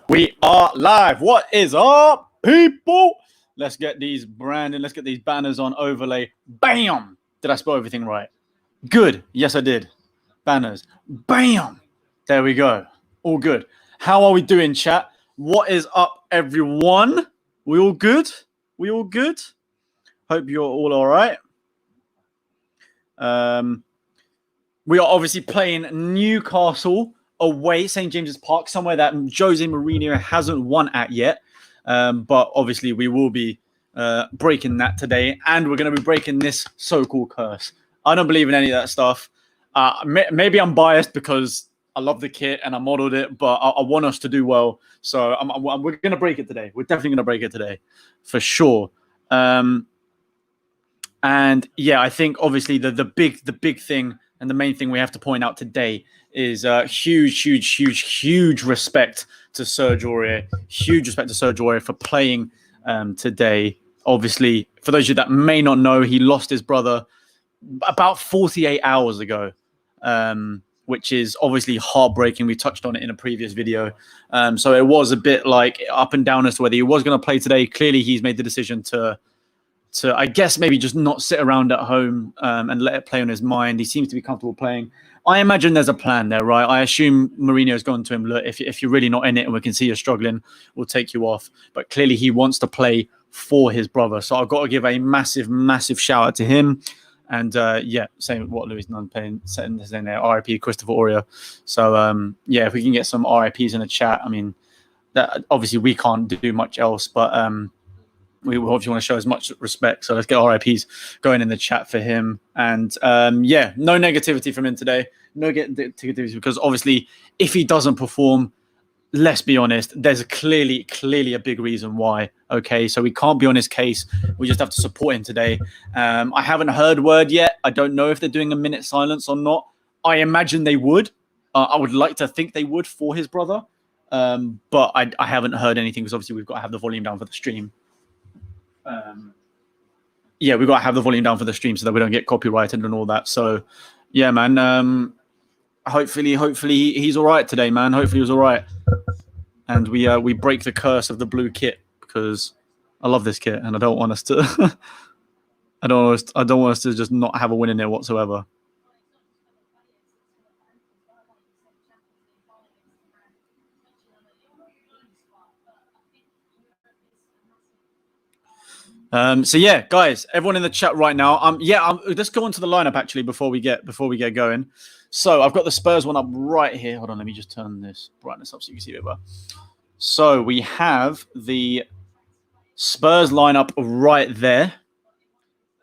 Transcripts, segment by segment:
We are live. What is up, people? Let's get these branding. Let's get these banners on overlay. Bam! Did I spell everything right? Good. Yes, I did. Banners. Bam! There we go. All good. How are we doing, chat? What is up, everyone? We all good? We all good? Hope you're all right. We are obviously playing Newcastle away, St. James's Park, somewhere that Jose Mourinho hasn't won at yet. But obviously we will be breaking that today, and we're going to be breaking this so-called curse. I don't believe in any of that stuff. Maybe I'm biased because I love the kit and I modeled it, but I want us to do well. So we're going to break it today. We're definitely going to break it today for sure. And yeah, I think obviously the big thing and the main thing we have to point out today is huge respect to Serge Aurier. Huge respect to Serge Aurier for playing today. Obviously, for those of you that may not know, he lost his brother about 48 hours ago, which is obviously heartbreaking. We touched on it in a previous video. So it was a bit like up and down as to whether he was going to play today. Clearly, he's made the decision to I guess, maybe just not sit around at home and let it play on his mind. He seems to be comfortable playing. I imagine there's a plan there, right? I assume Mourinho's gone to him, look, if you're really not in it and we can see you're struggling, we'll take you off. But clearly he wants to play for his brother. So I've got to give a massive shout out to him. And yeah, same what Louis Nunn saying there, RIP Christopher Aurier. So yeah, if we can get some RIPs in the chat, I mean, that, obviously we can't do much else, but we obviously want to show as much respect. So let's get RIPs going in the chat for him. And yeah, no negativity from him today. No negativity because obviously if he doesn't perform, let's be honest, there's clearly a big reason why. Okay, so we can't be on his case. We just have to support him today. I haven't heard word yet. I don't know if they're doing a minute silence or not. I imagine they would. I would like to think they would for his brother. But I haven't heard anything because obviously we've got to have the volume down for the stream. Yeah, we've got to have the volume down for the stream so that we don't get copyrighted and all that. So, yeah, man. Hopefully he's all right today, man. Hopefully he's all right, and we break the curse of the blue kit because I love this kit and I don't want us to. I don't want us to just not have a win in it whatsoever. So yeah, guys, everyone in the chat right now. Let's go on to the lineup actually before we get going. So I've got the Spurs one up right here. Hold on, let me just turn this brightness up so you can see it better. So we have the Spurs lineup right there.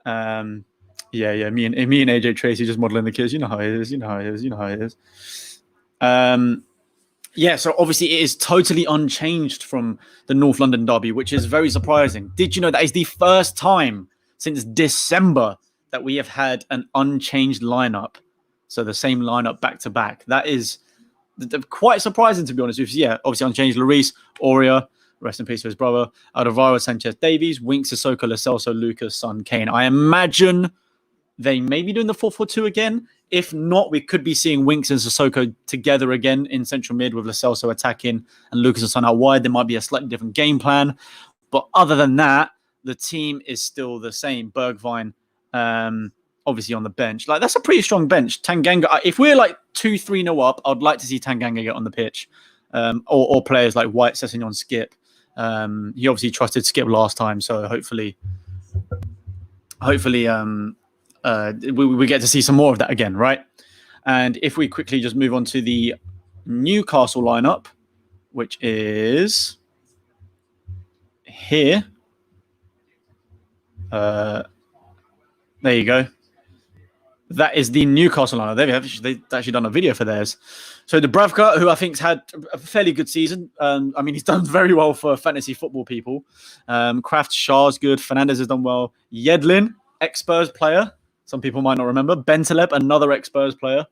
Yeah, me and AJ Tracy just modeling the kids. You know how it is. Yeah, so obviously it is totally unchanged from the North London derby, which is very surprising. Did you know that is the first time since December that we have had an unchanged lineup? So the same lineup back to back. That is quite surprising, to be honest with you. Yeah, obviously unchanged. Lloris, Aurier, rest in peace to his brother. Alvaro Sanchez Davies, Winks, Sissoko, Lo Celso, Lucas, Son, Kane. I imagine they may be doing the 4-4-2 again. If not, we could be seeing Winks and Sissoko together again in central mid with Lo Celso attacking and Lucas and Son out wide. There might be a slightly different game plan. But other than that, the team is still the same. Bergwijn, obviously on the bench. Like, that's a pretty strong bench. Tanganga, if we're like 2-3-0 up, I'd like to see Tanganga get on the pitch. Or players like White, Sessegnon, Skip. He obviously trusted Skip last time, so hopefully we get to see some more of that again, right? And if we quickly just move on to the Newcastle lineup, which is here. There you go. That is the Newcastle lineup. They've actually done a video for theirs. So Dubravka, who I think's had a fairly good season. I mean, he's done very well for fantasy football people. Kraft, Shah's good. Fernandez has done well. Yedlin, ex-Spurs player. Some people might not remember. Bentaleb, another ex-Spurs player.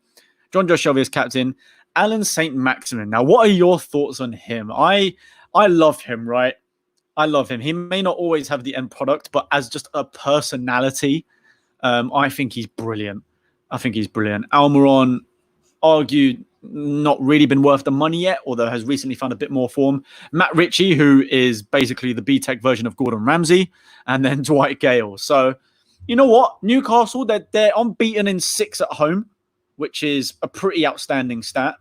John Joe Shelby is captain. Alan St. Maximin. Now, what are your thoughts on him? I love him, right? I love him. He may not always have the end product, but as just a personality, I think he's brilliant. Almiron, argue not really been worth the money yet, although has recently found a bit more form. Matt Ritchie, who is basically the B-Tech version of Gordon Ramsay, and then Dwight Gale. So, you know what? Newcastle, they're unbeaten in 6 at home, which is a pretty outstanding stat.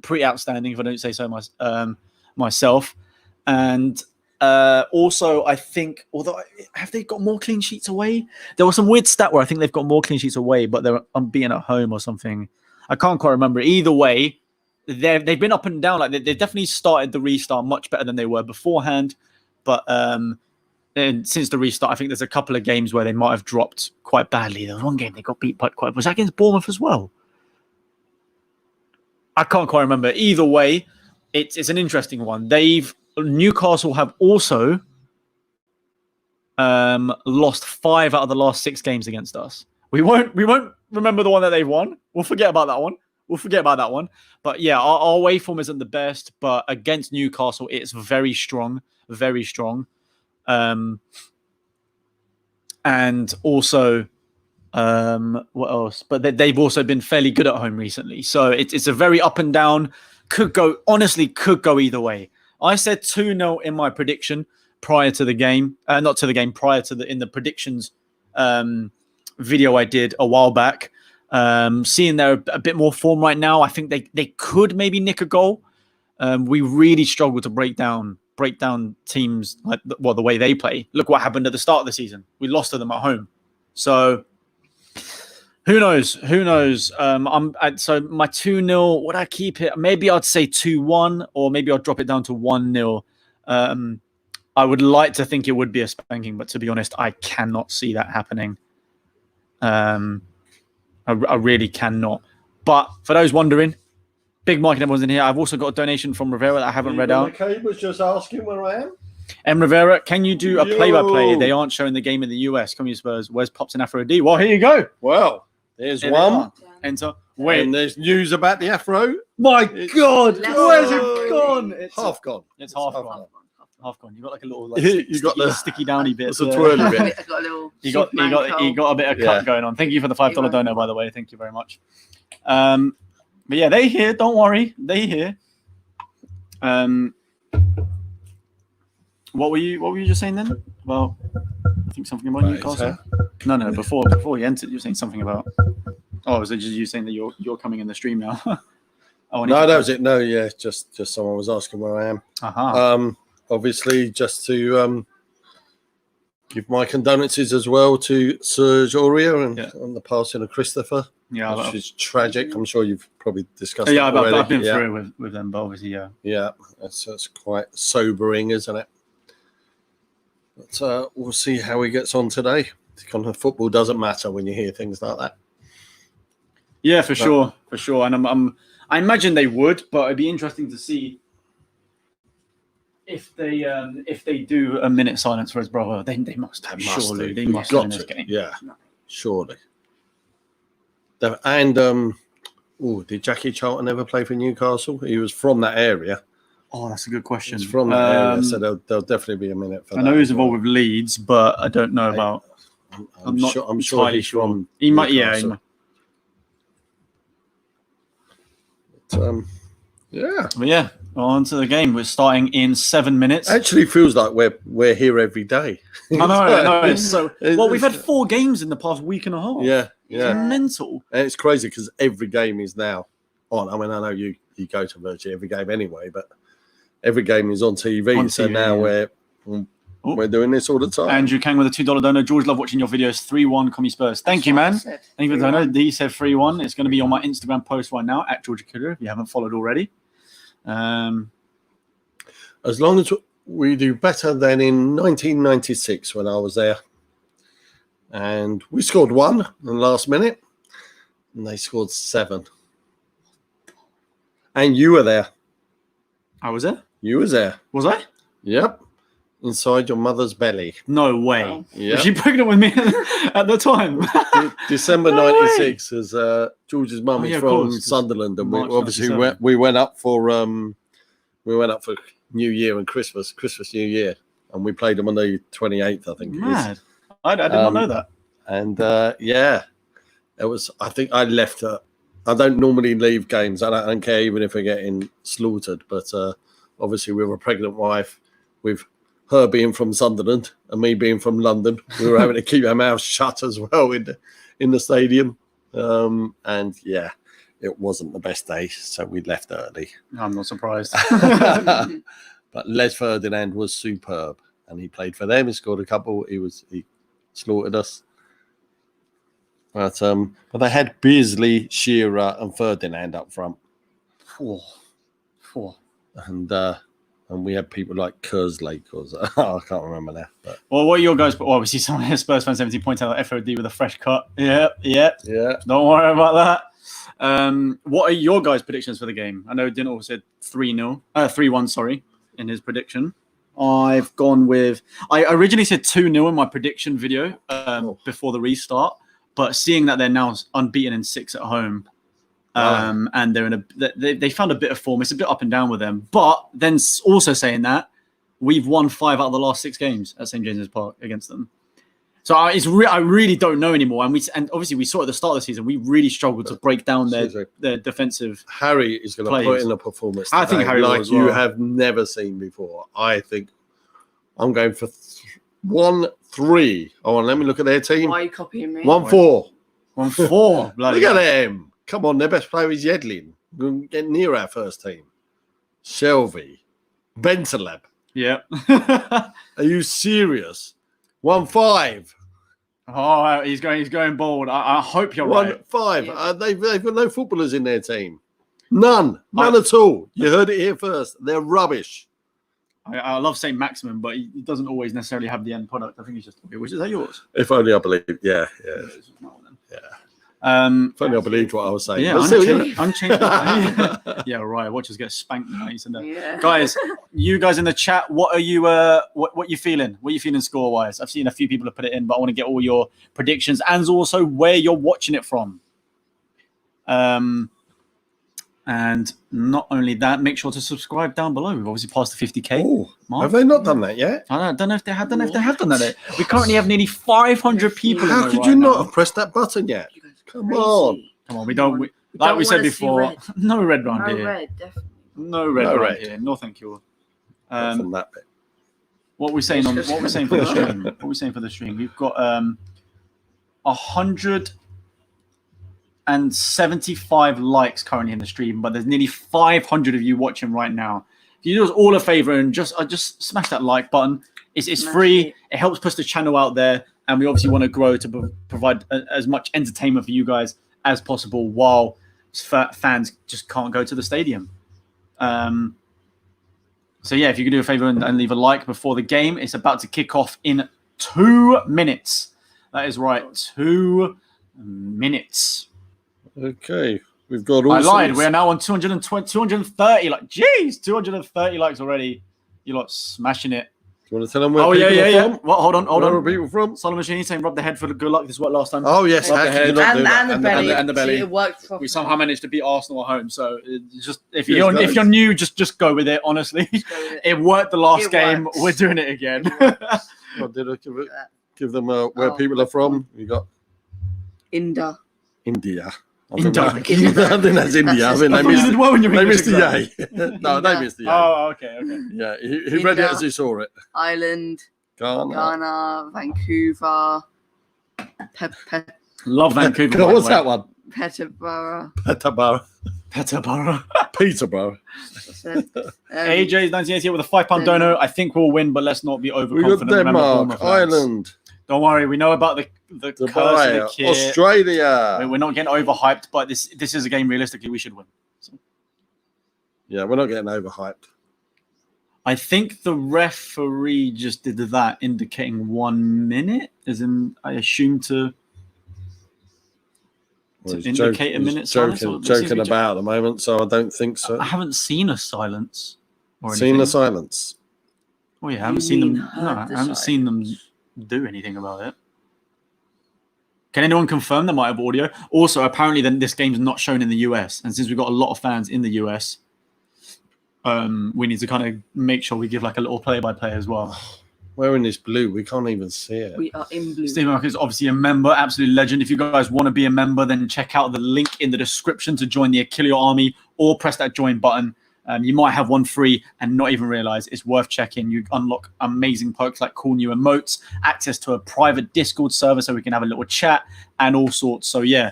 Pretty outstanding, if I don't say so myself. And also, I think, although have they got more clean sheets away? There was some weird stat where I think they've got more clean sheets away, but they're unbeaten at home or something. I can't quite remember. Either way, they've been up and down. Like they definitely started the restart much better than they were beforehand. But and since the restart, I think there's a couple of games where they might have dropped quite badly. There was one game they got beat by quite. Was that against Bournemouth as well? I can't quite remember. Either way, it's an interesting one. Newcastle have also lost 5 out of the last 6 games against us. We won't remember the one that they've won. We'll forget about that one. But yeah, our away form isn't the best, but against Newcastle, it's very strong, very strong. And also, what else? But they've also been fairly good at home recently. So it's a very up and down. Could go either way. I said 2-0 in my prediction prior to the game. Not to the game, prior to in the predictions video I did a while back. Seeing they're a bit more form right now, I think they could maybe nick a goal. We really struggle to break down teams like the way they play. Look what happened at the start of the season. We lost to them at home. So who knows? So my 2-0, would I keep it? Maybe I'd say 2-1, or maybe I'll drop it down to 1-0. I would like to think it would be a spanking, but to be honest, I cannot see that happening. I really cannot. But for those wondering, Big Mike and everyone's in here. I've also got a donation from Rivera that I haven't read out. Okay, was just asking where I am. M. Rivera, can you do a play-by-play? They aren't showing the game in the US. Come on, Spurs. Where's Pops and Afro D? Well, here you go. Well, there's one. Enter. Wait. And there's news about the Afro. My God. Where's it gone? It's half gone. It's half gone. Half gone. You got like a little you got the sticky downy bit. It's a twirly bit. I got a little you got a bit of cut going on. Thank you for the $5 dono, by the way. Thank you very much. But yeah, they here. Don't worry, they here. What were you just saying then? Well, I think something about Newcastle. No. Before you entered, you were saying something about. Oh, was it just you saying that you're coming in the stream now? No, that was it. No, yeah, just someone was asking where I am. Obviously, just to give my condolences as well to Serge Aurier and on the passing of Christopher. Yeah, which is tragic. I'm sure you've probably discussed. Yeah, I've been through it with them, but obviously, yeah, that's quite sobering, isn't it? But we'll see how he gets on today. Kind of football doesn't matter when you hear things like that. Yeah, for sure. And I imagine they would, but it'd be interesting to see if they do a minute silence for his brother. They must have. Surely they must have in this game. Yeah, surely. And did Jackie Charlton ever play for Newcastle? He was from that area. Oh, that's a good question. He's from that area, so there'll definitely be a minute for that. I know he's involved with Leeds, but I don't know about. I'm not sure he's from. He might, yeah. But, yeah. On to the game. We're starting in 7 minutes. Actually, feels like we're here every day. I know. It's so we've had 4 games in the past week and a half. Yeah. It's mental. And it's crazy because every game is now on. I mean, I know you go to virtually every game anyway, but every game is on TV. So now we're doing this all the time. Andrew Kang with a $2 donor. George, love watching your videos. 3-1, Commie Spurs. Thank you, man. Thank you for the donor. D said 3-1. It's going to be on my Instagram post right now at George Achillea if you haven't followed already. As long as we do better than in 1996 when I was there. And we scored 1 in the last minute. And they scored 7. And you were there. I was there? You was there. Was I? Yep. Inside your mother's belly. No way. Yep. Was she pregnant with me at the time? December 96 as George's mum is from Sunderland, and we went up for New Year and Christmas New Year, and we played them on the 28th, I think. Mad. I did not know that. And it was. I think I left at I don't normally leave games. I don't care even if we're getting slaughtered. But obviously, with a pregnant wife, with her being from Sunderland and me being from London, we were having to keep our mouths shut as well in the stadium. And yeah, it wasn't the best day, so we left early. I'm not surprised. But Les Ferdinand was superb, and he played for them. He scored a couple. He slaughtered us. But they had Beasley, Shearer, and Ferdinand up front. Four. And we had people like Kerslake, I can't remember now. But. Well, what are your guys? Well, obviously, some Spurs fans 70 point out FOD with a fresh cut. Yeah. Don't worry about that. What are your guys' predictions for the game? I know Dintle said 3-1, sorry, in his prediction. I've gone with. I originally said 2-0 in my prediction video before the restart, but seeing that they're now unbeaten in 6 at home. And they're they found a bit of form. It's a bit up and down with them. But then also saying that we've won 5 out of the last 6 games at St. James's Park against them. So I really don't know anymore. And obviously we saw at the start of the season, we really struggled to break down their defensive. Harry is going to put in a performance today, I think Harry like you have never seen before. I think I'm going for 1-3. Oh, let me look at their team. Why are you copying me? 1-4. 1-4. Look at them. Come on, their best player is Yedlin. We're going to get near our first team. Shelby. Bentaleb. Yeah. Are you serious? 1-5. Oh, he's going bold. I hope you're right. 1-5. Yeah. They've got no footballers in their team. None at all. You heard it here first. They're rubbish. I love saying maximum, but he doesn't always necessarily have the end product. I think he's just. Which is that yours? If only I believed. Yeah. If only I believed what I was saying. Yeah, unchanged. Yeah, right. Watchers get spanked. Guys, you guys in the chat, what are you? What you feeling? What are you feeling score wise? I've seen a few people have put it in, but I want to get all your predictions and also where you're watching it from. And not only that, make sure to subscribe down below. We've obviously passed the 50k. Oh, have they not done that yet? I don't know if they have. Don't know if they have done that yet. We currently have nearly 500 people. How could you not have pressed that button yet? Come on. We don't. Like we said before, no red round here. No red, definitely. No red here. No, thank you. From that bit. What we're saying for the stream? What we're saying for the stream? We've got 175 likes currently in the stream, but there's nearly 500 of you watching right now. If you do us all a favor and just smash that like button. It's free. It helps push the channel out there, and we obviously want to grow to provide as much entertainment for you guys as possible while fans just can't go to the stadium. So yeah, if you could do a favor and leave a like before the game, it's about to kick off in 2 minutes. That is right, 2 minutes. Okay, we've got all. I lied. We're now on 220, 230. Like, geez, 230 likes already. You lot smashing it. Do you want to tell them where people are from? What? Hold on. Where are people from? Solomon Machine saying rub the head for the good luck. This worked last time. Oh yes, rub the head and the belly. And the belly. See, it worked. We somehow managed to beat Arsenal at home. So just if you're new, just go with it. Honestly, it worked the last game. We're doing it again. Did I give them where people are from? You got India. I think that's India. I think they missed the yay. No, they missed the yay. Oh, okay. Yeah, he read it as he saw it. Ireland, Ghana, Vancouver, Love Vancouver. What's that one? Peterborough. AJ's 1988 with a £5 dono. I think we'll win, but let's not be overconfident. We got Denmark, Ireland. Don't worry, we know about the curse of the kit. Australia. We're not getting overhyped, but this is a game realistically we should win. So. Yeah, we're not getting overhyped. I think the referee just did that, indicating 1 minute, as in I assume to indicate a minute silence. Joking about at the moment, so I don't think so. I haven't seen a silence. Seen a silence? Oh yeah, I haven't seen them. No, I haven't seen them do anything about it. Can anyone confirm there might have audio? Also, apparently then this game's not shown in the US, and since we've got a lot of fans in the US, we need to kind of make sure we give like a little play-by-play as well. We're in this blue. We can't even see it. We are in blue. Steve Mark is obviously a member, absolute legend. If you guys want to be a member, then check out the link in the description to join the Achillea army, or press that join button. You might have one free and not even realize it's worth checking. You unlock amazing perks like cool new emotes, access to a private Discord server so we can have a little chat and all sorts. So yeah,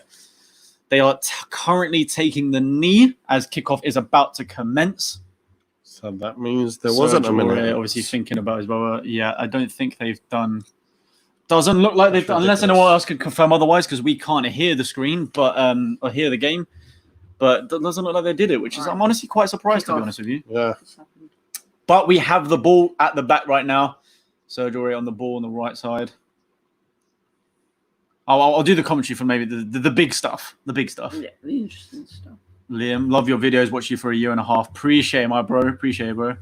they are currently taking the knee as kickoff is about to commence. So that means there wasn't a minute. Obviously thinking about his brother. Yeah, I don't think they've done. Doesn't look like they've done, unless anyone else can confirm otherwise, because we can't hear the screen, but or hear the game. But it doesn't look like they did it, which is I'm honestly quite surprised, to be honest with you. Yeah. But we have the ball at the back right now. Serge Aurier on the ball on the right side. I'll do the commentary for maybe the big stuff. The big stuff. Yeah, the interesting stuff. Liam, love your videos. Watched you for a year and a half. Appreciate it, my bro. Appreciate it, bro.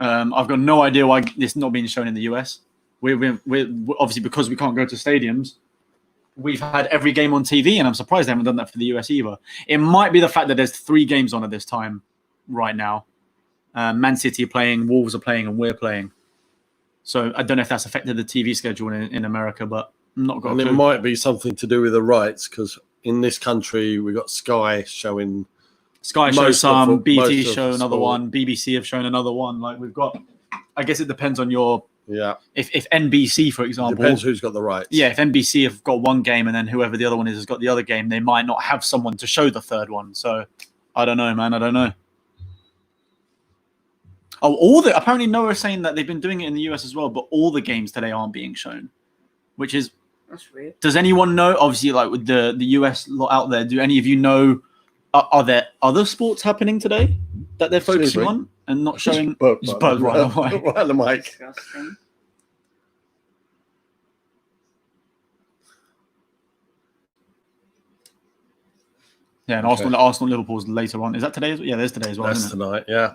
I've got no idea why this is not being shown in the US. We're obviously, because we can't go to stadiums, we've had every game on TV, and I'm surprised they haven't done that for the US either. It might be the fact that there's 3 games on at this time right now. Man City are playing, Wolves are playing, and we're playing. So I don't know if that's affected the TV schedule in America, but I'm not got a clue. It might be something to do with the rights, because in this country we got Sky showing. Sky shows some, BT show another sport. one, BBC have shown another one. Like we've got, I guess it depends on your. Yeah. If NBC, for example, depends who's got the rights. Yeah, if NBC have got one game and then whoever the other one is has got the other game, they might not have someone to show the third one. So I don't know, man. I don't know. Oh, apparently Noah is saying that they've been doing it in the US as well, but all the games today aren't being shown, which is. That's weird. Does anyone know? Obviously, like with the US lot out there, do any of you know? Are there other sports happening today that they're focusing on and not showing? Just bird right on the mic. Disgusting. Yeah, and Arsenal Liverpool's later on. Is that today? Yeah, there's today as well. That's isn't it? tonight. Yeah.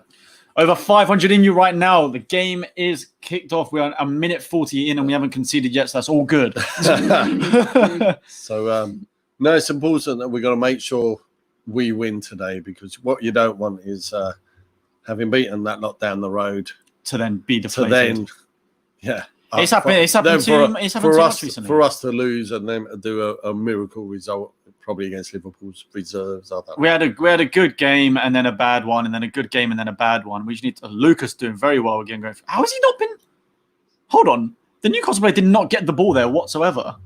Over 500 in you right now. The game is kicked off. We're a minute 40 in and we haven't conceded yet, so that's all good. So, no, it's important that we've got to make sure we win today, because what you don't want is having beaten that lot down the road to then be deflated. It's happened too much recently. For us to lose and then do a miracle result, probably against Liverpool's reserves. We had a good game and then a bad one, and then a good game and then a bad one. We just need Lucas doing very well again. How has he not been? Hold on, the Newcastle player did not get the ball there whatsoever.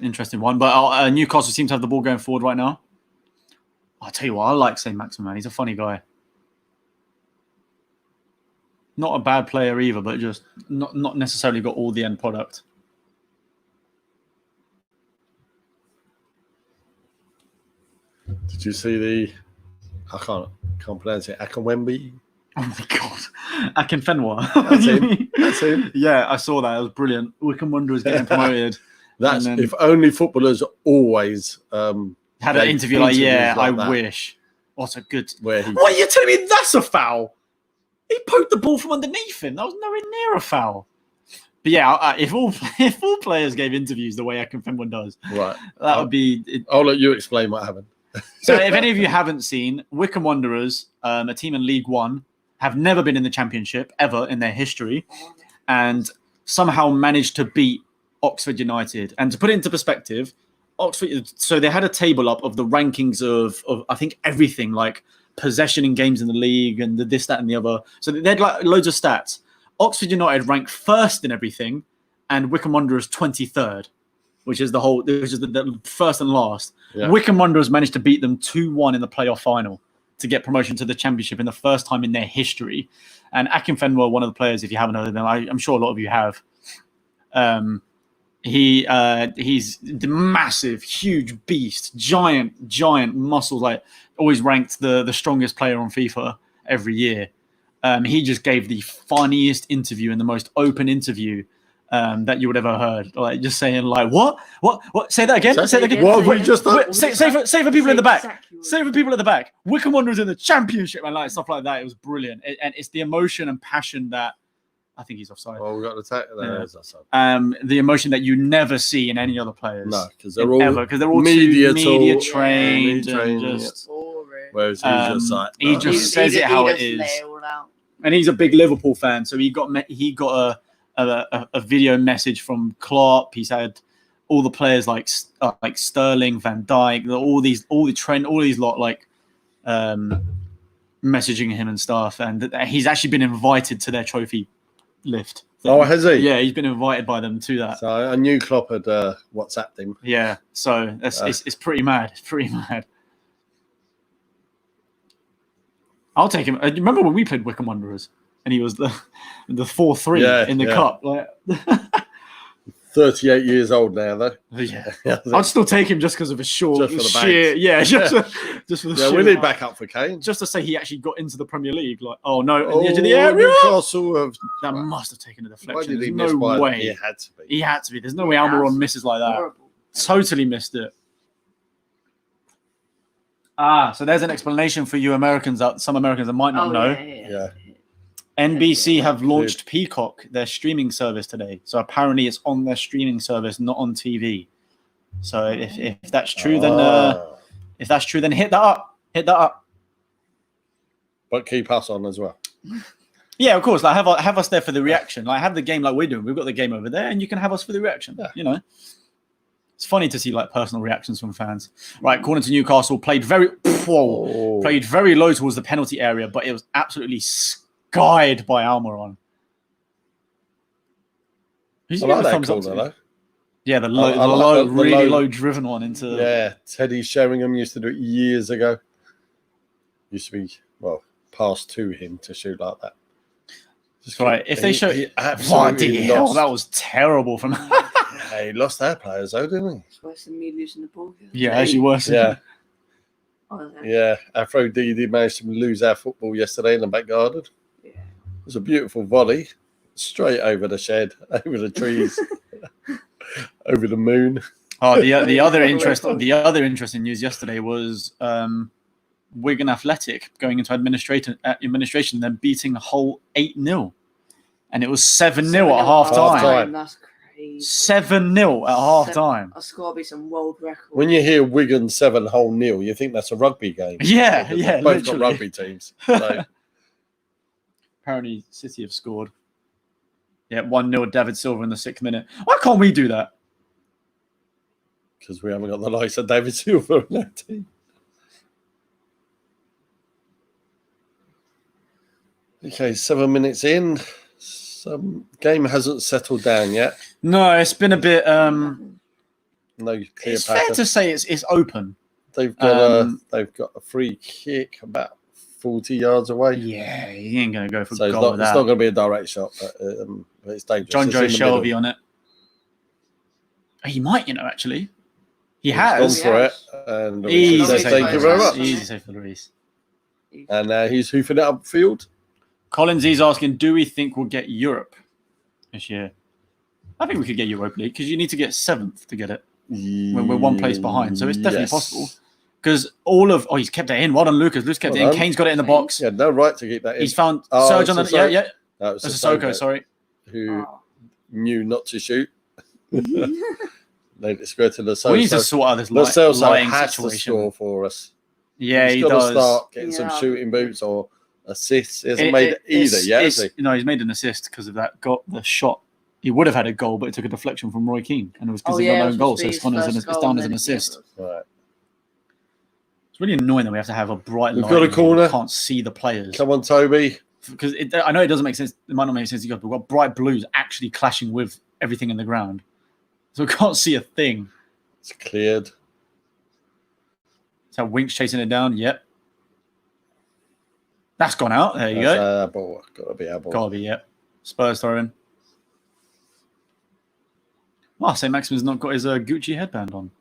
Interesting one, but Newcastle seem to have the ball going forward right now. I'll tell you what, I like St. Maximin. He's a funny guy. Not a bad player either, but just not necessarily got all the end product. Did you see I can't pronounce it, Akinwembi? Oh my god. Akinfenwa. That's him. Yeah, I saw that. It was brilliant. Wycombe Wanderers getting promoted. That's if only footballers always had an interview like I wish. What a good. What are you telling me? That's a foul. He poked the ball from underneath him. That was nowhere near a foul. But yeah, if all players gave interviews the way Akinfenwa does, right, that would be. I'll let you explain what happened. So, if any of you haven't seen, Wycombe Wanderers, a team in League One, have never been in the Championship ever in their history, and somehow managed to beat Oxford United. And to put it into perspective, Oxford. So they had a table up of the rankings of I think everything, like possession in games in the league and this, that, and the other. So they had like loads of stats. Oxford United ranked first in everything, and Wycombe Wanderers 23rd, which is the first and last. Yeah. Wycombe Wanderers managed to beat them 2-1 in the playoff final to get promotion to the Championship in the first time in their history. And Akinfenwa, one of the players, if you haven't heard of them, I'm sure a lot of you have. He's the massive, huge beast, giant muscles, like always ranked the strongest player on FIFA every year. He just gave the funniest interview and the most open interview that you would ever heard. Like just saying, like, what? Say that again. Say that again. What we just say for people in the back. Say for people at the back. Wycombe Wanderers in the Championship and like stuff like that. It was brilliant, and it's the emotion and passion that. I think he's offside. Well, we got the tag there. Yeah. Offside. The emotion that you never see in any other players. No, because they're all media trained. And just, whereas he's just like he just says it how it is. and he's a big Liverpool fan. So he got a video message from Klopp. He's had all the players like Sterling, Van Dijk, all the Trent, all these lot like messaging him and stuff. And he's actually been invited to their trophy lift. Oh, has he? Yeah, he's been invited by them to that. So I knew Klopp had WhatsApped him. Yeah, so it's pretty mad. It's pretty mad. I'll take him. Remember when we played Wycombe Wanderers and he was the 4-3 in the cup? Like, 38 years old now, though. Yeah, I'd still take him just because of his short, just for the sheer, just for the sheer. We need backup for Kane. Just to say he actually got into the Premier League. Like, oh no, at the edge of the area. Newcastle that must have taken a deflection. Why did he There's miss no way. He had to be. He had to be. There's no way Almiron misses like that. Horrible. Totally missed it. So there's an explanation for you Americans some Americans that might not know. Yeah. NBC have launched Peacock, their streaming service today. So apparently it's on their streaming service, not on TV. So if that's true, then hit that up. Hit that up. But keep us on as well. Yeah, of course. Like have us there for the reaction. Like have the game like we're doing. We've got the game over there, and you can have us for the reaction. Yeah. You know, it's funny to see like personal reactions from fans. Right, according to Newcastle, played very low towards the penalty area, but it was absolutely skied by Almiron. I like that corner, though. Yeah, the low driven one into. Yeah, Teddy Sheringham used to do it years ago. Used to be passed to him to shoot like that. Right, if they show bloody hell, that was terrible from. He lost their players, though, didn't he? It's worse than me losing the ball. Yeah, actually worse. Yeah. Yeah, Afro DD managed to lose our football yesterday in the back garden. Yeah. It was a beautiful volley, straight over the shed, over the trees, over the moon. Oh, the other interesting news yesterday was Wigan Athletic going into administration, then beating Hull 8-0, and it was 7-0 at half time. That's crazy. 7-0 at half time. That's got to be some world record. When you hear Wigan 7 Hull 0, you think that's a rugby game. Yeah, Both literally. got rugby teams. So. Apparently, City have scored. Yeah, 1-0 David Silva in the 6th minute. Why can't we do that? Because we haven't got the likes of David Silva in that team. Okay, 7 minutes in. Some game hasn't settled down yet. No, it's been a bit. No clear it's pattern. fair to say it's open. They've got a free kick about 40 yards away. Yeah, he ain't gonna go for so goal. It's not going to be a direct shot, but it's dangerous. John Joe Shelby on it. He might, actually. He's gone for it. And easy says, thank you very much. Easy save for Lloris. And he's hoofing it upfield. Collins, he's asking, do we think we'll get Europe this year? I think we could get Europa League because you need to get 7th to get it when we're one place behind. So it's definitely possible. Because he's kept it in. Well done, Lucas. Lucas kept it in. Kane's got it in the box. Yeah, no right to keep that in. He's found Serge on the... Yeah. That was Sissoko, sorry. Who knew not to shoot. They just go to the We need to sort out this lighting situation. To score for us. Yeah, he's got to start getting some shooting boots or assists. He hasn't made either yet, has he? No, he's made an assist because of that. Got the shot. He would have had a goal, but it took a deflection from Roy Keane, and it was because he got no goal, so it's down as an assist. Right. It's really annoying that we have to have a bright light. We've got a corner. Can't see the players. Come on, Toby. Because I know it doesn't make sense. It might not make sense to you guys, but we've got bright blues actually clashing with everything in the ground, so we can't see a thing. It's cleared. So Wink's chasing it down. Yep. That's gone out. There you go. Ball. Gotta be our ball. Gotta be, yep. Spurs throw in. Well, St. Maximin's not got his Gucci headband on.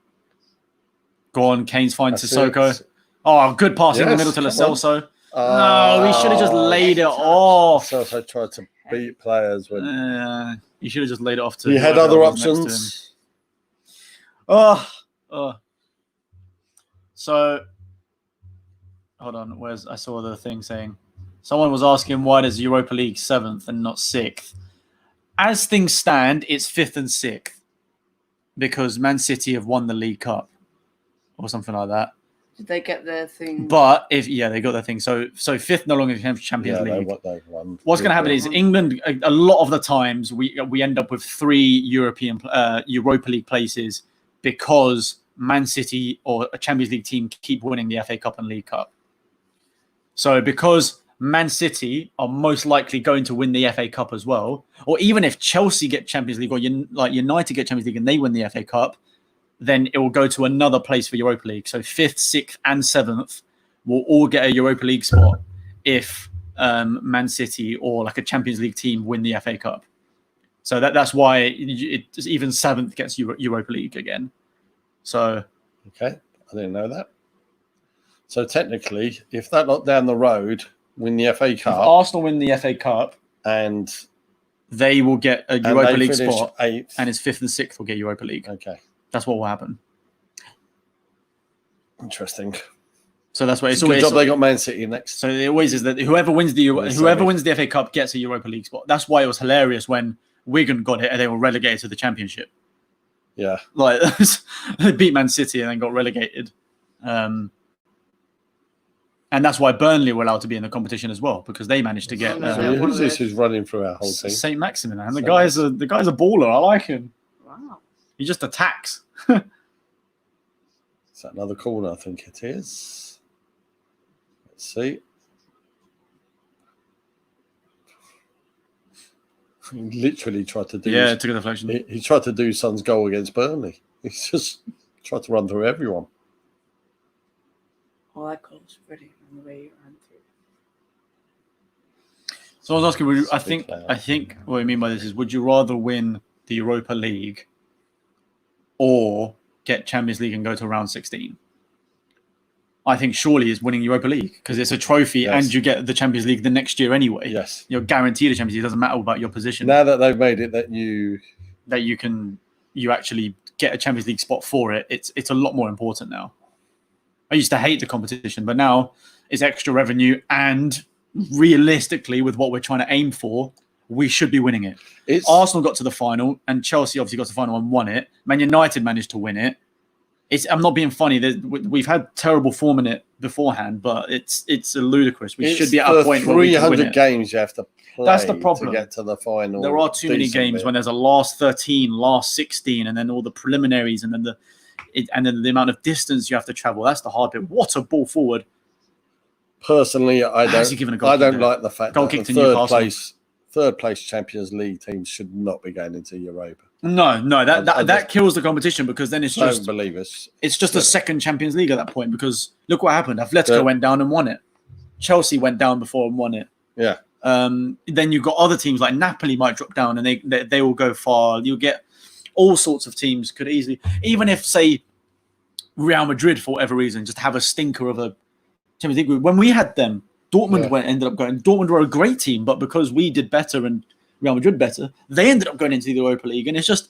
Go on, Kane's finds Sissoko. Oh, good pass in the middle to Lo Celso. No, he should have just laid it off. Celso tried to beat players. He should have just laid it off to... He had other options. So, hold on. I saw the thing saying... Someone was asking why does Europa League 7th and not 6th? As things stand, it's 5th and 6th. Because Man City have won the League Cup. Or something like that. Did they get their thing? But if they got their thing. So fifth no longer Champions League. They've won. What's going to happen is England. A lot of the times we end up with 3 Europa League places because Man City or a Champions League team keep winning the FA Cup and League Cup. So because Man City are most likely going to win the FA Cup as well, or even if Chelsea get Champions League or United get Champions League and they win the FA Cup, then it will go to another place for Europa League. So 5th, 6th and 7th will all get a Europa League spot if Man City or like a Champions League team win the FA Cup. So that's why even 7th gets Europa League again. So okay, I didn't know that. So technically, if that lot down the road win the FA Cup, if Arsenal win the FA Cup, and they will get a Europa League spot, 8th, and it's 5th and 6th will get Europa League. Okay, that's what will happen. Interesting. So that's why it's good always job they got Man City next. So it always is that whoever wins the FA Cup gets a Europa League spot. That's why it was hilarious when Wigan got it and they were relegated to the Championship. Yeah, like they beat Man City and then got relegated, and that's why Burnley were allowed to be in the competition as well because they managed to get. Who's this who's running through our whole team? Saint Maximin, and the guy's a baller. I like him. Wow. He just attacks. Is that another corner? I think it is. Let's see. He literally tried to do. Yeah, took a deflection. He tried to do Son's goal against Burnley. He's just tried to run through everyone. Oh, that goal was pretty on the way you ran through. So I was asking, I think what I mean by this is, would you rather win the Europa League or get Champions League and go to round 16? I think surely is winning Europa League because it's a trophy and you get the Champions League the next year anyway. Yes. You're guaranteed a Champions League. It doesn't matter about your position. Now that they've made it that you actually get a Champions League spot for it, it's a lot more important now. I used to hate the competition, but now it's extra revenue and realistically with what we're trying to aim for, we should be winning it. Arsenal got to the final and Chelsea obviously got to the final and won it. Man United managed to win it. I'm not being funny. We've had terrible form in it beforehand, but it's ludicrous. We should be at a point where we can win it. 300 games you have to play. That's the problem. To get to the final. There are too many games when there's a last 13, last 16, and then all the preliminaries, and then the amount of distance you have to travel. That's the hard bit. What a ball forward! Personally, I don't like the fact that the third place Champions League teams should not be going into Europa. No, that kills the competition because then it's just it's just a second Champions League at that point because look what happened. Atletico went down and won it. Chelsea went down before and won it. Yeah. Then you've got other teams like Napoli might drop down and they will go far. You'll get all sorts of teams could easily, even if say Real Madrid for whatever reason just have a stinker of a Champions League group. When we had them, Dortmund ended up going. Dortmund were a great team, but because we did better and Real Madrid better, they ended up going into the Europa League, and it's just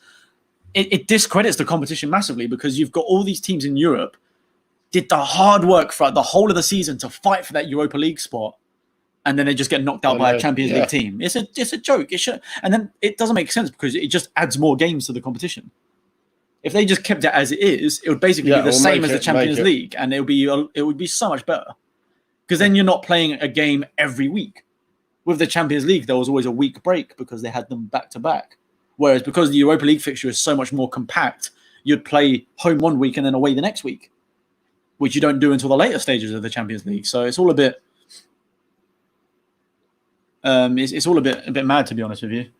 it discredits the competition massively because you've got all these teams in Europe did the hard work throughout the whole of the season to fight for that Europa League spot, and then they just get knocked out by a Champions League team. It's a joke. It should, and then it doesn't make sense because it just adds more games to the competition. If they just kept it as it is, it would basically be the same as the Champions League, and it would be so much better because then you're not playing a game every week. With the Champions League, there was always a week break because they had them back to back. Whereas because the Europa League fixture is so much more compact, you'd play home one week and then away the next week, which you don't do until the later stages of the Champions League. So it's all a bit, it's all a bit mad, to be honest with you.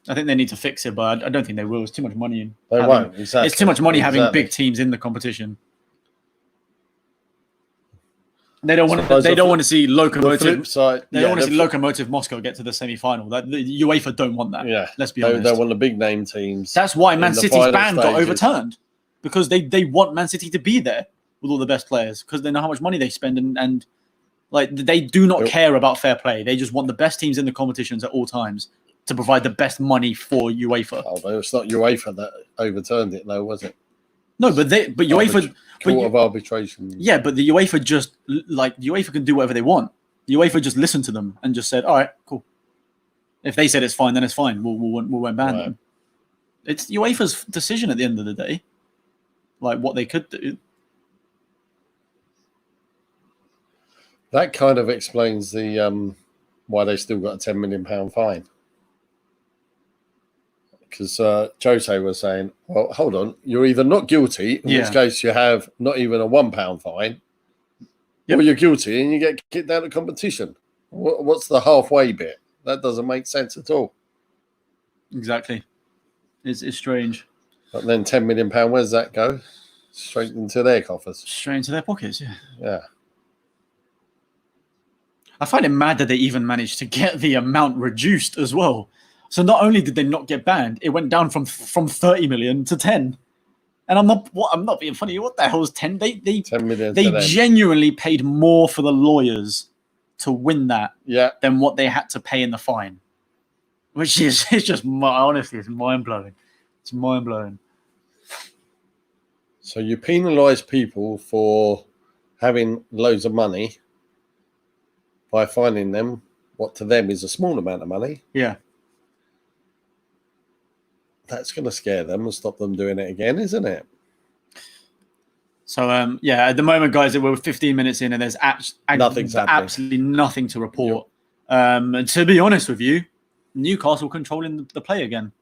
I think they need to fix it, but I don't think they will. It's too much money. They won't. Exactly. It's too much money having big teams in the competition. They don't want to. They don't want to see Lokomotiv. They don't want to see Lokomotiv Moscow get to the semi-final. The UEFA don't want that. Yeah, let's be honest. They want the big name teams. That's why Man City's ban got overturned because they want Man City to be there with all the best players because they know how much money they spend and like they do not care about fair play. They just want the best teams in the competitions at all times to provide the best money for UEFA. Oh, it's not UEFA that overturned it, though, was it? No, but UEFA Court of Arbitration. Yeah, but the UEFA just UEFA can do whatever they want. The UEFA just listened to them and just said, "All right, cool. If they said it's fine, then it's fine. We won't ban them." It's UEFA's decision at the end of the day, like what they could do. That kind of explains the why they still got a £10 million fine. Because Jose was saying, well, hold on, you're either not guilty, in which case you have not even a £1 fine, or you're guilty and you get kicked out of competition. What's the halfway bit? That doesn't make sense at all. Exactly. It's strange. But then £10 million, where does that go? Straight into their coffers. Straight into their pockets, Yeah. I find it mad that they even managed to get the amount reduced as well. So not only did they not get banned, it went down from 30 million to 10. And I'm not being funny. What the hell is 10? They 10 million. They genuinely paid more for the lawyers to win that than what they had to pay in the fine. Which is honestly, it's mind blowing. It's mind blowing. So you penalise people for having loads of money by fining them what to them is a small amount of money. Yeah. That's going to scare them and stop them doing it again, isn't it? So, at the moment, guys, we're 15 minutes in and there's absolutely nothing to report. Yep. And to be honest with you, Newcastle controlling the play again.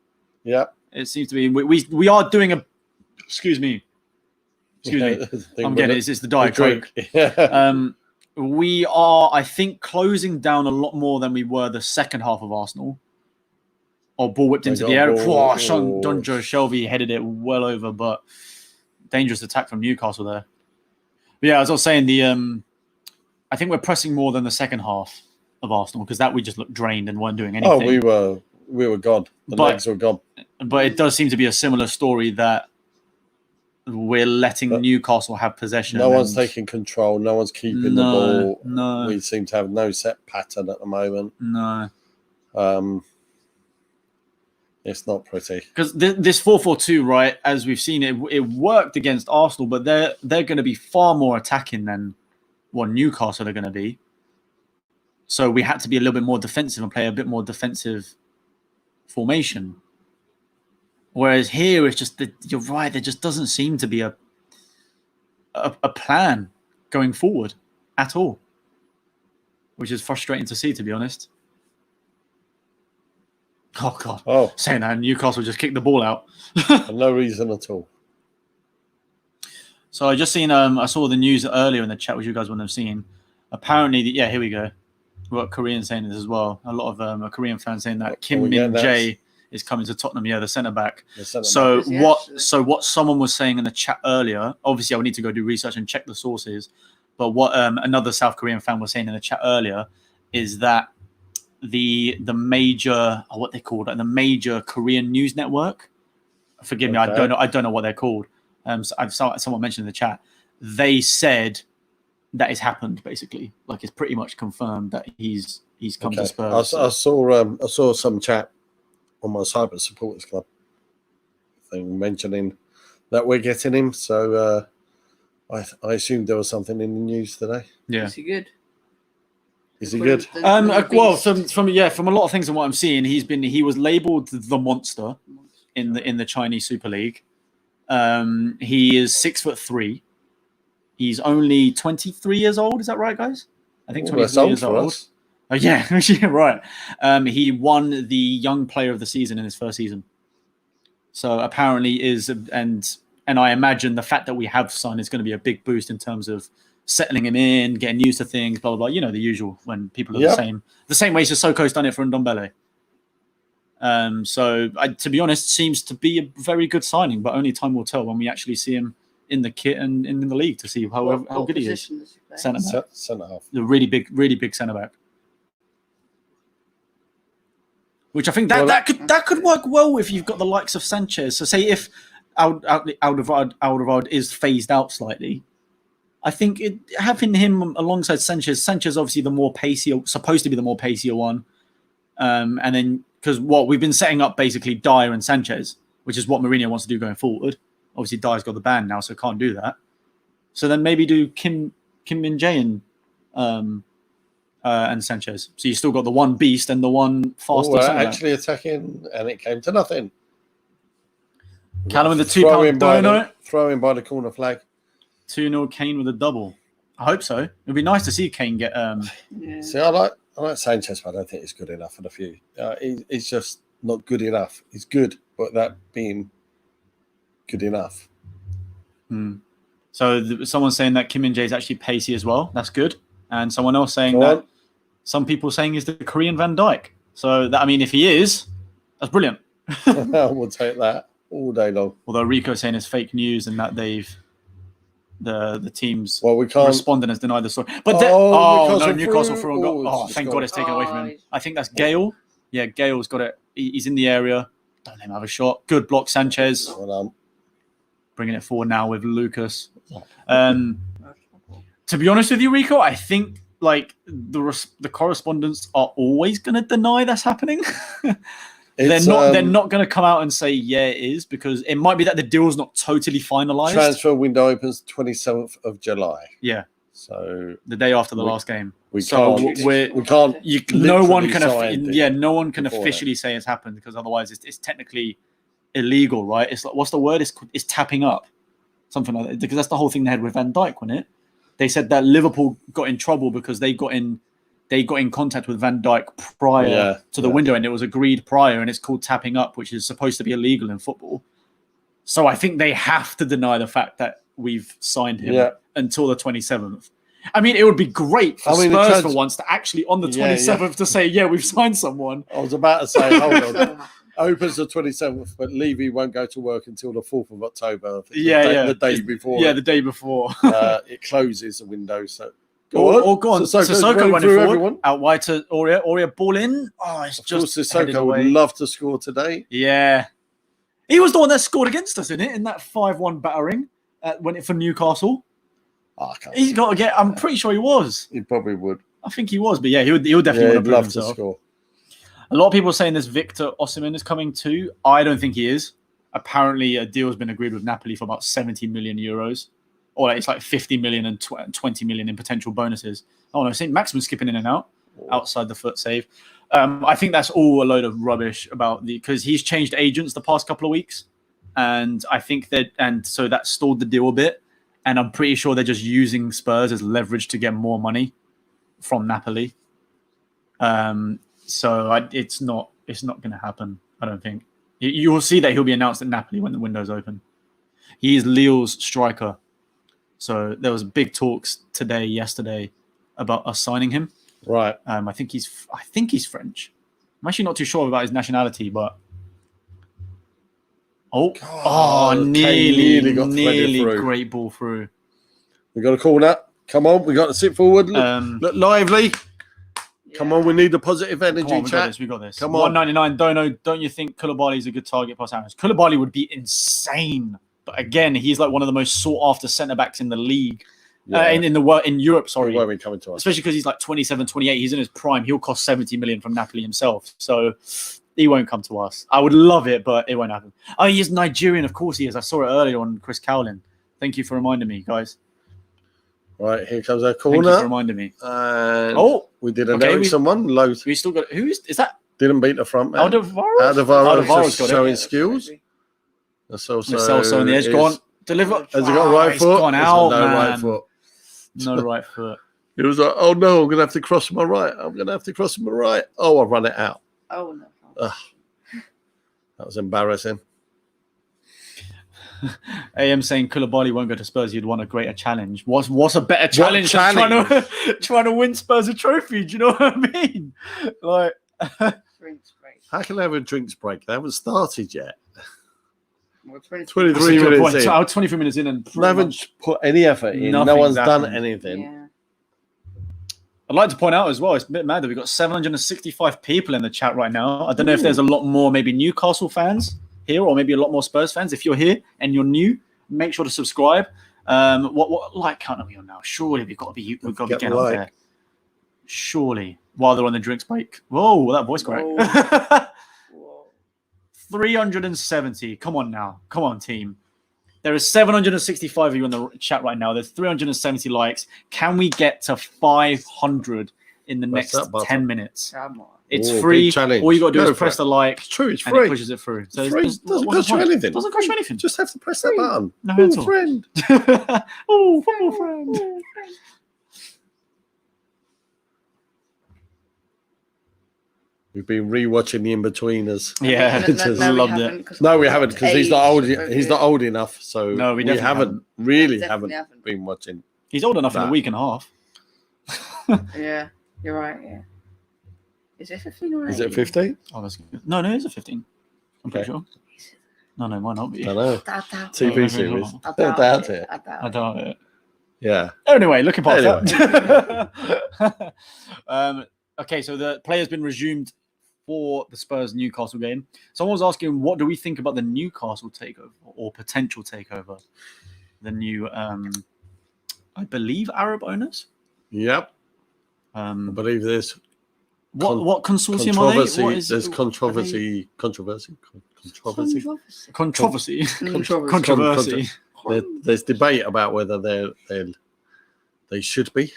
Yeah. It seems to be. We are doing a... Excuse me. I'm getting it. It's the Diet Coke. We are, I think, closing down a lot more than we were the second half of Arsenal. Or ball whipped into the air. Don Joe Shelby headed it well over, but dangerous attack from Newcastle there. But yeah, as I was saying, I think we're pressing more than the second half of Arsenal because that we just looked drained and weren't doing anything. Oh, we were gone. The legs were gone. But it does seem to be a similar story that we're letting Newcastle have possession. No one's taking control. No one's keeping the ball. No. We seem to have no set pattern at the moment. No. It's not pretty. Because this 4-4-2, right, as we've seen, it worked against Arsenal, but they're going to be far more attacking than what Newcastle are going to be. So we had to be a little bit more defensive and play a bit more defensive formation. Whereas here, it's just that you're right. There just doesn't seem to be a plan going forward at all, which is frustrating to see, to be honest. Oh, God. Oh. Saying that, Newcastle just kicked the ball out. For no reason at all. So I just seen, I saw the news earlier in the chat, which you guys wouldn't have seen. Apparently, here we go. We've got Koreans saying this as well. A lot of Korean fans saying that Kim Min-jae is coming to Tottenham. Yeah, the centre-back. So what someone was saying in the chat earlier, obviously I would need to go do research and check the sources, but what another South Korean fan was saying in the chat earlier is that the major, what they called, the major Korean news network. Forgive me, I don't know what they're called. Someone mentioned in the chat. They said that it's happened basically. Like it's pretty much confirmed that he's come to Spurs. I saw some chat on my Cyber Supporters Club thing mentioning that we're getting him. So I assumed there was something in the news today. Yeah. Is he good? Is he good? Well, from a lot of things and what I'm seeing, he was labelled the monster in the Chinese Super League. He is 6'3". He's only 23 years old. Is that right, guys? I think 23 years old. Oh, yeah, right. He won the Young Player of the Season in his first season. So apparently and I imagine the fact that we have Son is going to be a big boost in terms of settling him in, getting used to things, blah, blah, blah. You know, the usual when people are the same way Sissoko's done it for Ndombele. So to be honest, seems to be a very good signing, but only time will tell when we actually see him in the kit and in the league to see how good he is. Centre half. The really big centre back. Which I think that could work well if you've got the likes of Sanchez. So say if Alderweireld is phased out slightly, I think having him alongside Sanchez obviously the more pacey, supposed to be the more pacey one, and then because we've been setting up basically Dyer and Sanchez, which is what Mourinho wants to do going forward. Obviously, Dyer's got the ban now, so can't do that. So then maybe do Kim Min-jae and Sanchez. So you still got the one beast and the one faster. Actually attacking, and it came to nothing. Callum with the £2 donut. Throw in by the corner flag. 2-0 Kane with a double. I hope so. It'd be nice to see Kane get. Yeah. See, I like Sanchez, but I don't think he's good enough for the few. He's just not good enough. He's good, but that being good enough. So someone's saying that Kim Min-jae is actually pacey as well. That's good. And someone else saying that some people saying he's the Korean Van Dijk. So that, I mean, if he is, that's brilliant. We'll take that all day long. Although Rico's saying it's fake news and that they've the team's we can't respondent has denied the story. But Newcastle through. Thank God it's taken away from him. I think that's Gale. Yeah, Gale's got it. He's in the area. Don't let him have a shot. Good block, Sanchez. Well done. Bringing it forward now with Lucas. To be honest with you, Rico, I think like the correspondents are always going to deny that's happening. They're not going to come out and say yeah it is, because it might be that the deal's not totally finalized. Transfer window opens 27th of July. Yeah. So the day after the last game. No one can officially say it's happened, because otherwise it's technically illegal, right? It's like, what's the word? It's tapping up, something like that. Because that's the whole thing they had with Van Dijk, wasn't it? They said that Liverpool got in trouble because they got in contact with Van Dijk prior to the window, and it was agreed prior, and it's called tapping up, which is supposed to be illegal in football. So I think they have to deny the fact that we've signed him until the 27th. I mean, it would be great for Spurs for once to actually on the 27th to say, yeah, we've signed someone. I was about to say, hold on. Opens the 27th, but Levy won't go to work until the 4th of October. The day before. Yeah, the day before. It closes the window. So go on. Sissoko running forward. Everyone. Out wide to Aurier. Aurier ball in. Oh, it's of just course, Sissoko would love to score today. Yeah. He was the one that scored against us, in that 5-1 battering when it for Newcastle. He's got to get. I'm pretty sure he was. He probably would. I think he was, but yeah, he would definitely would have love to score. A lot of people are saying this Victor Osimhen is coming too. I don't think he is. Apparently, a deal has been agreed with Napoli for about 70 million euros, or it's like 50 million and 20 million in potential bonuses. Oh no, St. Maximin's skipping in and out outside the foot save. I think that's all a load of rubbish because he's changed agents the past couple of weeks, and I think so that stalled the deal a bit. And I'm pretty sure they're just using Spurs as leverage to get more money from Napoli. So it's not going to happen, I don't think. You will see that he'll be announced at Napoli when the window's open. He is Lille's striker. So there was big talks yesterday about us signing him. Right. I think he's French. I'm actually not too sure about his nationality, but nearly great ball through. We got a corner. Come on, we got to sit forward. Look lively. Come on, we need the positive energy, chat. We got this. Come on. 199. Don't you think Koulibaly is a good target plus Aaron's? Koulibaly would be insane. But again, he's like one of the most sought after centre backs in the league. In Europe, sorry. Where are we coming to us? Especially because he's like 27, 28. He's in his prime. He'll cost 70 million from Napoli himself. So he won't come to us. I would love it, but it won't happen. Oh, he is Nigerian. Of course he is. I saw it earlier on Chris Cowlin. Thank you for reminding me, guys. Right, here comes our corner. Thank you for reminding me. And we didn't know someone. Low. We still got. Is that? Didn't beat the front man. Alderweireld's got showing it. skills. That's also on the edge. Go on, deliver. Has he got a right foot? Gone out, no man. right foot. No right foot. He was like, "Oh no, I'm gonna have to cross my right. Oh, I've run it out. Oh no. That was embarrassing. AM saying Koulibaly won't go to Spurs. You'd want a greater challenge. What's a better challenge than trying to win Spurs a trophy? Do you know what I mean? Like, drinks break. How can they have a drinks break? They haven't started yet. Well, 23 minutes in. 23 minutes in, and they haven't put any effort in. No one's done anything. Yeah. I'd like to point out as well, it's a bit mad that we've got 765 people in the chat right now. I don't know if there's a lot more maybe Newcastle fans here, or maybe a lot more Spurs fans. If you're here and you're new, make sure to subscribe. What like count are we on now? Surely we've got to get up there. Surely, while they're on the drinks break. Whoa, that voice crack. 370. Come on now. Come on, team. There are 765 of you in the chat right now. There's 370 likes. Can we get to 500 in the next 10 minutes? Come on. It's free. All you got to do is press the like. It's true. It's free. And it pushes it through. So it's free. Doesn't cost you anything. Doesn't cost you anything. Just have to press that button. No, friend. Oh, football friend. We've been rewatching the In-Betweeners. Yeah, loved it. No, we haven't, because he's not old. He's not old enough. So no, we haven't been watching. He's old enough in a week and a half. Yeah, you're right. Yeah. Is it 15 or 18? Is it 15? Oh, that's good. No, it is a 15. I'm pretty sure. No, it might not be. I don't know. TV series. I doubt it. I doubt it. Yeah. Anyway, looking past that. Okay, so the play has been resumed for the Spurs Newcastle game. Someone was asking, what do we think about the Newcastle takeover or potential takeover? The new, I believe, Arab owners. Yep. I believe there's what consortium are they? What is, there's controversy. There's debate about whether they should be.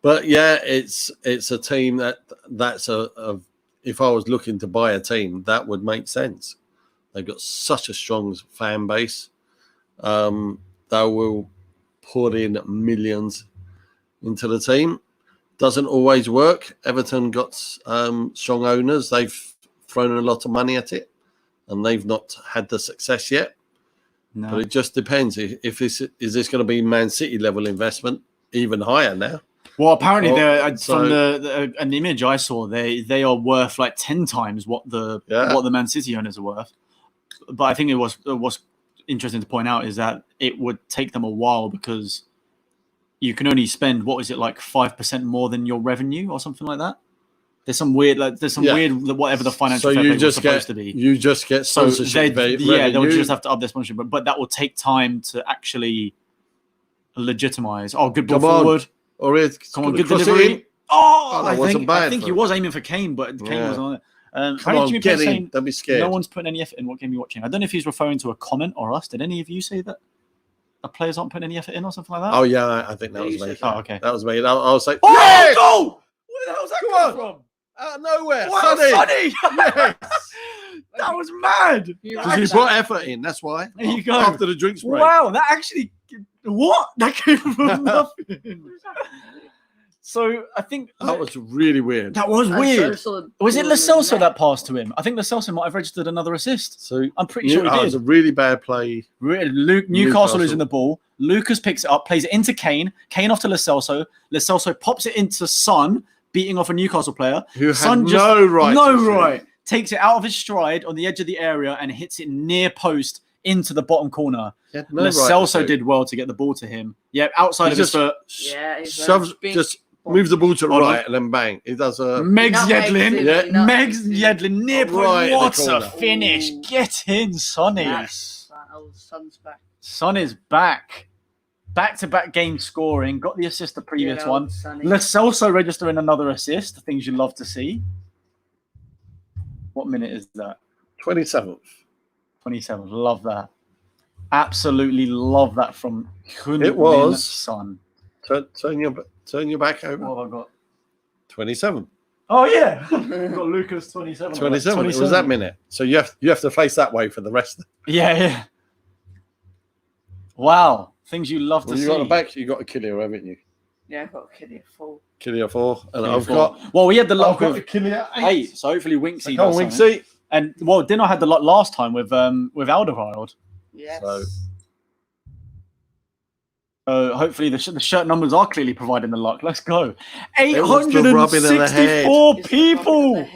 But yeah, it's a team that's a if I was looking to buy a team, that would make sense. They've got such a strong fan base. They will put in millions into the team. Doesn't always work. Everton got strong owners. They've thrown a lot of money at it, and they've not had the success yet. No. But it just depends. If this is this going to be Man City level investment, even higher now. Well, apparently, from an image I saw, they are worth like 10 times what the Man City owners are worth. But I think it was interesting to point out is that it would take them a while because you can only spend like 5% more than your revenue or something like that. There's some weird whatever the financial fair play was supposed to be. You just get sponsorship. They'll just have to up their sponsorship, but that will take time to actually legitimize. Oh, good ball forward. Come on, good delivery. That wasn't bad. I think he was aiming for Kane, but Kane was on it. Come on, get in. Don't be scared. No one's putting any effort in. What game you're watching? I don't know if he's referring to a comment or us. Did any of you say that the players aren't putting any effort in or something like that? Oh yeah, I think that was me. Oh, okay. That was me. I was like, oh, goal! Where the hell's that come from? Out of nowhere. Wow, Sonny! Yes. That was mad. Because he put effort in. That's why. There you go. After the drinks break. Wow, that actually. What? That came from nothing. So I think that was really weird. That was weird. Was it Lo Celso that passed to him? I think Lo Celso might have registered another assist. So I'm pretty sure he did. It was a really bad play. Newcastle losing the ball. Lucas picks it up, plays it into Kane. Kane off to Lo Celso. Lo Celso pops it into Son, beating off a Newcastle player. Who had no right. Takes it out of his stride on the edge of the area and hits it near post into the bottom corner. Lo Celso did well to get the ball to him. Yeah, outside of his foot. Yeah, just moves the ball to the right and then bang. He does a Megs Yedlin near point. What a finish. Get in, Sonny. Son's back. Son is back. Back-to-back game scoring. Got the assist the previous one. Lo Celso registering another assist. Things you love to see. What minute is that? 27th. 27th. Love that. Absolutely love that from Heung-min Son. Turn your back over. What have I got? 27. Oh yeah, I've got Lucas 27. 27. It was that minute. So you have to face that way for the rest of the... Yeah. Wow. Things you love to see. You got the back, you got Achillea, haven't you? Yeah, I've got Achillea 4. Achillea 4. And I've got... Well, we had the lot with Achillea 8. So hopefully Winksy does Winksy. And well, didn't I had the lot last time with Alderweireld? Yes. So hopefully the shirt numbers are clearly providing the luck. Let's go. 864 people.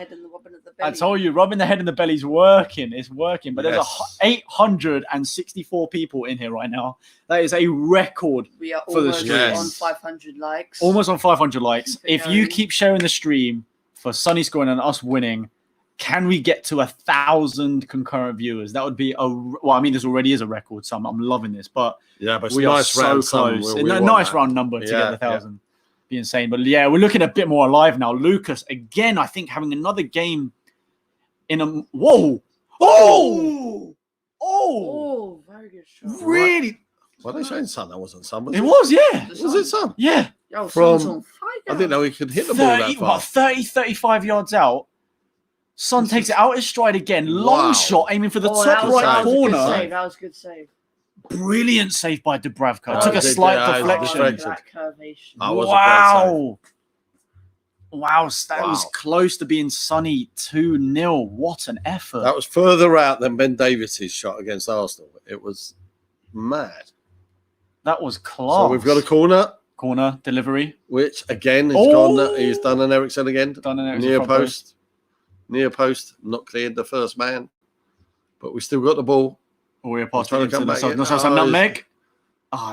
I told you, rubbing the head in the belly is working. It's working. But there's 864 people in here right now. That is a record. We are for the almost stream. on 500 likes. Almost on 500 likes. If you keep sharing the stream for Sonny scoring and us winning, can we get to 1,000 concurrent viewers? That would be this already is a record, so I'm loving this. But yeah, but we are so close. Nice round number to get 1,000. Be insane. But yeah, we're looking a bit more alive now. Lucas again, I think having another game in a very good shot. Really? What are they saying, Son? That wasn't Son. It was, yeah. Was it Son? Yeah. Yo, from I didn't know he could hit the ball that far. 35 yards out. Son takes it out his stride again. Long shot, aiming for the top right corner. That was a good save. Brilliant save by Dubravka. Took a slight deflection. Wow. Wow, that was close to being Sonny 2-0. What an effort. That was further out than Ben Davies's shot against Arsenal. It was mad. That was class. So we've got a corner. Corner delivery. Which, again, has gone. He's done an Eriksen again. Done an Eriksen near post. Near post. Not cleared the first man. But we still got the ball. We're passing into the nutmeg.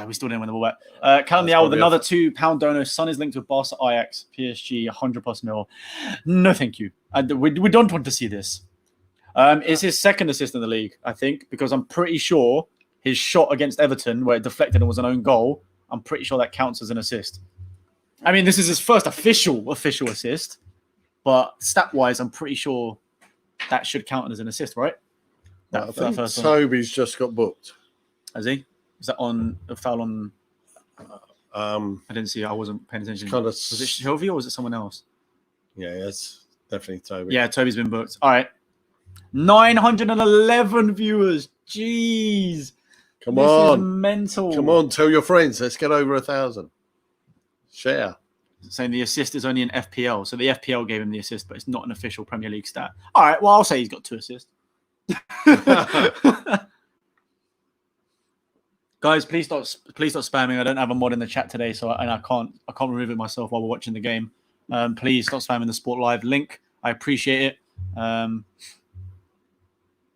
We still didn't win the ball back. Callum the Owl with another £2 donor. Son is linked with Barca, Ajax, PSG, 100+ mil. No, thank you. We don't want to see this. It's his second assist in the league, I think, because I'm pretty sure his shot against Everton, where it deflected and was an own goal, I'm pretty sure that counts as an assist. I mean, this is his first official assist, but stat-wise, I'm pretty sure that should count as an assist, right? I think Toby's just got booked. Has he? Is that on a foul on? I didn't see. I wasn't paying attention. Was it Shelby or was it someone else? Yeah, it's definitely Toby. Yeah, Toby's been booked. All right, 911 viewers. Jeez, come on, this is mental. Come on, tell your friends. Let's get over 1,000. Share. Saying the assist is only an FPL, so the FPL gave him the assist, but it's not an official Premier League stat. All right, well I'll say he's got 2 assists. Guys, please stop spamming. I don't have a mod in the chat today, so I can't remove it myself while we're watching the game. Please stop spamming the Sport Live link. I appreciate it.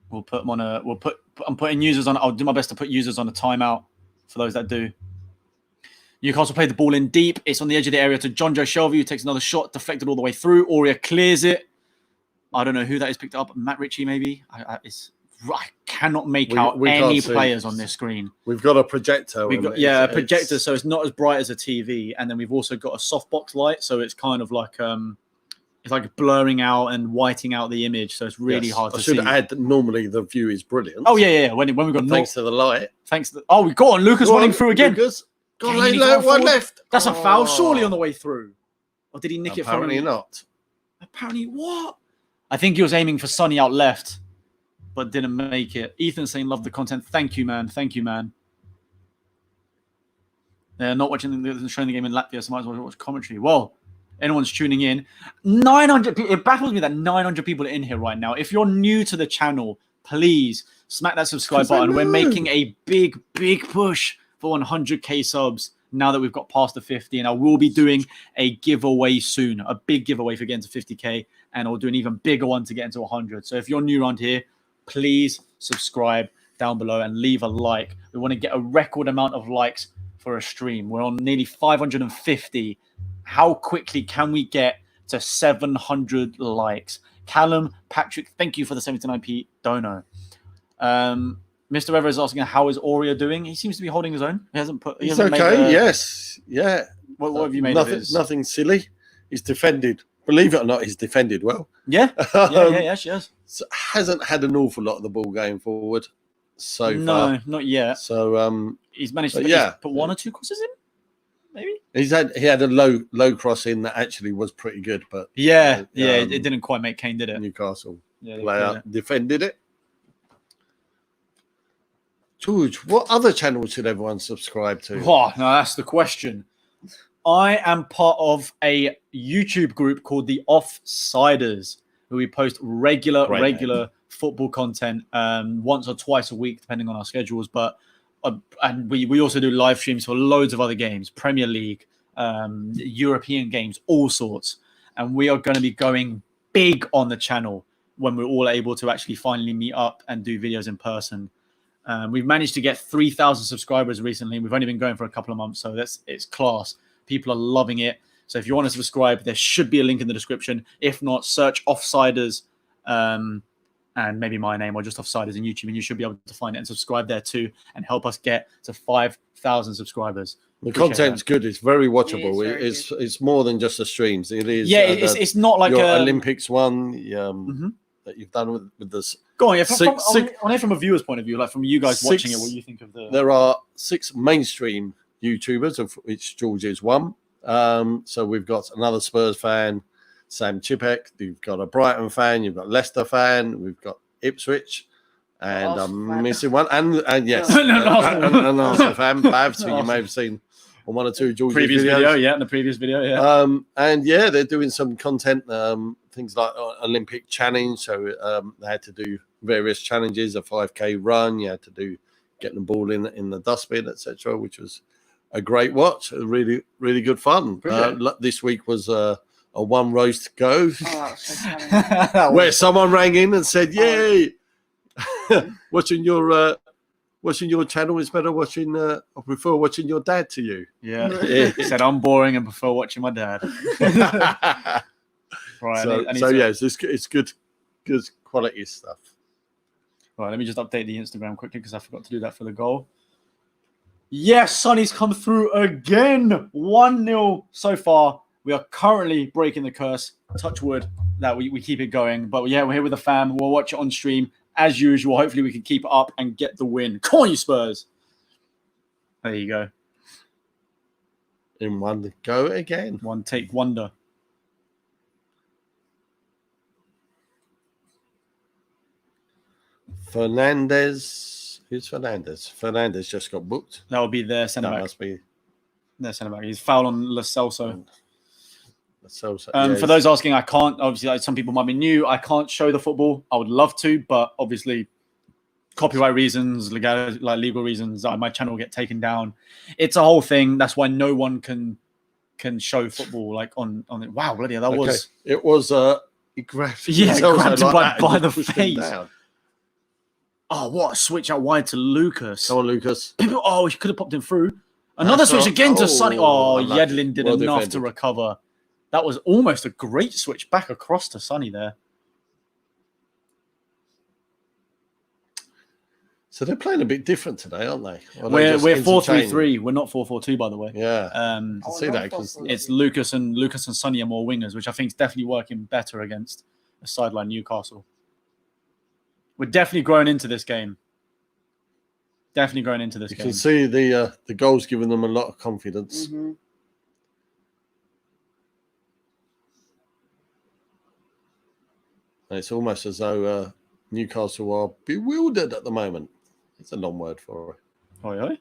We'll put them on a. I'm putting users on. I'll do my best to put users on a timeout for those that do. Newcastle played the ball in deep. It's on the edge of the area to John Joe Shelby, who takes another shot, deflected all the way through. Aurea clears it. I don't know who that is picked up. Matt Ritchie, maybe. I cannot make out any players on this screen. We've got a projector. A projector, so it's not as bright as a TV. And then we've also got a softbox light, so it's kind of like it's like blurring out and whiting out the image, so it's really hard to see. I should add that normally the view is brilliant. Oh yeah. When we've got thanks to the light. We got on Lucas running through again. Lucas. One left. That's a foul, surely on the way through. Or did he nick it from him? Apparently not. Apparently what? I think he was aiming for Sonny out left, but didn't make it. Ethan saying, love the content. Thank you, man. They're not showing the game in Latvia, so might as well watch commentary. Well, anyone's tuning in. 900 people. It baffles me that 900 people are in here right now. If you're new to the channel, please smack that subscribe button. We're making a big push for 100k subs now that we've got past the 50, and I will be doing a giveaway soon, a big giveaway for getting to 50k, and I'll do an even bigger one to get into 100. So if you're new around here, please subscribe down below and leave a like. We want to get a record amount of likes for a stream. We're on nearly 550. How quickly can we get to 700 likes? Callum, Patrick, thank you for the 79p dono. Mr. Weather is asking, how is Aurea doing? He seems to be holding his own. He hasn't He's okay. Yes. Yeah. What have you made nothing, of his? Nothing silly. He's defended. Believe it or not, he's defended well. Yeah. Yeah, she has. So hasn't had an awful lot of the ball going forward so far. No, not yet. So he's managed to put 1 or 2 crosses in. Maybe he had a low cross in that actually was pretty good, but it didn't quite make Kane, did it? Newcastle player defended it. George, what other channel should everyone subscribe to? Oh, no, that's the question. I am part of a YouTube group called the Offsiders, where we post regular football content once or twice a week, depending on our schedules. But and we also do live streams for loads of other games, Premier League, European games, all sorts. And we are going to be going big on the channel when we're all able to actually finally meet up and do videos in person. We've managed to get 3,000 subscribers recently. We've only been going for a couple of months, so it's class. People are loving it. So if you want to subscribe, there should be a link in the description. If not, search Offsiders and maybe my name or just Offsiders in YouTube, and you should be able to find it and subscribe there too and help us get to 5,000 subbers. The content's good. It's very watchable. It's more than just the streams. It is. Yeah, it's not like your Olympics one that you've done with this. Go on, from a viewer's point of view, like from you guys watching it, what you think of the... There are 6 mainstream YouTubers, of which George is one. So we've got another Spurs fan, Sam Chipek. You've got a Brighton fan. You've got Leicester fan. We've got Ipswich. And I'm missing one. And yes, an Arsenal fan, Babs, who you may have seen on one or two George's previous videos. video, yeah, in the previous video, yeah. And yeah, they're doing some content, things like Olympic challenge. So they had to do various challenges, a 5K run. You had to do getting the ball in the dustbin, etc., which was a great watch. Really, really good fun. This week was a one roast to go, where someone rang in and said, "Yay, watching your channel is better watching. I prefer watching your dad to you." Yeah, he said I'm boring and prefer watching my dad. Right. It's good quality stuff. Right, let me just update the Instagram quickly because I forgot to do that for the goal. Yes, Sonny's come through again. 1-0 so far. We are currently breaking the curse. Touch wood that we keep it going. But yeah, we're here with the fam. We'll watch it on stream as usual. Hopefully we can keep it up and get the win. Come on, you Spurs. There you go. In one go again. One take wonder. Fernandez. Who's Fernandez? Fernandez just got booked. That will be their centre back. Must be their centre back. He's fouled on Lo Celso. For those asking, I can't. Obviously, like, some people might be new. I can't show the football. I would love to, but obviously, copyright reasons, legal reasons, my channel will get taken down. It's a whole thing. That's why no one can show football like on it. Wow, bloody hell, that was. It was. He grabbed. Grabbed him by the face. Oh, what a switch out wide to Lucas. Come on, Lucas. Oh, he could have popped him through. Another switch again to Sonny. Oh, Yedlin did enough to recover. That was almost a great switch back across to Sonny there. So they're playing a bit different today, aren't they? We're 4-3-3. We're not 4-4-2, by the way. Yeah. I see that because it's Lucas and Sonny are more wingers, which I think is definitely working better against a side like Newcastle. We're definitely growing into this game. Definitely growing into this game. You can see the goals giving them a lot of confidence. Mm-hmm. It's almost as though Newcastle are bewildered at the moment. It's a long word for it. Oh, yeah?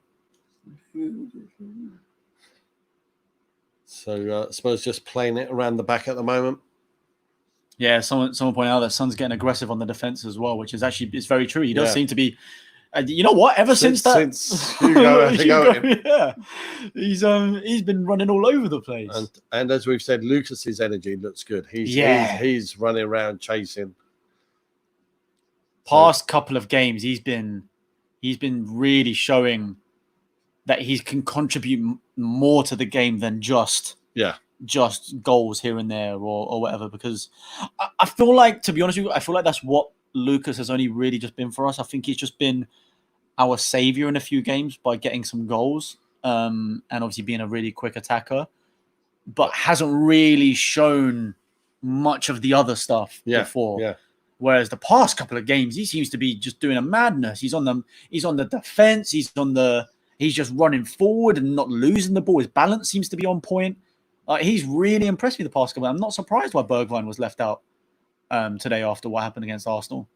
So Spurs just playing it around the back at the moment. Yeah, someone pointed out that Son's getting aggressive on the defense as well, which is actually it's very true. He does seem to be. You know what? Ever since Hugo, yeah, he's been running all over the place. And as we've said, Lucas's energy looks good. He's running around chasing. Past couple of games, he's been really showing that he can contribute more to the game than just goals here and there or whatever. Because I feel like, to be honest with you, I feel like that's what Lucas has only really just been for us. I think he's just been our savior in a few games by getting some goals and obviously being a really quick attacker, but hasn't really shown much of the other stuff before. Yeah. Whereas the past couple of games, he seems to be just doing a madness. He's on the defense. He's just running forward and not losing the ball. His balance seems to be on point. He's really impressed me the past couple. I'm not surprised why Bergwijn was left out today after what happened against Arsenal.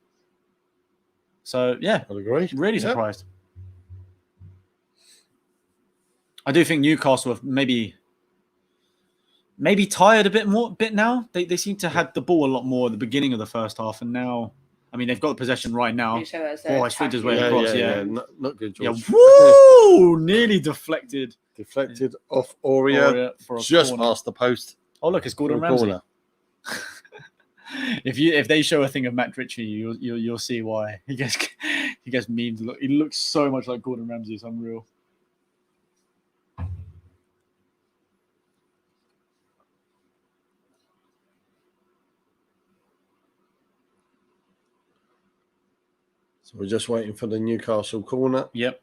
So yeah, I'd agree. Really surprised. I do think Newcastle have maybe tired a bit now. They seem to have the ball a lot more at the beginning of the first half, and now, I mean, they've got the possession right now. He's flicked his way across. Yeah. Not good, George. Yeah, woo! Nearly deflected. Deflected off Aurier for just past the post. Oh, look, it's Gordon Ramsay. If they show a thing of Matt Ritchie, you'll see why he gets memed. He looks so much like Gordon Ramsay. It's unreal. So we're just waiting for the Newcastle corner. Yep.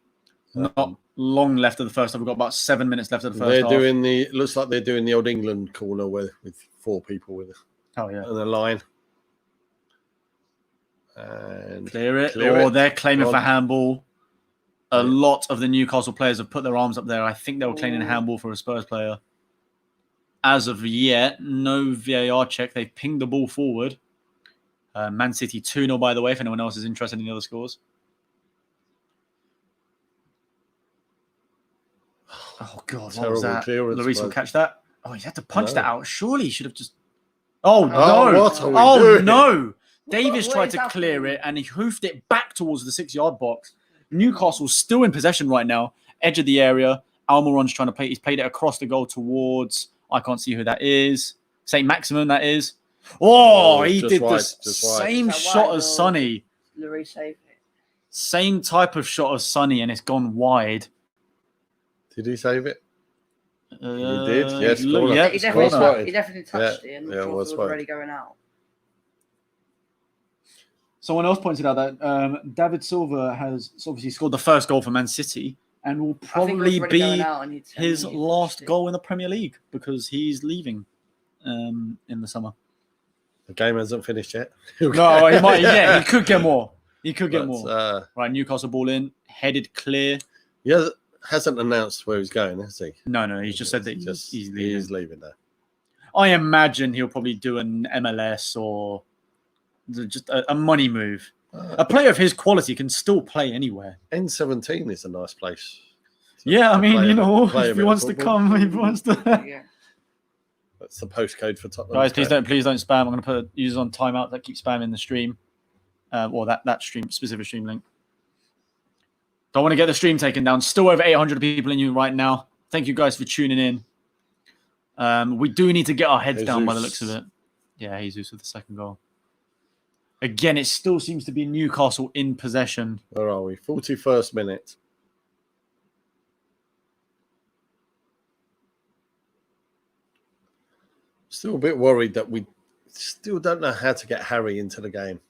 Not long left of the first half. We've got about 7 minutes left of the first half. Looks like they're doing the old England corner with 4 people with and a line. And clear it. They're claiming for handball. A lot of the Newcastle players have put their arms up there. I think they were claiming handball for a Spurs player. As of yet, no VAR check. They've pinged the ball forward. Man City 2-0, by the way, if anyone else is interested in the other scores. Oh God, what Terrible was that? clearance, Lloris will man. catch that. Oh, he had to punch No. that out. Surely he should have just. Oh Oh, no! what are we Oh doing? no! Davis What tried is to clear happening? it and he hoofed it back towards the 6-yard box. Newcastle's still in possession right now, edge of the area. Almiron's trying to play. He's played it across the goal towards. I can't see who that is. Saint Maximin, that is. Oh, he just did wide, the just wide. same Is that shot wide as or- Sonny. Lloris saved it. Same type of shot as Sonny, and it's gone wide. Did he save it? He did, yes, corner. Yeah, He it's definitely, corner. wide. he definitely touched it, and yeah, the thought was was wide. already going out. Someone else pointed out that David Silva has obviously scored the first goal for Man City and will I think it probably was already going be out and his he touched last it. goal in the Premier League because he's leaving in the summer. The game hasn't finished yet. No, he might. Yeah, he could get more. He could get But, more. Right, Newcastle ball in, headed clear. He hasn't announced where he's going, has he? No, he's just said that he's He leaving. is leaving now. I imagine he'll probably do an MLS or just a money move. A player of his quality can still play anywhere. N17 is a nice place. Yeah, I mean, play you a bit- know, play a if bit he of wants to football. come, if he wants to. Yeah. That's the postcode for Tottenham. Guys, please don't spam. I'm going to put users on timeout that keep spamming the stream, or that specific stream link. Don't want to get the stream taken down. Still over 800 people in you right now. Thank you guys for tuning in. We do need to get our heads down by the looks of it. Yeah, Jesus with the second goal. Again, it still seems to be Newcastle in possession. Where are we? 41st minute. Still a bit worried that we still don't know how to get Harry into the game.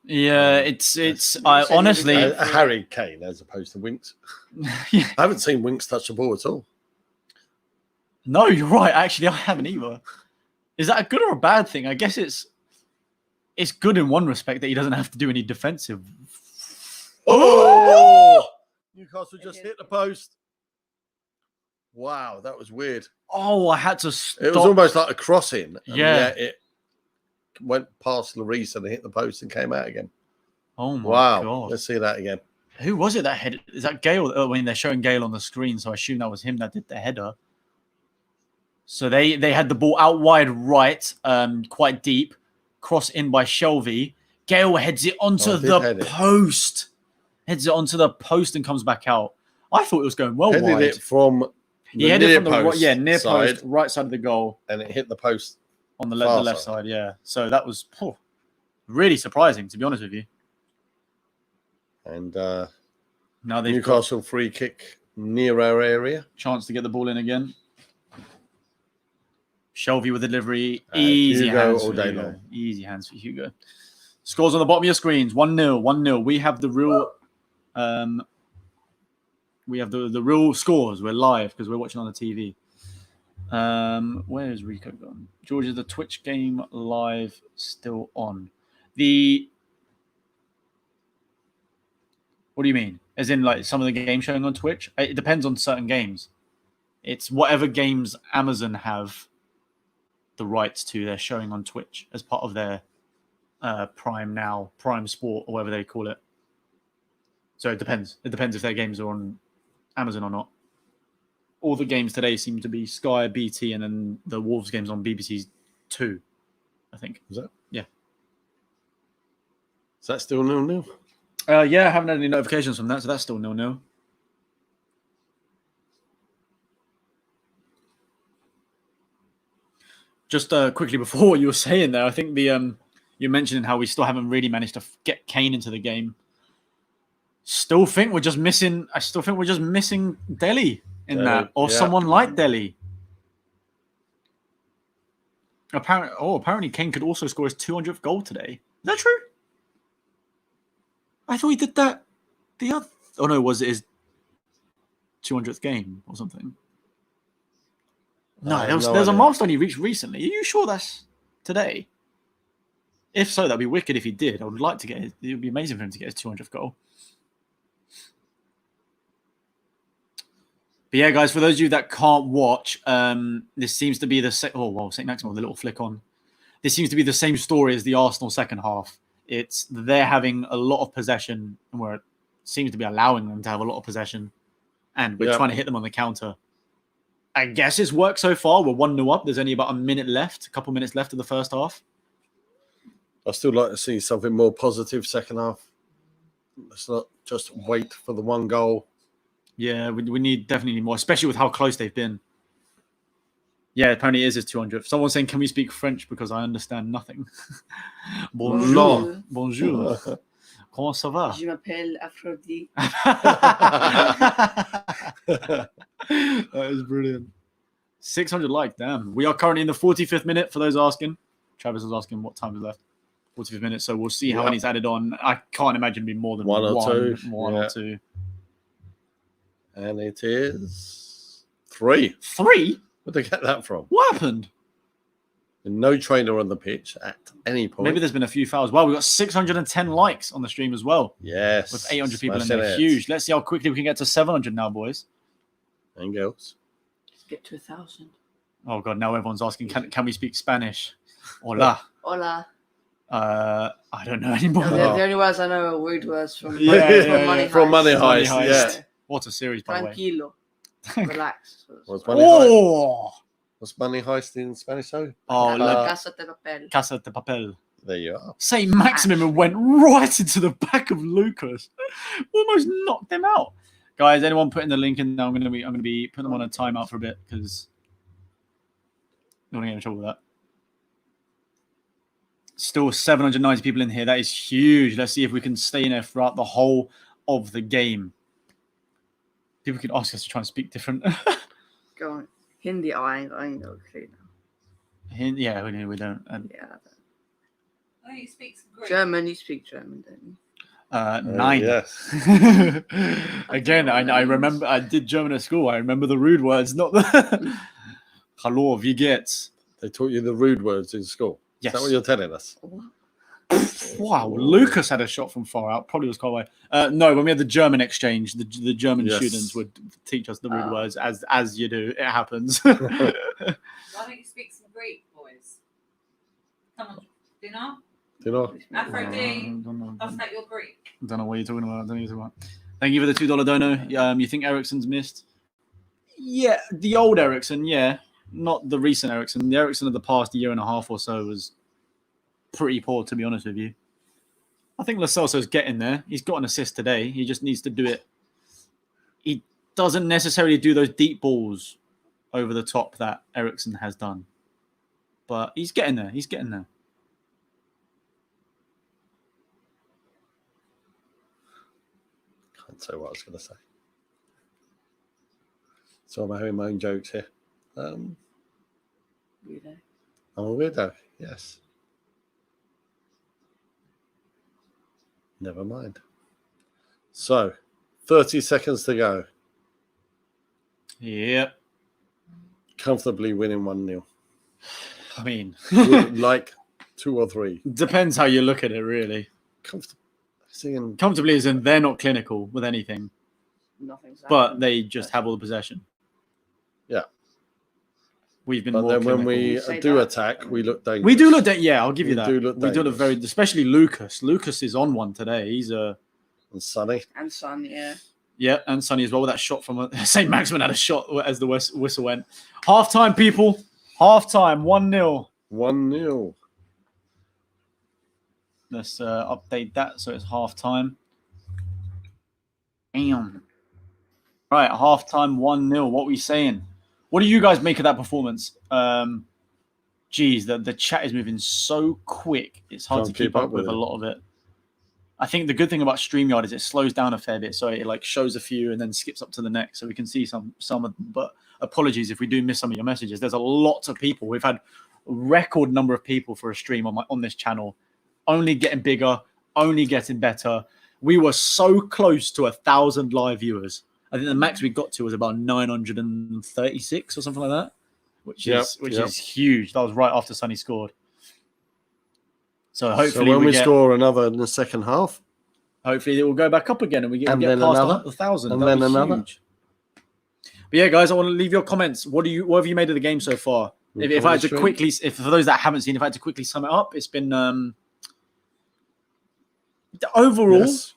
Yeah, I honestly, Harry Kane as opposed to Winks. Yeah. I haven't seen Winks touch the ball at all. No, you're right. Actually, I haven't either. Is that a good or a bad thing? I guess it's good in one respect that he doesn't have to do any defensive. Oh! Newcastle just hit the post. Wow, that was weird. Oh, I had to stop. It was almost like a crossing. And Yeah. It went past Lloris and hit the post and came out again. Oh my Wow. God. Let's see that again. Who was it that headed? Is that Gale? I mean, they're showing Gale on the screen, so I assume that was him that did the header. So they had the ball out wide right, quite deep. Cross in by Shelvey. Gale heads it onto the post. Heads it onto the post and comes back out. I thought it was going well Headed wide. it from He headed from the near side, post, right side of the goal. and it hit the post On the left side, yeah. So that was really surprising, to be honest with you. And Now they've got Newcastle free kick near our area. chance to get the ball in again. Shelvey with the delivery. Easy Hugo hands all for day Hugo. long. Easy hands for Hugo. Scores on the bottom of your screens. 1-0, 1-0. We have the real the real scores. We're live because we're watching on the TV. Where is Rico gone? George, is the Twitch game live still on? What do you mean? As in, like, some of the games showing on Twitch? It depends on certain games. It's whatever games Amazon have the rights to, they're showing on Twitch as part of their Prime Now, Prime Sport, or whatever they call it. So it depends. It depends if their games are on Amazon or not. All the games today seem to be Sky, BT, and then the Wolves games on BBC 2, I think. Is that? Yeah. Is that still 0-0? Yeah, I haven't had any notifications from that, so that's still 0-0. Just quickly before what you were saying there, I think you're mentioning how we still haven't really managed to get Kane into the game. I still think we're just missing Dele in that, or someone like Dele. Apparently Kane could also score his 200th goal today. Is that true? I thought he did that the other. Oh no, was it his 200th game or something? No, there's a milestone he reached recently. Are you sure that's today? If so, that'd be wicked if he did. I would like to get it. It would be amazing for him to get his 200th goal. But yeah, guys, for those of you that can't watch, this seems to be the St. Maximin, the little flick on. This seems to be the same story as the Arsenal second half. They're having a lot of possession and we're seems to be allowing them to have a lot of possession, and we're trying to hit them on the counter. I guess it's worked so far. We're 1-0 up. There's only about a couple minutes left of the first half. I still like to see something more positive second half. Let's not just wait for the one goal. Yeah, we definitely need more, especially with how close they've been. Yeah, apparently it is his 200th. Someone's saying, can we speak French because I understand nothing? Bonjour. Bonjour. Comment ça va? Je m'appelle Aphrodite. That is brilliant. 600 likes, damn. We are currently in the 45th minute for those asking. Travis was asking what time is left. 45th minute, so we'll see how many's added on. I can't imagine it'd be more than one or two. And it is 3. 3? Where'd they get that from? What happened? No trainer on the pitch at any point. Maybe there's been a few fouls. Well, we've got 610 likes on the stream as well. Yes. With 800 people in there. Huge. Let's see how quickly we can get to 700 now, boys. And girls. Let's get to 1,000. Oh, God. Now everyone's asking, can we speak Spanish? Hola. Hola. I don't know anymore. The only words I know are weird words from Money Heist. From Money Heist. Yeah. What a series, by the way. Tranquilo. Relax. What's Money Heist? What's Money Heist in Spanish? Casa de Papel. Casa de Papel. There you are. Saint Maximum and went right into the back of Lucas. Almost knocked him out. Guys, anyone putting the link in? I'm gonna be putting them on a timeout for a bit because I don't want to get in trouble with that. Still 790 people in here. That is huge. Let's see if we can stay in there throughout the whole of the game. People could ask us to try and speak different. Go on. Hindi, I ain't no clue now. Yeah, we don't. Oh, you speak Greek. German, you speak German, don't you? 9. Yes. Again, I remember I did German at school. I remember the rude words, not the Hallo, wie geht's? They taught you the rude words in school. Yes. Is that what you're telling us? Wow, Lucas had a shot from far out. Probably was quite away. No, when we had the German exchange, the German students would teach us the rude words as you do. It happens. Why don't you speak some Greek, boys? Come on, do you know? Aphrodite, that's like your Greek. I don't know what you're talking about. Thank you for the $2 dono. You think Eriksen's missed? Yeah, the old Eriksen, yeah. Not the recent Eriksen. The Eriksen of the past year and a half or so was pretty poor, to be honest with you. I think Lo Celso's getting there. He's got an assist today. He just needs to do it. He doesn't necessarily do those deep balls over the top that Eriksen has done. But he's getting there. He's getting there. Can't say what I was going to say. So I'm having my own jokes here. Weirdo. I'm a weirdo, yes. Never mind. So, 30 seconds to go. Yep. Comfortably winning 1-0. I mean, like 2 or 3. Depends how you look at it, really. Comfortably as in they're not clinical with anything. Nothing's happened. But they just have all the possession. Yeah. We've been but more then clinical. when we do attack, we look dangerous. We do look yeah, I'll give you that. We do look very, especially Lucas. Lucas is on one today. He's and Sonny. And Son, yeah. Yeah, and Sonny as well with that shot from St. Maximin had a shot as the whistle went. Half time, people. Half time, 1-0. 1-0. Let's update that so it's half time. Damn. Right, half time, 1-0. What are we saying? What do you guys make of that performance? Geez, the chat is moving so quick. It's hard to keep up with a lot of it. I think the good thing about StreamYard is it slows down a fair bit. So it like shows a few and then skips up to the next. So we can see some of them. But apologies if we do miss some of your messages. There's a lot of people. We've had a record number of people for a stream on this channel. Only getting bigger, only getting better. We were so close to 1,000 live viewers. I think the max we got to was about 936 or something like that, which is huge. That was right after Sonny scored. So hopefully, when we score another in the second half, hopefully it will go back up again and we get past 1,000. And then another. Huge. But yeah, guys, I want to leave your comments. What have you made of the game so far? If I had to quickly, for those that haven't seen, if I had to quickly sum it up, it's been overall. Yes.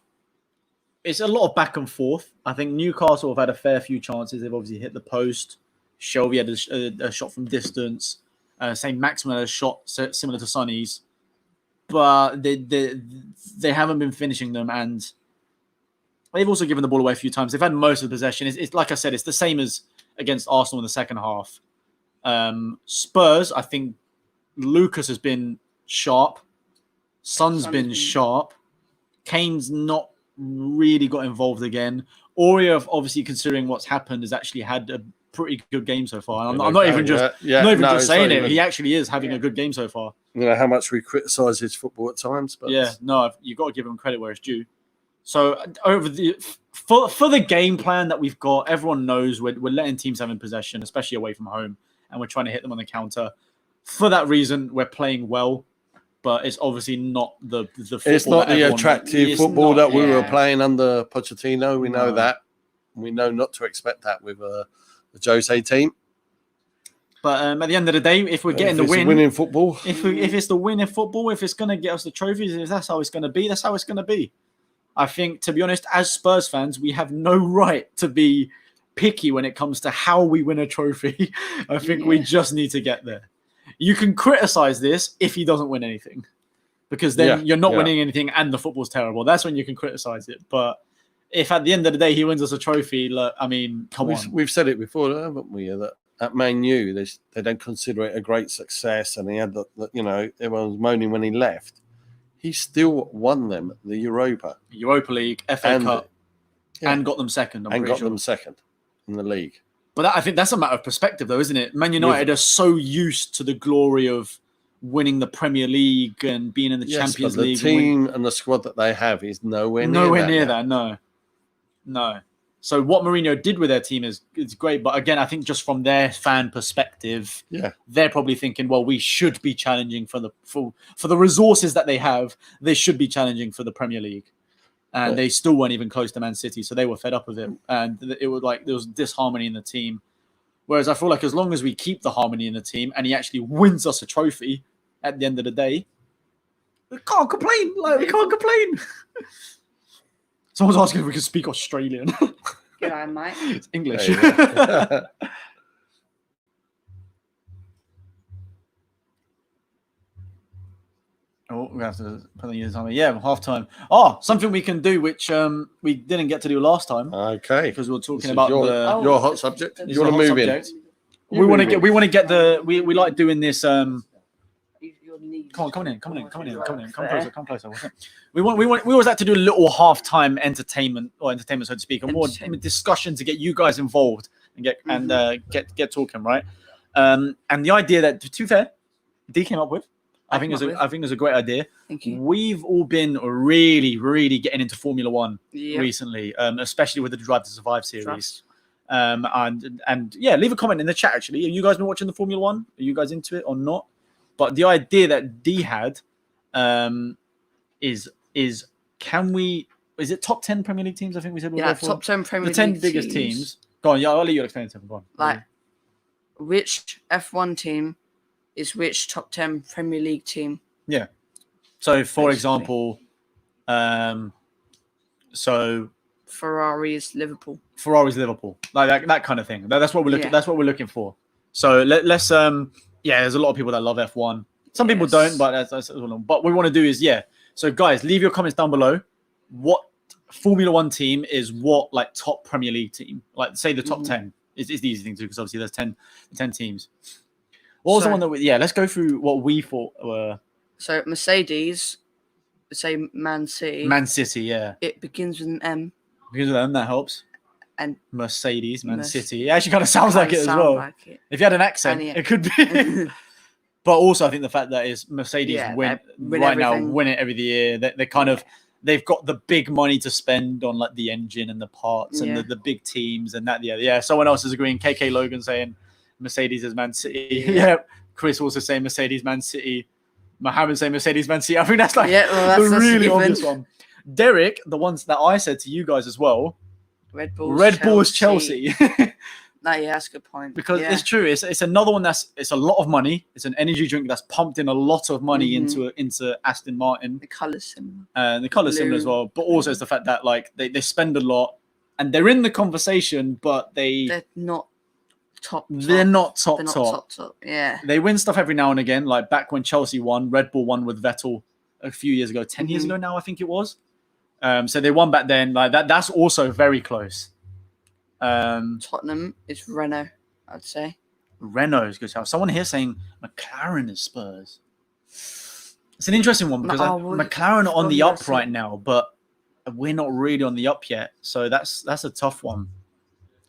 it's a lot of back and forth. I think Newcastle have had a fair few chances. They've obviously hit the post. Shelby had a shot from distance. Same Maxwell had a shot similar to Sonny's. But they haven't been finishing them, and they've also given the ball away a few times. They've had most of the possession. It's like I said, it's the same as against Arsenal in the second half. Spurs, I think Lucas has been sharp. Son's been sharp. Kane's not really got involved again. Aurier, obviously considering what's happened, has actually had a pretty good game so far. I'm not even just saying it. He actually is having a good game so far. You know how much we criticise his football at times, but you've got to give him credit where it's due. So for the game plan that we've got, everyone knows we're letting teams have in possession, especially away from home, and we're trying to hit them on the counter. For that reason, we're playing well, but it's obviously not the football. It's not the attractive football that we were playing under Pochettino. We know that. We know not to expect that with the Jose team. But at the end of the day, if we're getting the win, winning football, if it's the win in football, if it's going to get us the trophies, if that's how it's going to be, that's how it's going to be. I think, to be honest, as Spurs fans, we have no right to be picky when it comes to how we win a trophy. I think we just need to get there. You can criticize this if he doesn't win anything, because then you're not winning anything and the football's terrible. That's when you can criticize it. But if at the end of the day he wins us a trophy, look, I mean, come on. We've said it before, haven't we? That at Man U, they don't consider it a great success, and he had everyone was moaning when he left. He still won them the Europa League, FA Cup, and got them second. Them second in the league. But I think that's a matter of perspective, though, isn't it? Man United are so used to the glory of winning the Premier League and being in the Champions League. The team and the squad that they have is nowhere near that. No. So what Mourinho did with their team is great. But again, I think just from their fan perspective, they're probably thinking, well, we should be challenging for the resources that they have. They should be challenging for the Premier League. And they still weren't even close to Man City. So they were fed up with it. And it was like there was disharmony in the team. Whereas I feel like as long as we keep the harmony in the team and he actually wins us a trophy at the end of the day, we can't complain. We can't complain. Someone's asking if we can speak Australian. Good eye, mate. It's English. Oh, we have to put the years on. Yeah, half time. Oh, something we can do which we didn't get to do last time. Okay. Because we were talking about your hot subject. You want to move in? We want to get the we like doing this. Come on, come closer. We always like to do a little halftime entertainment, so to speak, and more discussion to get you guys involved and get talking, right? And the idea that, to be fair, D came up with, I think is a great idea. Thank you. We've all been really, really getting into Formula One recently, especially with the Drive to Survive series. And leave a comment in the chat. Actually, have you guys been watching the Formula One? Are you guys into it or not? But the idea that D had is it top 10 Premier League teams? I think we said top 10 Premier League. The 10 biggest teams. Go on, I'll let you explain it to me. Go on. Like, which F1 team is which top 10 Premier League team? Yeah. So, for example, Ferrari's Liverpool. Like that kind of thing. That's what we're looking. That's what we're looking for. So let's there's a lot of people that love F1. Some people don't, but that's what we want to do is So guys, leave your comments down below. What Formula One team is what like top Premier League team? Like say the top 10 is the easy thing to do because obviously there's 10 teams. What was the one that let's go through what we thought were. So Mercedes, say Man City. Man City, yeah. It begins with an M. Begins with an M, that helps. And Mercedes, Man City. It actually kind of sounds like it as well. Like it. If you had an accent, it could be. But also, I think the fact that is Mercedes win it every year. They kind of they've got the big money to spend on like the engine and the parts and the big teams and that. Yeah. Someone else is agreeing. KK Logan saying Mercedes is Man City. Yeah. Chris also saying Mercedes, Man City. Mohammed saying Mercedes, Man City. I think that's like the really obvious one. Derek, the ones that I said to you guys as well. Red Bull's Chelsea. No, yeah, that's a good point. Because it's true. It's another one it's a lot of money. It's an energy drink that's pumped in a lot of money into Aston Martin. The colour's similar. The colour's similar as well. But also it's the fact that like they spend a lot and they're in the conversation, but they're not top. They're not top. Yeah. They win stuff every now and again. Like back when Chelsea won, Red Bull won with Vettel a few years ago, 10 years ago now, I think it was. So they won back then. Like that's also very close. Tottenham is Renault, I'd say. Renault is good. Someone here saying McLaren is Spurs. It's an interesting one because McLaren are on the up right now, but we're not really on the up yet. So that's a tough one.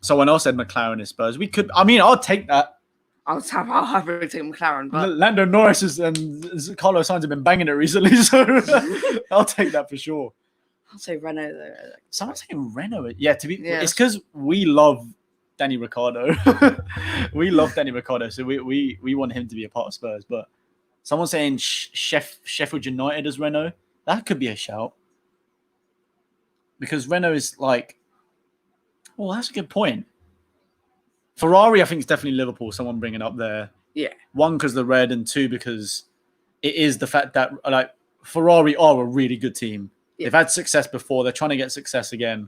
Someone else said McLaren is Spurs. We could. I mean, I'll take that. I'll happily take McLaren. But Lando Norris and Carlos Sainz have been banging it recently, so I'll take that for sure. I'll say Renault though. Someone's saying Renault. Yeah, it's because we love Danny Ricciardo. We love Danny Ricciardo, so we want him to be a part of Spurs. But someone's saying Sheffield United as Renault. That could be a shout. Because Renault is like, well, that's a good point. Ferrari, I think, is definitely Liverpool. Someone bringing up there. Yeah. One, because the red, and two, because it is the fact that like Ferrari are a really good team. Yeah. They've had success before. They're trying to get success again.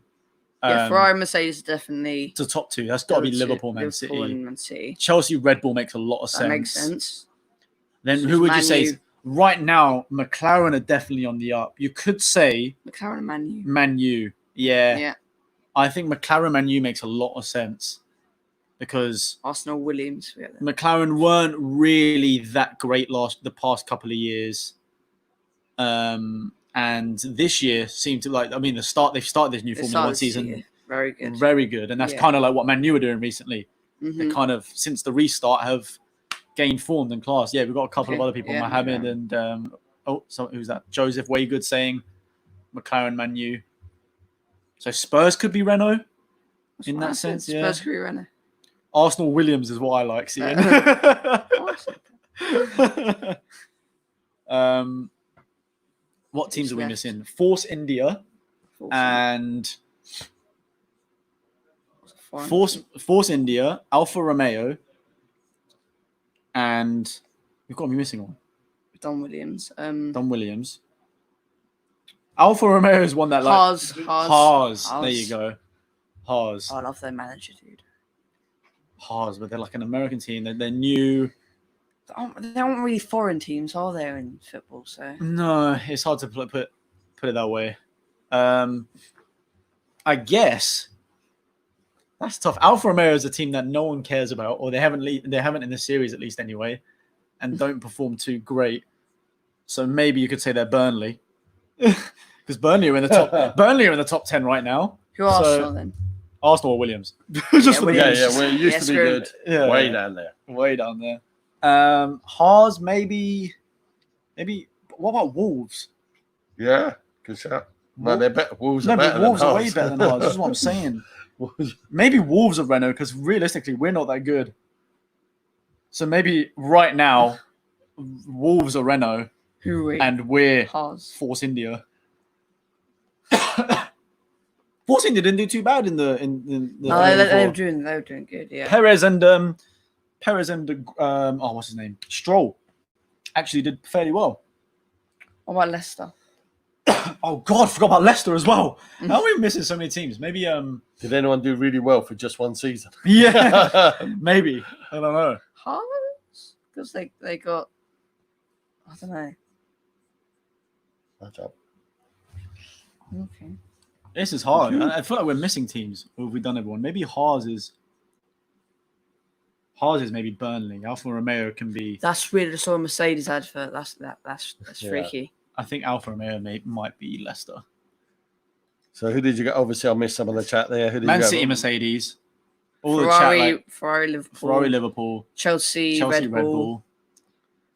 Ferrari, Mercedes definitely. It's the top two. That's got to be Liverpool, Man City. And Man City. Chelsea, Red Bull makes a lot of sense. That makes sense. Then who would you say? Right now, McLaren are definitely on the up. You could say McLaren and Man U. Man U. Yeah. Yeah. I think McLaren Man U makes a lot of sense because Arsenal Williams. McLaren weren't really that great the past couple of years. And this year seemed to they've started this new Formula 1 season. Very good. Very good. And that's kind of like what Man U are doing recently. They kind of, since the restart, have gained form and class. Yeah, we've got a couple of other people, Mohammed and who's that? Joseph Waygood saying McLaren Man U. So Spurs could be Renault in that sense. Yeah. Spurs could be Renault. Arsenal Williams is what I like seeing. What teams are we missing? Force India and Force India, Alfa Romeo, and we've got to be missing one. Don Williams. Alfa Romeo is one that Haas. There you go. Haas. I love their manager, dude. Haas, but they're like an American team. They're new. They aren't really foreign teams, are they, in football? So no, it's hard to put it that way. I guess that's tough. Alfa Romeo is a team that no one cares about, or they haven't in the series at least anyway, and don't perform too great. So maybe you could say they're Burnley, because Burnley are in the top. Burnley are in the top 10 right now. Who are Arsenal then? Arsenal or Williams? Williams. Well, it used to be good. Yeah. Way down there. Haas, maybe. What about Wolves? Yeah, good shot. No, they're better. Wolves are way better than Haas. This is what I'm saying. Maybe Wolves are Renault, because realistically, we're not that good. So maybe right now, Wolves are Renault, and we're Haas. Force India. Force India didn't do too bad in the. No, they were doing good. Yeah. Perez and what's his name? Stroll actually did fairly well. What about Leicester? Oh God, forgot about Leicester as well. How are we missing so many teams? Maybe did anyone do really well for just one season? Yeah, maybe. I don't know. Haas? Because they got, I don't know. That's up. Okay. This is hard. I feel like we're missing teams. Or have we done everyone? Maybe Haas is maybe Burnley. Alfa Romeo can be. That's weird. I saw a Mercedes advert. That's freaky. I think Alfa Romeo might be Leicester. So who did you get? Obviously, I'll miss some of the chat there. Who did Man you City, Mercedes. All Ferrari, Ferrari, Liverpool. Chelsea, Red Bull.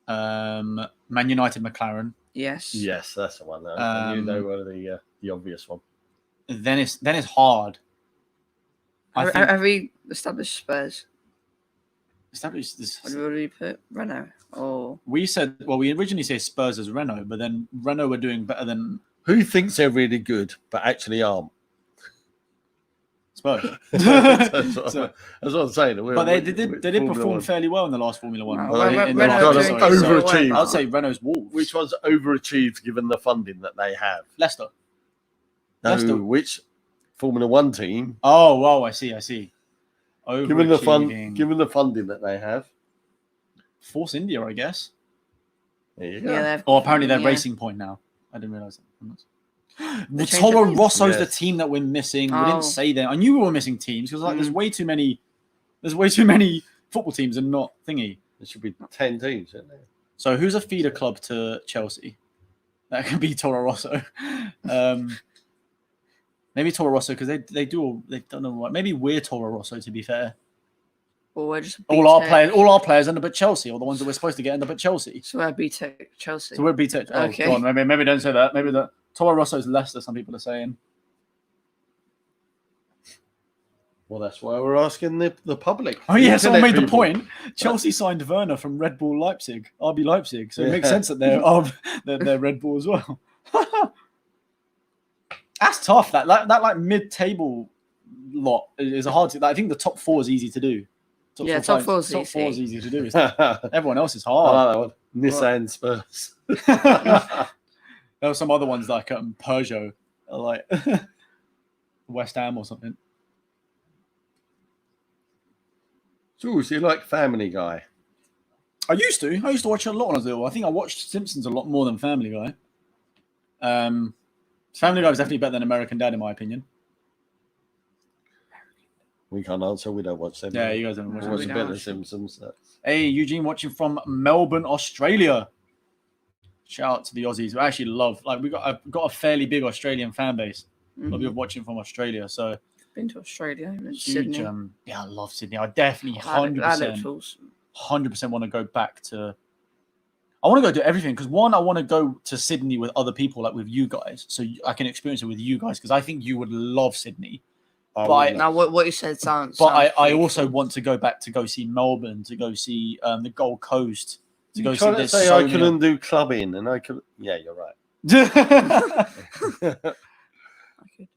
Man United, McLaren. Yes, that's the one. I knew they were the obvious one. Then it's hard. Have we established Spurs? Established this. What did we put? Renault. Or we originally said Spurs as Renault, but then Renault were doing better than. Who thinks they're really good but actually aren't? Spurs. That's what I'm saying. But they did perform fairly well in the last Formula One. Overachieved. I'd say Renault's Wolves. Which one's overachieved given the funding that they have? Leicester. No, which Formula One team? Oh, I see. Given the funding that they have. Force India, I guess. There you go. Yeah, apparently they're Racing Point now. I didn't realise that. Toro Rosso's the team that we're missing. We didn't say that. I knew we were missing teams because there's way too many. There's way too many football teams and not thingy. There should be 10 teams, isn't there? So who's a feeder club to Chelsea? That could be Toro Rosso. Maybe Toro Rosso because they've done all right. Maybe we're Toro Rosso to be fair. Or we're just all our players end up at Chelsea, or the ones that we're supposed to get end up at Chelsea. So we're BTEC Chelsea. So we're BTEC. Oh, okay. Go on, maybe don't say that. Maybe that Toro Rosso's Leicester. Some people are saying. Well, that's why we're asking the public. Oh yeah, someone made the point. Chelsea signed Werner from Red Bull Leipzig, RB Leipzig. So it makes sense that they're Red Bull as well. That's tough. That like mid-table lot is a hard to. I think the top 4 is easy to do. Top four is easy to do. Everyone else is hard. Nissan Spurs. There were some other ones like Peugeot, like West Ham or something. Jules, you like Family Guy? I used to watch it a lot when I was little. I think I watched Simpsons a lot more than Family Guy. Family Guy was definitely better than American Dad, in my opinion. We can't answer. We don't watch them. Yeah, you guys don't watch them. What's better than Simpsons? Hey, Eugene, watching from Melbourne, Australia. Shout out to the Aussies. I actually love. I've got a fairly big Australian fan base. Love you watching from Australia. So been to Australia, huge, Sydney. Yeah, I love Sydney. I definitely 100% want to go back to. I want to go do everything because one, I want to go to Sydney with other people, like with you guys, so I can experience it with you guys because I think you would love Sydney. Now, what you said sounds. But I also want to go back to go see Melbourne, to go see the Gold Coast, to go see. Say I couldn't do clubbing, and I could. Yeah, you're right.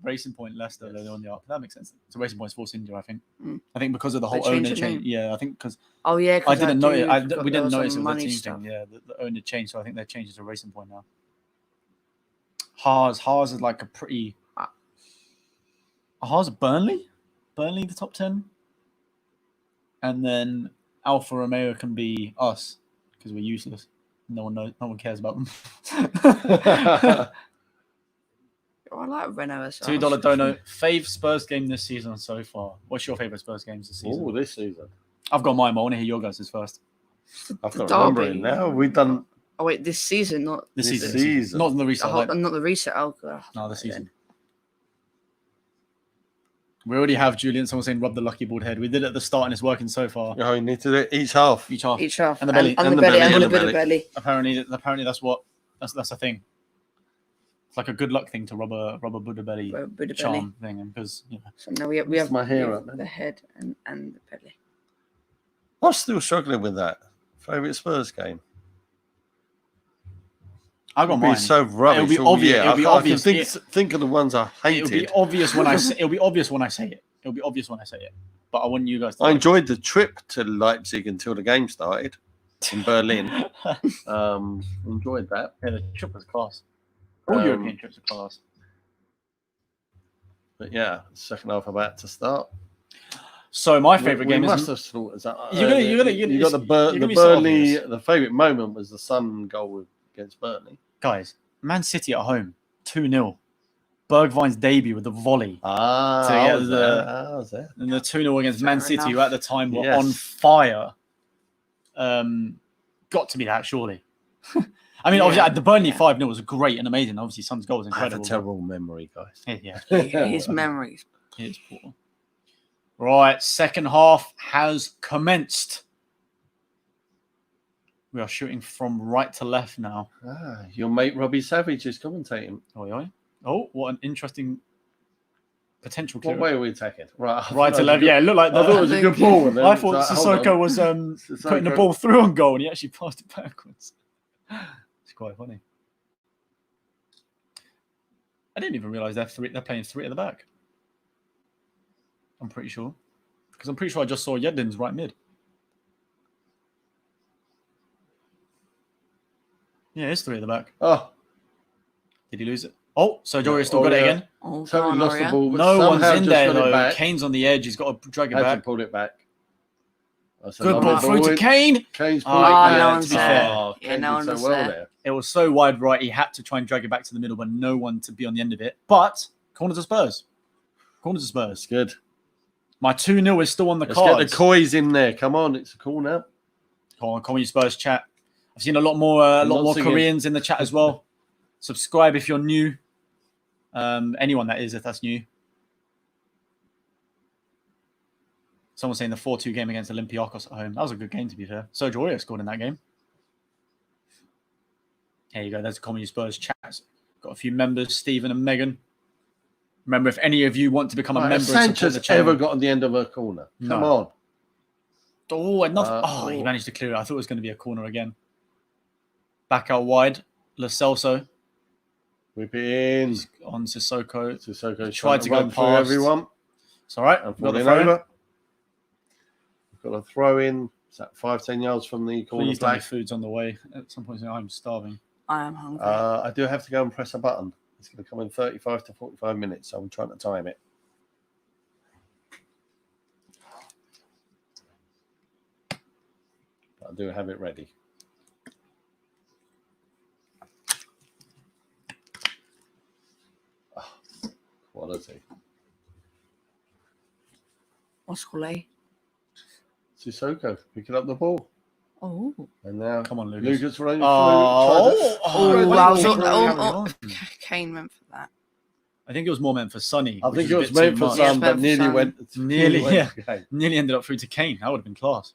Racing Point, Leicester, they're on the up. That makes sense. So Racing Point's Force India, I think. I think because of the whole owner change. Yeah, I think because. Oh yeah, I didn't notice. We didn't notice it was a team thing. Yeah, the owner changed, so I think they're changed to Racing Point now. Haas is like a pretty. Haas Burnley the top 10, and then Alfa Romeo can be us because we're useless. No one cares about them. I like Renault as well. $2 dono. Fave Spurs game this season so far. What's your favourite Spurs games this season? Oh, this season. I've got mine, but I want to hear your guys' first. I've got to remember it now. We've done. Oh wait, this season, not this season. Not the reset. Not the reset. Oh god. No, this season. We already have Julian. Someone saying rub the lucky bald head. We did it at the start and it's working so far. Oh, you need to do it each half. Each half. And the belly. And the belly. And the bit of belly. Apparently that's a thing. It's like a good luck thing to rub a Buddha belly charm thing, because So now we have my hair up, the head and the belly. I'm still struggling with that. Favorite Spurs game. I got mine. So rubbish. It'll be obvious. It'll be obvious. Think of the ones I hated. It'll be obvious when I say. It'll be obvious when I say it. It'll be obvious when I say it. But I want you guys to. I enjoyed the trip to Leipzig until the game started in Berlin. Enjoyed that. Yeah, the trip was class. All European trips are class. But yeah, second half about to start. So my favorite game is. You got the Burnley. The favorite moment was the Sun goal against Burnley. Guys, Man City at home, 2-0. Bergwijn's debut with the volley. And the 2-0 against Man City, who at the time were on fire. Got to be that, surely. I mean, obviously, the Burnley 5-0 was great and amazing. Obviously, Son's goal was incredible. I have a terrible memory, guys. Yeah. His memories. It is poor. Right, second half has commenced. We are shooting from right to left now. Your mate Robbie Savage is commentating. Oh, what an interesting potential clear. What way are we taking? Right to left. Yeah, it looked like I thought it was a good ball. I thought Sissoko was putting the ball through on goal and he actually passed it backwards. It's quite funny. I didn't even realise they're playing 3 at the back. I'm pretty sure. Because I'm pretty sure I just saw Yedlin's right mid. Yeah, it's 3 at the back. Oh. Did he lose it? Oh, so Jory still got it again. Oh, totally lost the ball. But no one's in there, though. Back. Kane's on the edge. He's got to drag it Had back. to pull it back. Good ball through to Kane. Kane's pulled it back. To be fair. Yeah, no one was there. It was so wide right, he had to try and drag it back to the middle, but no one to be on the end of it. But corner to Spurs. Corner to Spurs. Good. My 2-0 is still on the Let's cards. get the coys in there. Come on, it's a corner. Come on, come on, you Spurs chat. I've seen a lot more Koreans in the chat as well. Subscribe if you're new. Anyone that is, if that's new. Someone saying the 4-2 game against Olympiacos at home. That was a good game, to be fair. Sergio Aurier scored in that game. There you go. There's a Comedy Spurs chat. Got a few members, Stephen and Megan. Remember, if any of you want to become a member, Sanchez ever got on the end of a corner? Come on. Oh, enough. He managed to clear it. I thought it was going to be a corner again. Back out wide. Lo Celso. Whip it in. On Sissoko. Sissoko tried to go past everyone. It's all right. I'm falling over. We've got a throw in. Is that 5-10 yards from the corner? Please tell me food's on the way. At some point, I'm starving. I am hungry. I do have to go and press a button. It's going to come in 35 to 45 minutes, so I'm trying to time it. But I do have it ready. Oh, quality. What's Goulet? Sissoko picking up the ball. Oh. And now, come on, Lucas. Lucas running wow. Kane went for that. I think it was more meant for Sonny. I think it was meant for Son, but nearly went. Nearly ended up through to Kane. That would have been class.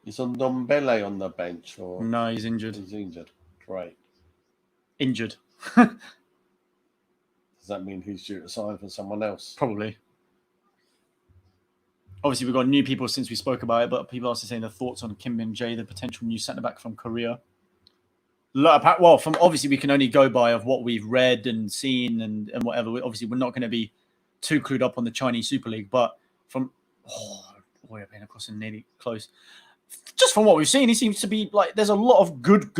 Is Ndombele on the bench? Or no, he's injured. He's injured. Great. Injured. Does that mean he's due to sign for someone else? Probably. Obviously, we've got new people since we spoke about it, but people are also saying their thoughts on Kim Min-jae, the potential new centre-back from Korea. Well, from obviously, we can only go by of what we've read and seen and whatever. Obviously, we're not going to be too clued up on the Chinese Super League, but from... we're playing across and nearly close. Just from what we've seen, he seems to be like... There's a lot of good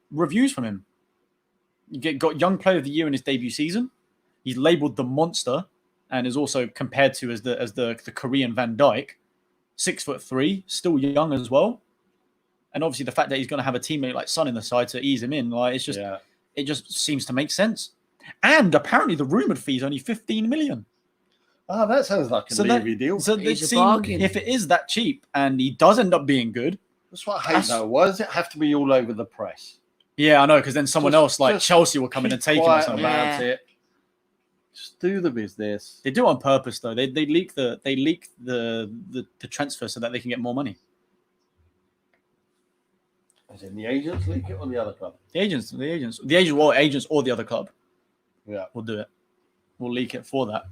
reviews from him. You got Young Player of the Year in his debut season. He's labelled the monster and is also compared to as the Korean Van Dijk. 6'3", still young as well. And obviously the fact that he's going to have a teammate like Son in the side to ease him in, like it's just it just seems to make sense. And apparently the rumoured fee is only 15 million. Oh, that sounds like a Levy deal. So if it is that cheap and he does end up being good. That's what I hate though. Why does it have to be all over the press? Yeah, I know, because then someone else like Chelsea will come in and take him or something. About it. Just do the business. They do it on purpose though. They leak the transfer so that they can get more money. As in the agents leak it or the other club? The agents or the other club. Yeah, will do it. We'll leak it for that.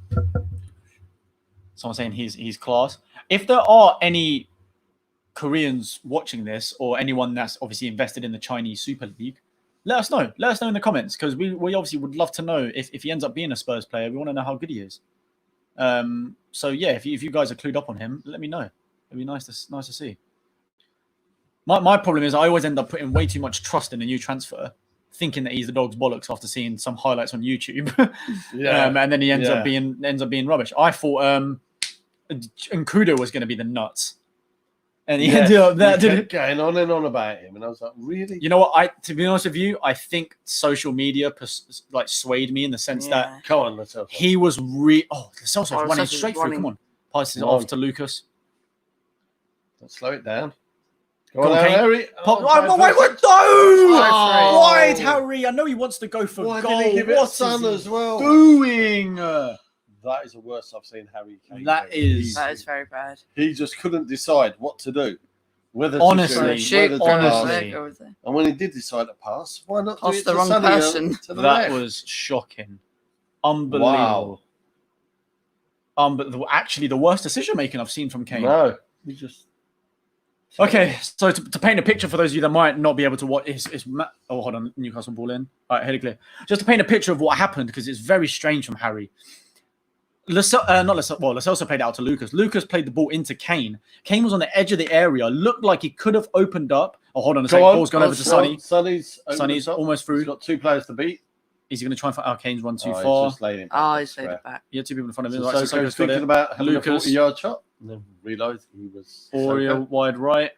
Someone saying he's class. If there are any Koreans watching this or anyone that's obviously invested in the Chinese Super League, let us know. Let us know in the comments because we obviously would love to know if he ends up being a Spurs player. We want to know how good he is. So yeah, if you guys are clued up on him, let me know. It'd be nice to see. My problem is I always end up putting way too much trust in a new transfer, thinking that he's the dog's bollocks after seeing some highlights on YouTube. And then he ends up being rubbish. I thought Nkudo was going to be the nuts. And he ended up going on and on about him, and I was like, "Really?" You know what? To be honest with you, I think social media swayed me in the sense that come on, let's he was Celso running straight through. Come on, passes it off to Lucas. Let's slow it down. Go on, Harry. Wide, Harry. I know he wants to go for goal. Did he give it Son as well? Doing. That is the worst I've seen Harry Kane. That is very bad. He just couldn't decide what to do. Whether honestly, and when he did decide to pass, why not pass the wrong person? That was shocking. Unbelievable. Wow. But actually the worst decision making I've seen from Kane. No, he just Okay, so to paint a picture for those of you that might not be able to watch, oh, hold on, Newcastle ball in. All right, head clear. Just to paint a picture of what happened, because it's very strange from Harry. Lo Celso played it out to Lucas. Lucas played the ball into Kane. Kane was on the edge of the area, looked like he could have opened up. Oh, hold on a second. Ball's gone over to Sonny. Sonny's almost through. He's got 2 players to beat. Is he going to try and find... Oh, Kane's run too far. He's just laid it back. He's laid it back. Yeah, 2 people in front of him. So Soko's thinking about having Lucas. a 40-yard shot. And then realised he was... Aurier wide right.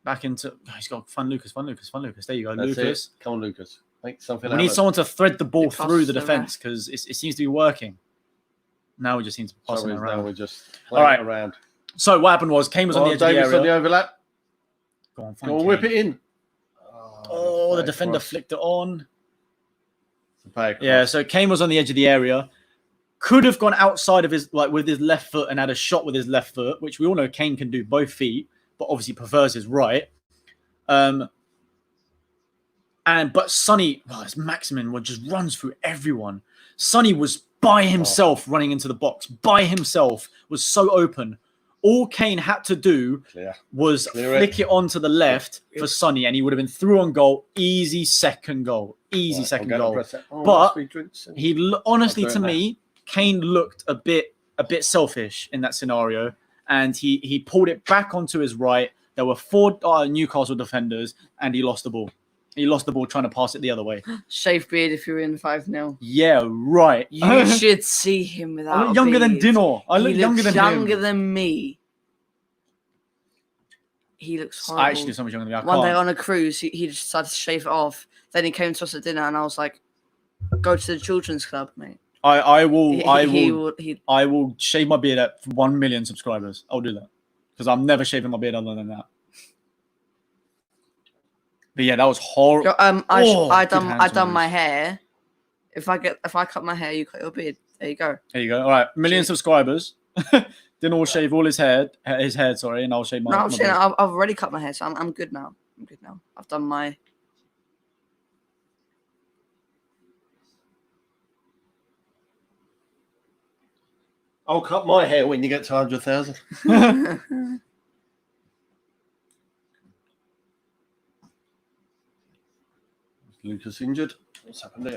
Back into... Oh, he's got fun Lucas. There you go, That's Lucas. Come on, Lucas. Make something We need someone to thread the ball through the defence because it seems to be working. Now we just need to pass it around. Now we're just playing around. So what happened was Kane was on the edge of the area. On the overlap. Go on, whip it in. Oh, the defender flicked it on. Yeah, so Kane was on the edge of the area. Could have gone outside of his, with his left foot and had a shot with his left foot, which we all know Kane can do both feet, but obviously prefers his right. But Sonny, it's Maximin, just runs through everyone. Sonny was by himself running into the box. By himself, was so open. All Kane had to do was flick it onto the left for Sonny, and he would have been through on goal. Easy second goal. Second goal. But honestly, to me, Kane looked a bit selfish in that scenario, and he pulled it back onto his right. There were 4 Newcastle defenders, and he lost the ball. He lost the ball trying to pass it the other way. Shave beard if you're in 5-0. Yeah, right. You should see him without I look younger than Dino. I look younger than him. Younger than me. He looks horrible. I actually so much younger than me. One day on a cruise, he just decided to shave it off. Then he came to us at dinner, and I was like, "Go to the children's club, mate." I will shave my beard at 1 million subscribers. I'll do that because I'm never shaving my beard other than that. But yeah, that was horrible. I done my hair. If I cut my hair, you cut your beard. There you go. All right, million subscribers. Didn't all shave all his hair, sorry, and I'll shave my. No, I'm saying I've already cut my hair, so I'm good now. I've done my. I'll cut my hair when you get to 100,000. Lucas injured. What's happened there?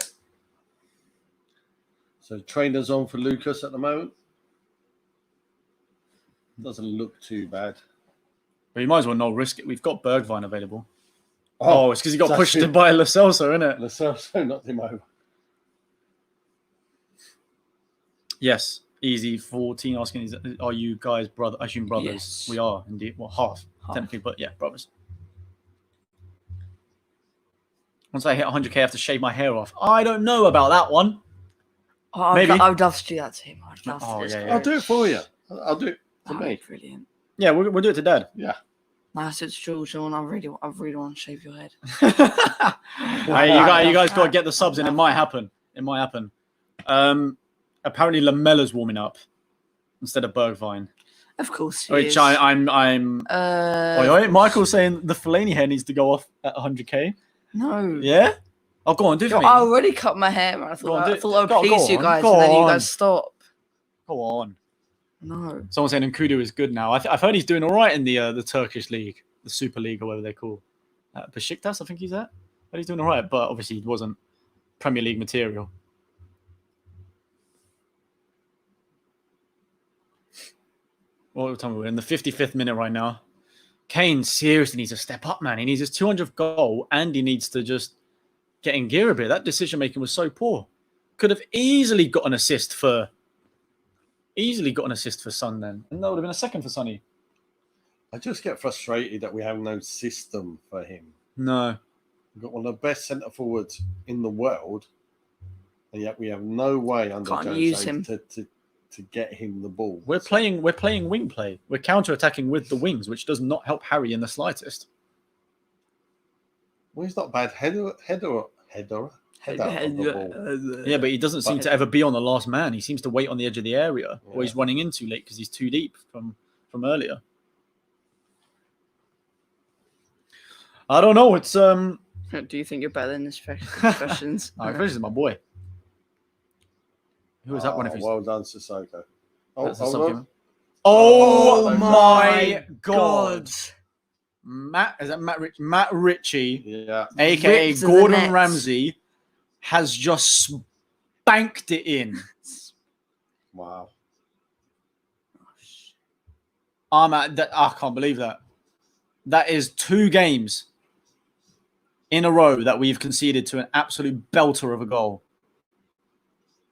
So trainers on for Lucas at the moment. Doesn't look too bad. But you might as well not risk it. We've got Bergwijn available. Oh, it's because he got pushed in by Lo Celso, isn't it? Lo Celso knocked him over. Yes, easy. 14 asking, are you guys brother? I assume brothers. Yes. We are indeed. Well, half technically, but yeah, brothers. Once I hit 100k, I have to shave my hair off. I don't know about that one. Maybe. I would love to do that to him. I'd love to. I'll do it for you. I'll do it for me. Brilliant. Yeah, we'll do it to Dad. Yeah. Nice, it's George. I really want to shave your head. Hey, you guys got to get the subs in. It might happen. Apparently Lamella's warming up instead of Bergwijn. Of course, which I'm. Michael's saying the Fellaini hair needs to go off at 100k. No. Yeah? Oh, go on, do it for me. I already cut my hair, man. I thought I would please you guys, and then you guys stop. Go on. No. Someone saying Nkudu is good now. I've heard he's doing all right in the Turkish league, the Super League, or whatever they call Besiktas, I think he's at. But he's doing all right, but obviously he wasn't Premier League material. What time are we in? The 55th minute right now. Kane seriously needs to step up, man. He needs his 200th goal, and he needs to just get in gear a bit. That decision-making was so poor. Could have easily got an assist for Son then. And that would have been a second for Sonny. I just get frustrated that we have no system for him. No. We've got one of the best centre-forwards in the world, and yet we have no way under Jose to get him the ball. We're playing wing play. We're counter-attacking with the wings, which does not help Harry in the slightest. Well, he's not bad header of the ball. Yeah, but he doesn't seem to ever be on the last man. He seems to wait on the edge of the area, or he's running in too late because he's too deep from earlier. I don't know. It's Do you think you're better than this questions? This is my boy. Who is that one? Well done, Sissoko. Oh my God! Matt Ritchie, Yeah. aka Ripped to the Gordon net. Ramsay, has just spanked it in. Wow. I can't believe that. That is 2 games in a row that we've conceded to an absolute belter of a goal.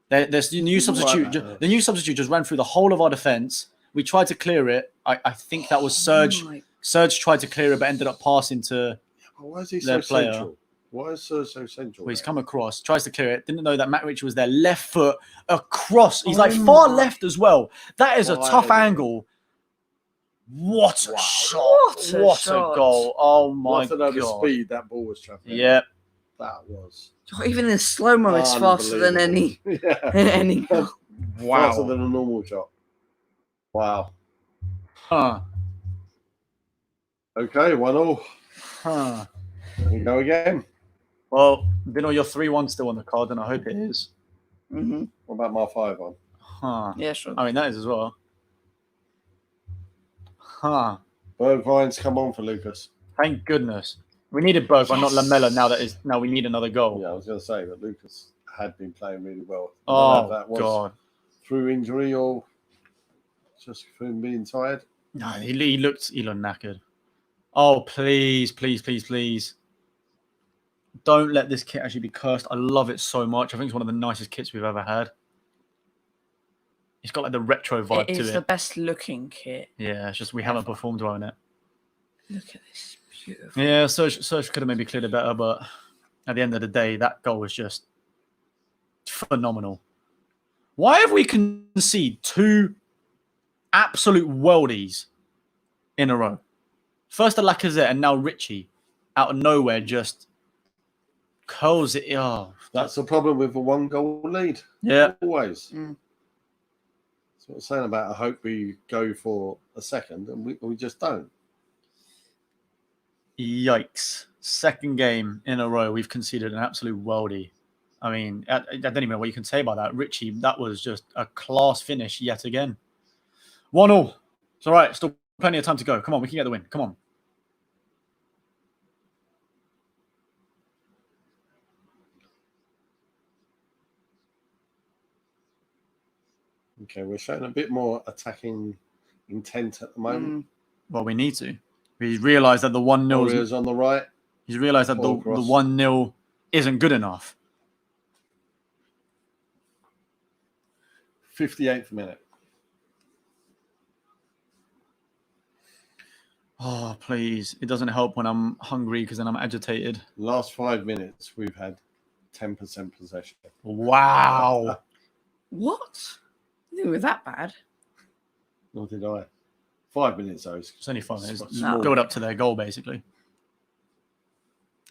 There's the new substitute. The new substitute just ran through the whole of our defense. We tried to clear it. I think that was Serge. Serge tried to clear it, but ended up passing to Why is he their so player. central? Why is Serge so central? Well, he's come across, tries to clear it. Didn't know that Matt Ritchie was there. Left foot across. He's like far left as well. That is a tough angle. What a shot! What a goal! Oh my god! The speed that ball was traveling. Yeah, that was. Even in slow mo, it's faster than any. Any goal. Wow! Faster than a normal shot. Wow. Huh? Okay, 1-1. Huh? We go again. Well, your 3-1 still on the card, and I hope it is. Mm-hmm. What about my 5-1? Huh? Yeah, sure. I mean, that is as well. Huh? Bergwijn's come on for Lucas. Thank goodness. We needed Bergwijn, not Lamella. Now we need another goal. Yeah, I was going to say that Lucas had been playing really well. Oh that was god! Through injury or just from being tired? No, he looked knackered. Oh please, please, please, please! Don't let this kit actually be cursed. I love it so much. I think it's one of the nicest kits we've ever had. It's got like the retro vibe to it. It's the best looking kit. Yeah, it's just we haven't performed well in it. Look at this. Beautiful. Yeah, Serge could have maybe cleared it better, but at the end of the day, that goal was just phenomenal. Why have we conceded 2 absolute worldies in a row? First, the Lacazette, and now Ritchie, out of nowhere, just curls it. Oh, that's the problem with a 1-goal lead. Yeah, always. Mm. That's what I'm saying about. I hope we go for a second, and we just don't. Yikes. 2nd game in a row, we've conceded an absolute worldie. I mean, I don't even know what you can say about that. Ritchie, that was just a class finish yet again. 1-1. It's all right. Still plenty of time to go. Come on, we can get the win. Come on. Okay, we're showing a bit more attacking intent at the moment. Well, we need to. He's realised that the 1-0 is on the right. He's realised that the 1-0 isn't good enough. 58th minute. Oh, please. It doesn't help when I'm hungry because then I'm agitated. Last 5 minutes, we've had 10% possession. Wow. What? I think we were that bad. Nor did I. 5 minutes, though. It's only 5 minutes. No. Build up to their goal, basically.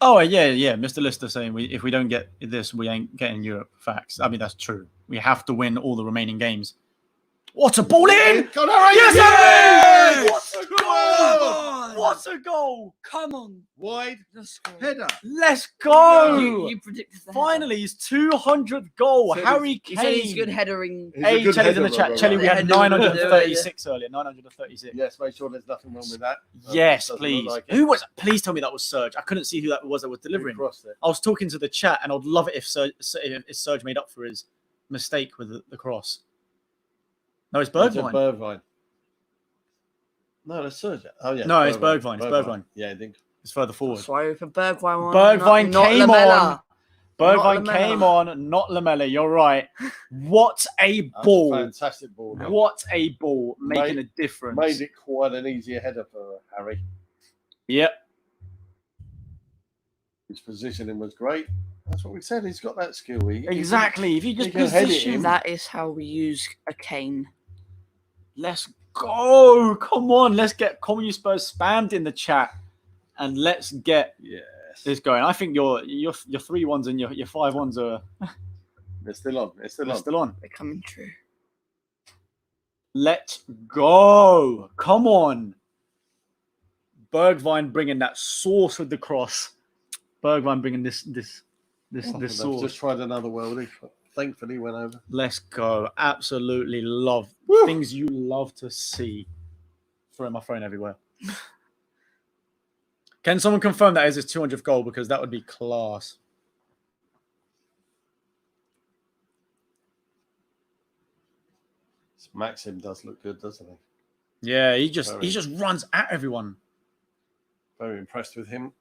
Oh, yeah. Mr. Lister saying if we don't get this, we ain't getting Europe. Facts. I mean, that's true. We have to win all the remaining games. What a ball in! Yes, what a goal! What a goal! Come on. Wide Let's go. header. Let's go! You predicted that. Finally, his 200th goal. So Harry He said he's Kane. good headering. Hey, Chelly's in the chat. Chelly, we had 936 earlier. 936. Yes, make sure there's nothing wrong with that. Yes, Doesn't please. look like it. Who was? Please tell me that was Serge. I couldn't see who that was delivering. Crossed it. I was talking to the chat, and I'd love it if Serge made up for his mistake with the cross. No, it's Bergwijn. Bergwijn. No, that's Serge. Oh yeah. No, it's Bergwijn. It's Bergwijn. Yeah, I think It's further forward. Sorry for Bergwijn. Bergwijn not came Lamella. on. Bergwijn Lamella. came on, not Lamella. You're right. What a ball! fantastic ball. What a ball! Making a difference. Made it quite an easier header for Harry. Yep. His positioning was great. That's what we said. He's got that skill. Exactly. If you just he can head it position, in. That is how we use a Kane. let's go. Come on, let's get Common Spurs spammed in the chat, and let's get this going. I think your 3-1s and your 5-1s are They're still on. They're still on. They're coming true. Let's go. Come on. Bergwijn bringing that sauce with the cross. Bergwijn bringing this sauce. Just tried another worldie. Thankfully went over. Let's go. Absolutely love. Things you love to see. Throwing my phone everywhere. Can someone confirm that is his 200th goal? Because that would be class. Maxim does look good, doesn't he? Yeah, he just runs at everyone. Very impressed with him.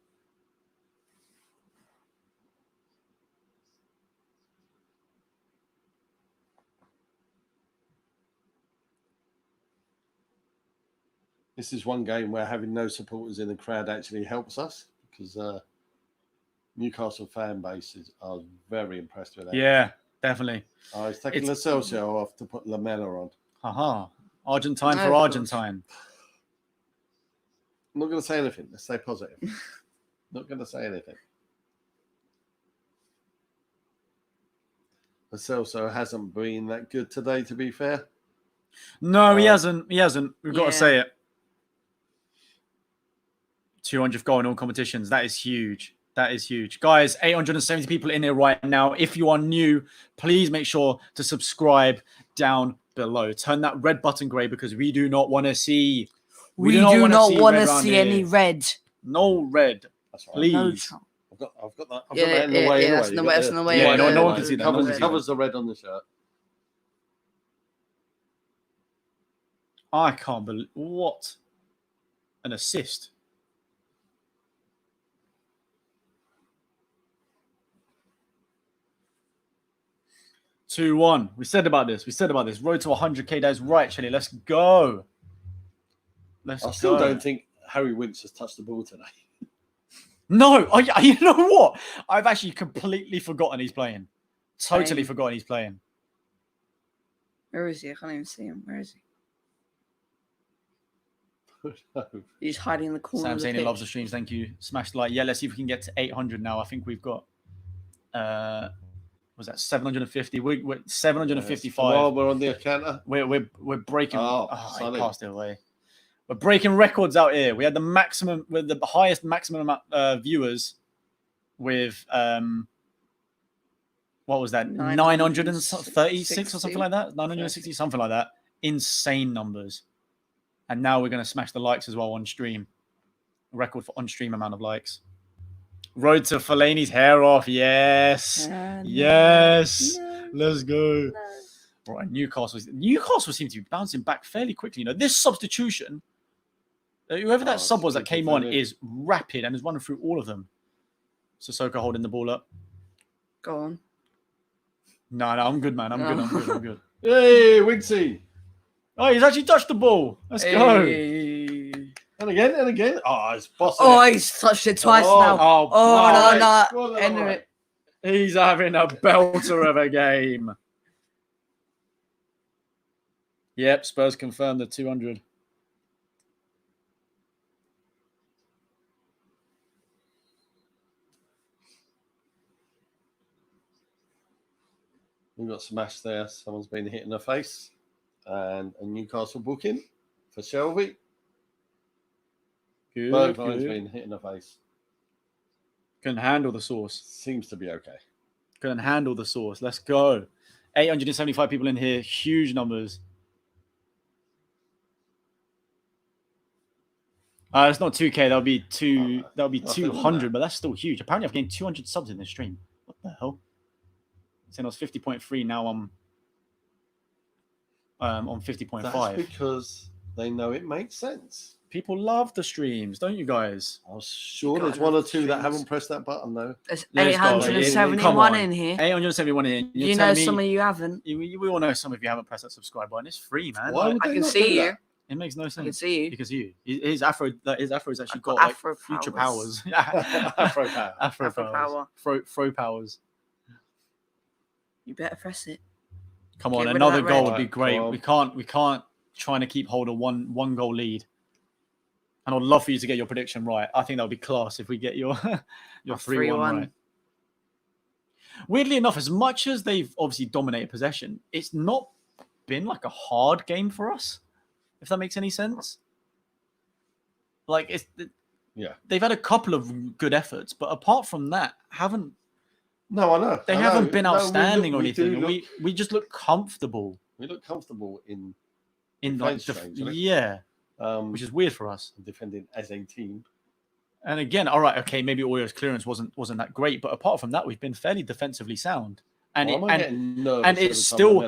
This is one game where having no supporters in the crowd actually helps us, because Newcastle fan bases are very impressed with that. Yeah, definitely. He's taking Lo Celso off to put Lamella on. Haha. Argentine for Argentine. I'm not going to say anything. Let's stay positive. Not going to say anything. Lo Celso hasn't been that good today, to be fair. No, he hasn't. He hasn't. We've got to say it. 200th goal in all competitions. That is huge. That is huge. Guys, 870 people in here right now. If you are new, please make sure to subscribe down below. Turn that red button grey, because we do not want to see... We do not want to see any red. No red. That's right. Please. No, I've got that in the way. That's in the way. That's in the way. Yeah, no one can see that. Covers the red on the shirt. I can't believe... What? An assist. Two-one. We said about this. Road to 100k days. Right, Shelly. Let's go. I still don't think Harry Winks has touched the ball today. No. You know what? I've actually completely forgotten he's playing. Totally forgotten he's playing. Where is he? I can't even see him. Where is he? He's hiding in the corner. Sam saying he loves the streams. Thank you. Smash the like. Yeah, let's see if we can get to 800 now. I think we've got... was that 750? We're 755. While we're on the counter, we're breaking. I passed it away. We're breaking records out here. We had the highest maximum amount viewers with what was that? 936 or something like that. 960, something like that. Insane numbers. And now we're going to smash the likes as well on stream. A record for on stream amount of likes. Road to Fellaini's hair off. Yes. Yes. No. Let's go. No. Right, Newcastle seems to be bouncing back fairly quickly. You know, this substitution, whoever that sub was that came on is rapid and is running through all of them. Sissoko holding the ball up. Go on. No, I'm good, man. I'm good. Hey, Winksy. Oh, he's actually touched the ball. Let's go. And again. Oh, he's bossing it. He's touched it twice now. No. End of it. He's having a belter of a game. Yep, Spurs confirmed the 200. We've got smashed there. Someone's been hit in the face. And a Newcastle booking for Shelby. Both times been hit in the face. Couldn't handle the sauce. Seems to be okay. Couldn't handle the sauce. Let's go. 875 people in here. Huge numbers. It's not 2K. That'll be 200, but that's still huge. Apparently, I've gained 200 subs in this stream. What the hell? Saying I was 50.3. Now I'm on 50.5. That's because they know it makes sense. People love the streams, don't you guys? I'm sure there's one or two that haven't pressed that button, though. There's 871 in here. 871 in here. You know some of you haven't. We all know some of you haven't pressed that subscribe button. It's free, man. Why I can see you. It makes no sense. I can see you. Because his afro's actually got like future powers. Afro power. Throw powers. You better press it. Come on, another goal would be great. We can't try to keep hold of one goal lead. And I'd love for you to get your prediction right. I think that would be class if we get your 3-1 right. Weirdly enough, as much as they've obviously dominated possession, it's not been like a hard game for us, if that makes any sense. Like, they've had a couple of good efforts, but apart from that, haven't... No, I know. They haven't been outstanding or anything. We just look comfortable. We look comfortable in like which is weird for us. Defending as a team, And again, all right, okay, maybe Aurier's clearance wasn't that great, but apart from that, we've been fairly defensively sound. And it still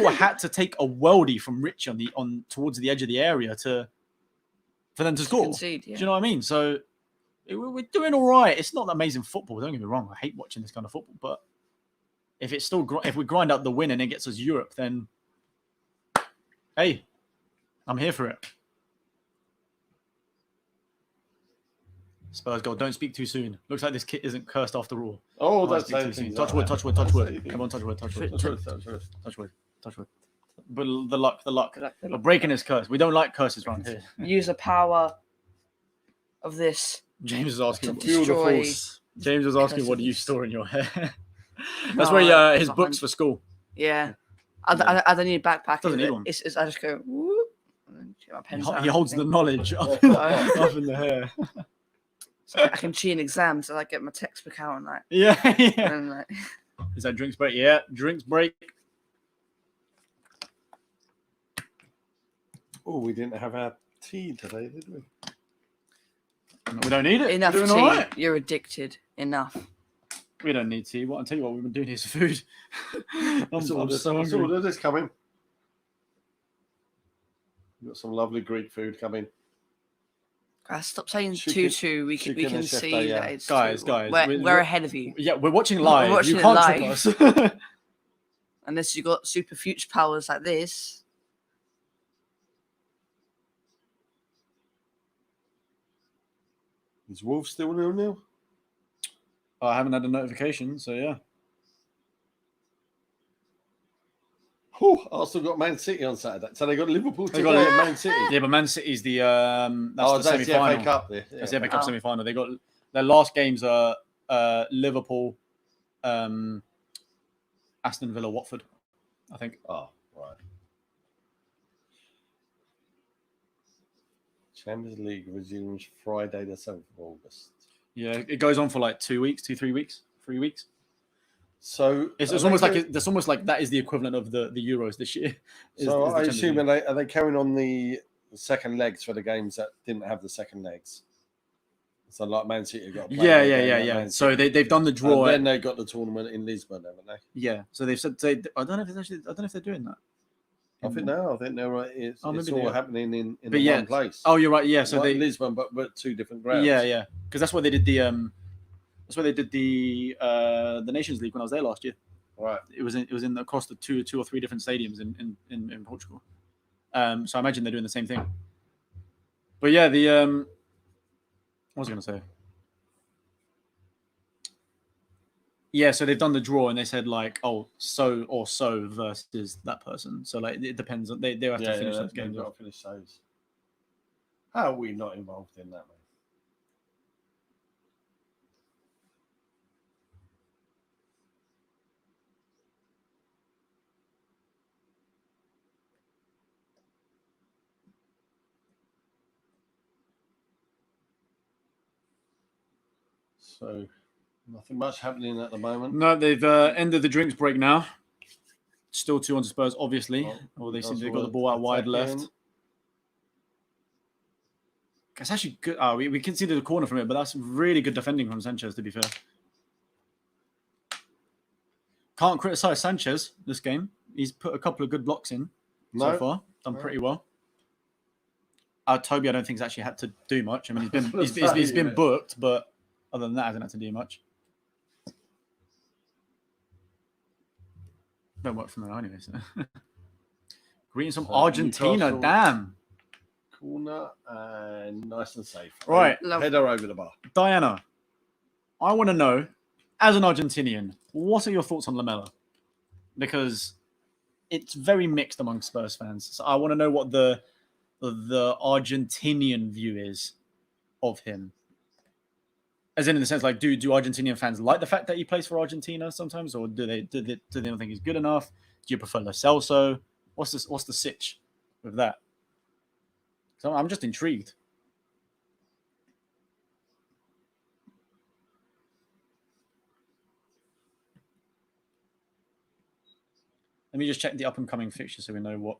had to take a worldie from Rich on towards the edge of the area for them to score. Concede, yeah. Do you know what I mean? So we're doing all right. It's not amazing football. Don't get me wrong. I hate watching this kind of football, but if we grind out the win and it gets us Europe, then hey, I'm here for it. Spurs goal. Don't speak too soon. Looks like this kit isn't cursed after all. Oh, that's too soon. Touch wood. Touch wood. Touch wood. Come on, touch wood. Touch wood. Touch wood. Touch wood. But the luck. We're breaking his curse. We don't like curses around here. Use the power of this. James is asking. Destroy. James was asking, "What do you store in your hair?" That's where his books for school. Yeah. I don't need a backpack. Doesn't need one. It's I just go. Whoop, and then get my pens He holds the knowledge up in the hair. So I can cheat in exams, and I get my textbook out and like. Yeah. And like, is that drinks break? Yeah, drinks break. Oh, we didn't have our tea today, did we? We don't need it. enough tea. Right. You're addicted. Enough. We don't need tea. I'll tell you what, we've been doing here is food. I'm so hungry. Order this coming. We've got some lovely Greek food coming. Guys, stop saying 2-2. We can see that it's guys. We're ahead of you. Yeah, we're watching live. We're watching you can't live. trick us. Unless you got super future powers like this. Is Wolves still 0-0? I haven't had a notification, so yeah. Arsenal got Man City on Saturday. So they got Liverpool today and Man City. Yeah, but Man City's the that's the semi-final. The FA Cup there. Yeah. That's the FA Cup semi-final. They got their last games are Liverpool, Aston Villa, Watford, I think. Oh, right. Champions League resumes Friday the 7th of August. Yeah, it goes on for like 2 weeks, 3 weeks. So it's almost like that is the equivalent of the Euros this year. So I assume are they carrying on the second legs for the games that didn't have the second legs? So like Man City got to play. Yeah. So they've done the draw. And then they got the tournament in Lisbon, haven't they? Yeah. So they've said I don't know if they're doing that. I think they're right. It's all happening in one place. Oh, you're right. Yeah. So like Lisbon, but 2 different grounds. Yeah. Because that's where they did the the Nations League when I was there last year. Right. It was in across the two or three different stadiums in Portugal. So I imagine they're doing the same thing. But yeah, what was I going to say? Yeah, so they've done the draw and they said like, so versus that person. So like it depends. They have to finish those games. Got to finish those. How are we not involved in that, man? So nothing much happening at the moment. No, they've ended the drinks break now. Still 2 on Spurs, obviously. They seem to have got the ball out wide left. It's actually good. We conceded a corner from it, but that's really good defending from Sanchez, to be fair. Can't criticise Sanchez this game. He's put a couple of good blocks in so far. Done pretty well. Toby, I don't think, has actually had to do much. I mean, he's been booked, but other than that, hasn't had to do much. Don't work from there anyway. So. Greetings from Argentina. Newcastle. Damn. Corner and nice and safe. Right. Header over the bar. Diana, I want to know, as an Argentinian, what are your thoughts on Lamela? Because it's very mixed among Spurs fans. So I want to know what the Argentinian view is of him. As in the sense, like, do Argentinian fans like the fact that he plays for Argentina sometimes, or do they don't think he's good enough? Do you prefer Lo Celso? What's the sitch with that? So I'm just intrigued. Let me just check the up and coming fixture so we know what.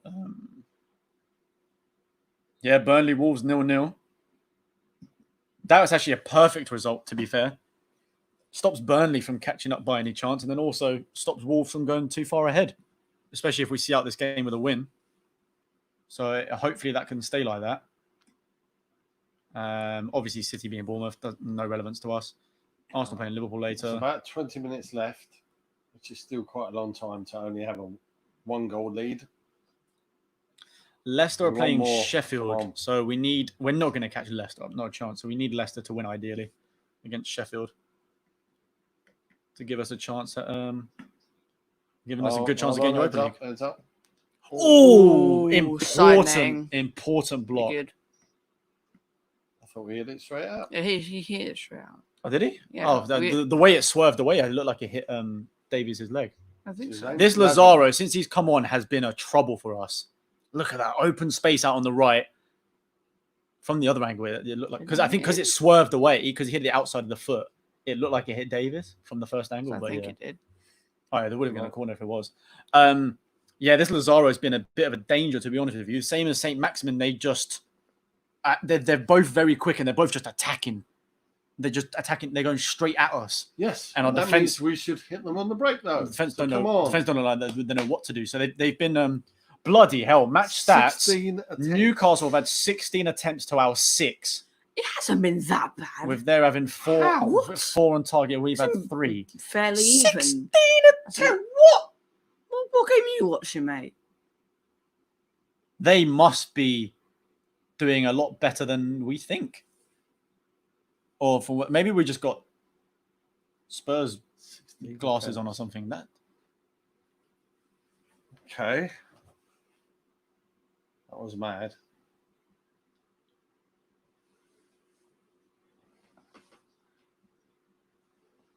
Yeah, Burnley Wolves 0-0. that was actually a perfect result, to be fair. Stops Burnley from catching up by any chance, and then also stops Wolves from going too far ahead, especially if we see out this game with a win. So hopefully that can stay like that. Obviously, City being Bournemouth, no relevance to us. Arsenal playing Liverpool later. It's about 20 minutes left, which is still quite a long time to only have a 1-goal lead. Leicester are playing Sheffield, so we're not going to catch Leicester up, not a chance. So we need Leicester to win ideally against Sheffield to give us a chance at giving us a good chance of getting Europa League. Oh, important block. Good. I thought we hit it straight out. Yeah, he hit it straight out. Oh, did he? Yeah. Oh, the way it swerved away, it looked like it hit Davies' leg. I think so. This Lazaro, since he's come on, has been a trouble for us. Look at that open space out on the right. From the other angle, it looked like because it swerved away because he hit the outside of the foot. It looked like it hit Davis from the first angle. I think it did. Oh, yeah, there would have been a corner if it was. Yeah, this Lazaro has been a bit of a danger, to be honest with you. Same as St. Maximin, they're both very quick and they're both just attacking. They're just attacking. They're going straight at us. Yes, and on that defense, means we should hit them on the break though. The defense don't know. Defense don't know. They don't know what to do. So they've been bloody hell. Match stats. Newcastle have had 16 attempts to our 6. It hasn't been that bad. With they're having 4 on target. We've had 3. Fairly 16 even. attempts. What game are you watching, mate? They must be doing a lot better than we think. Or maybe we just got Spurs glasses on or something. That okay. That was mad.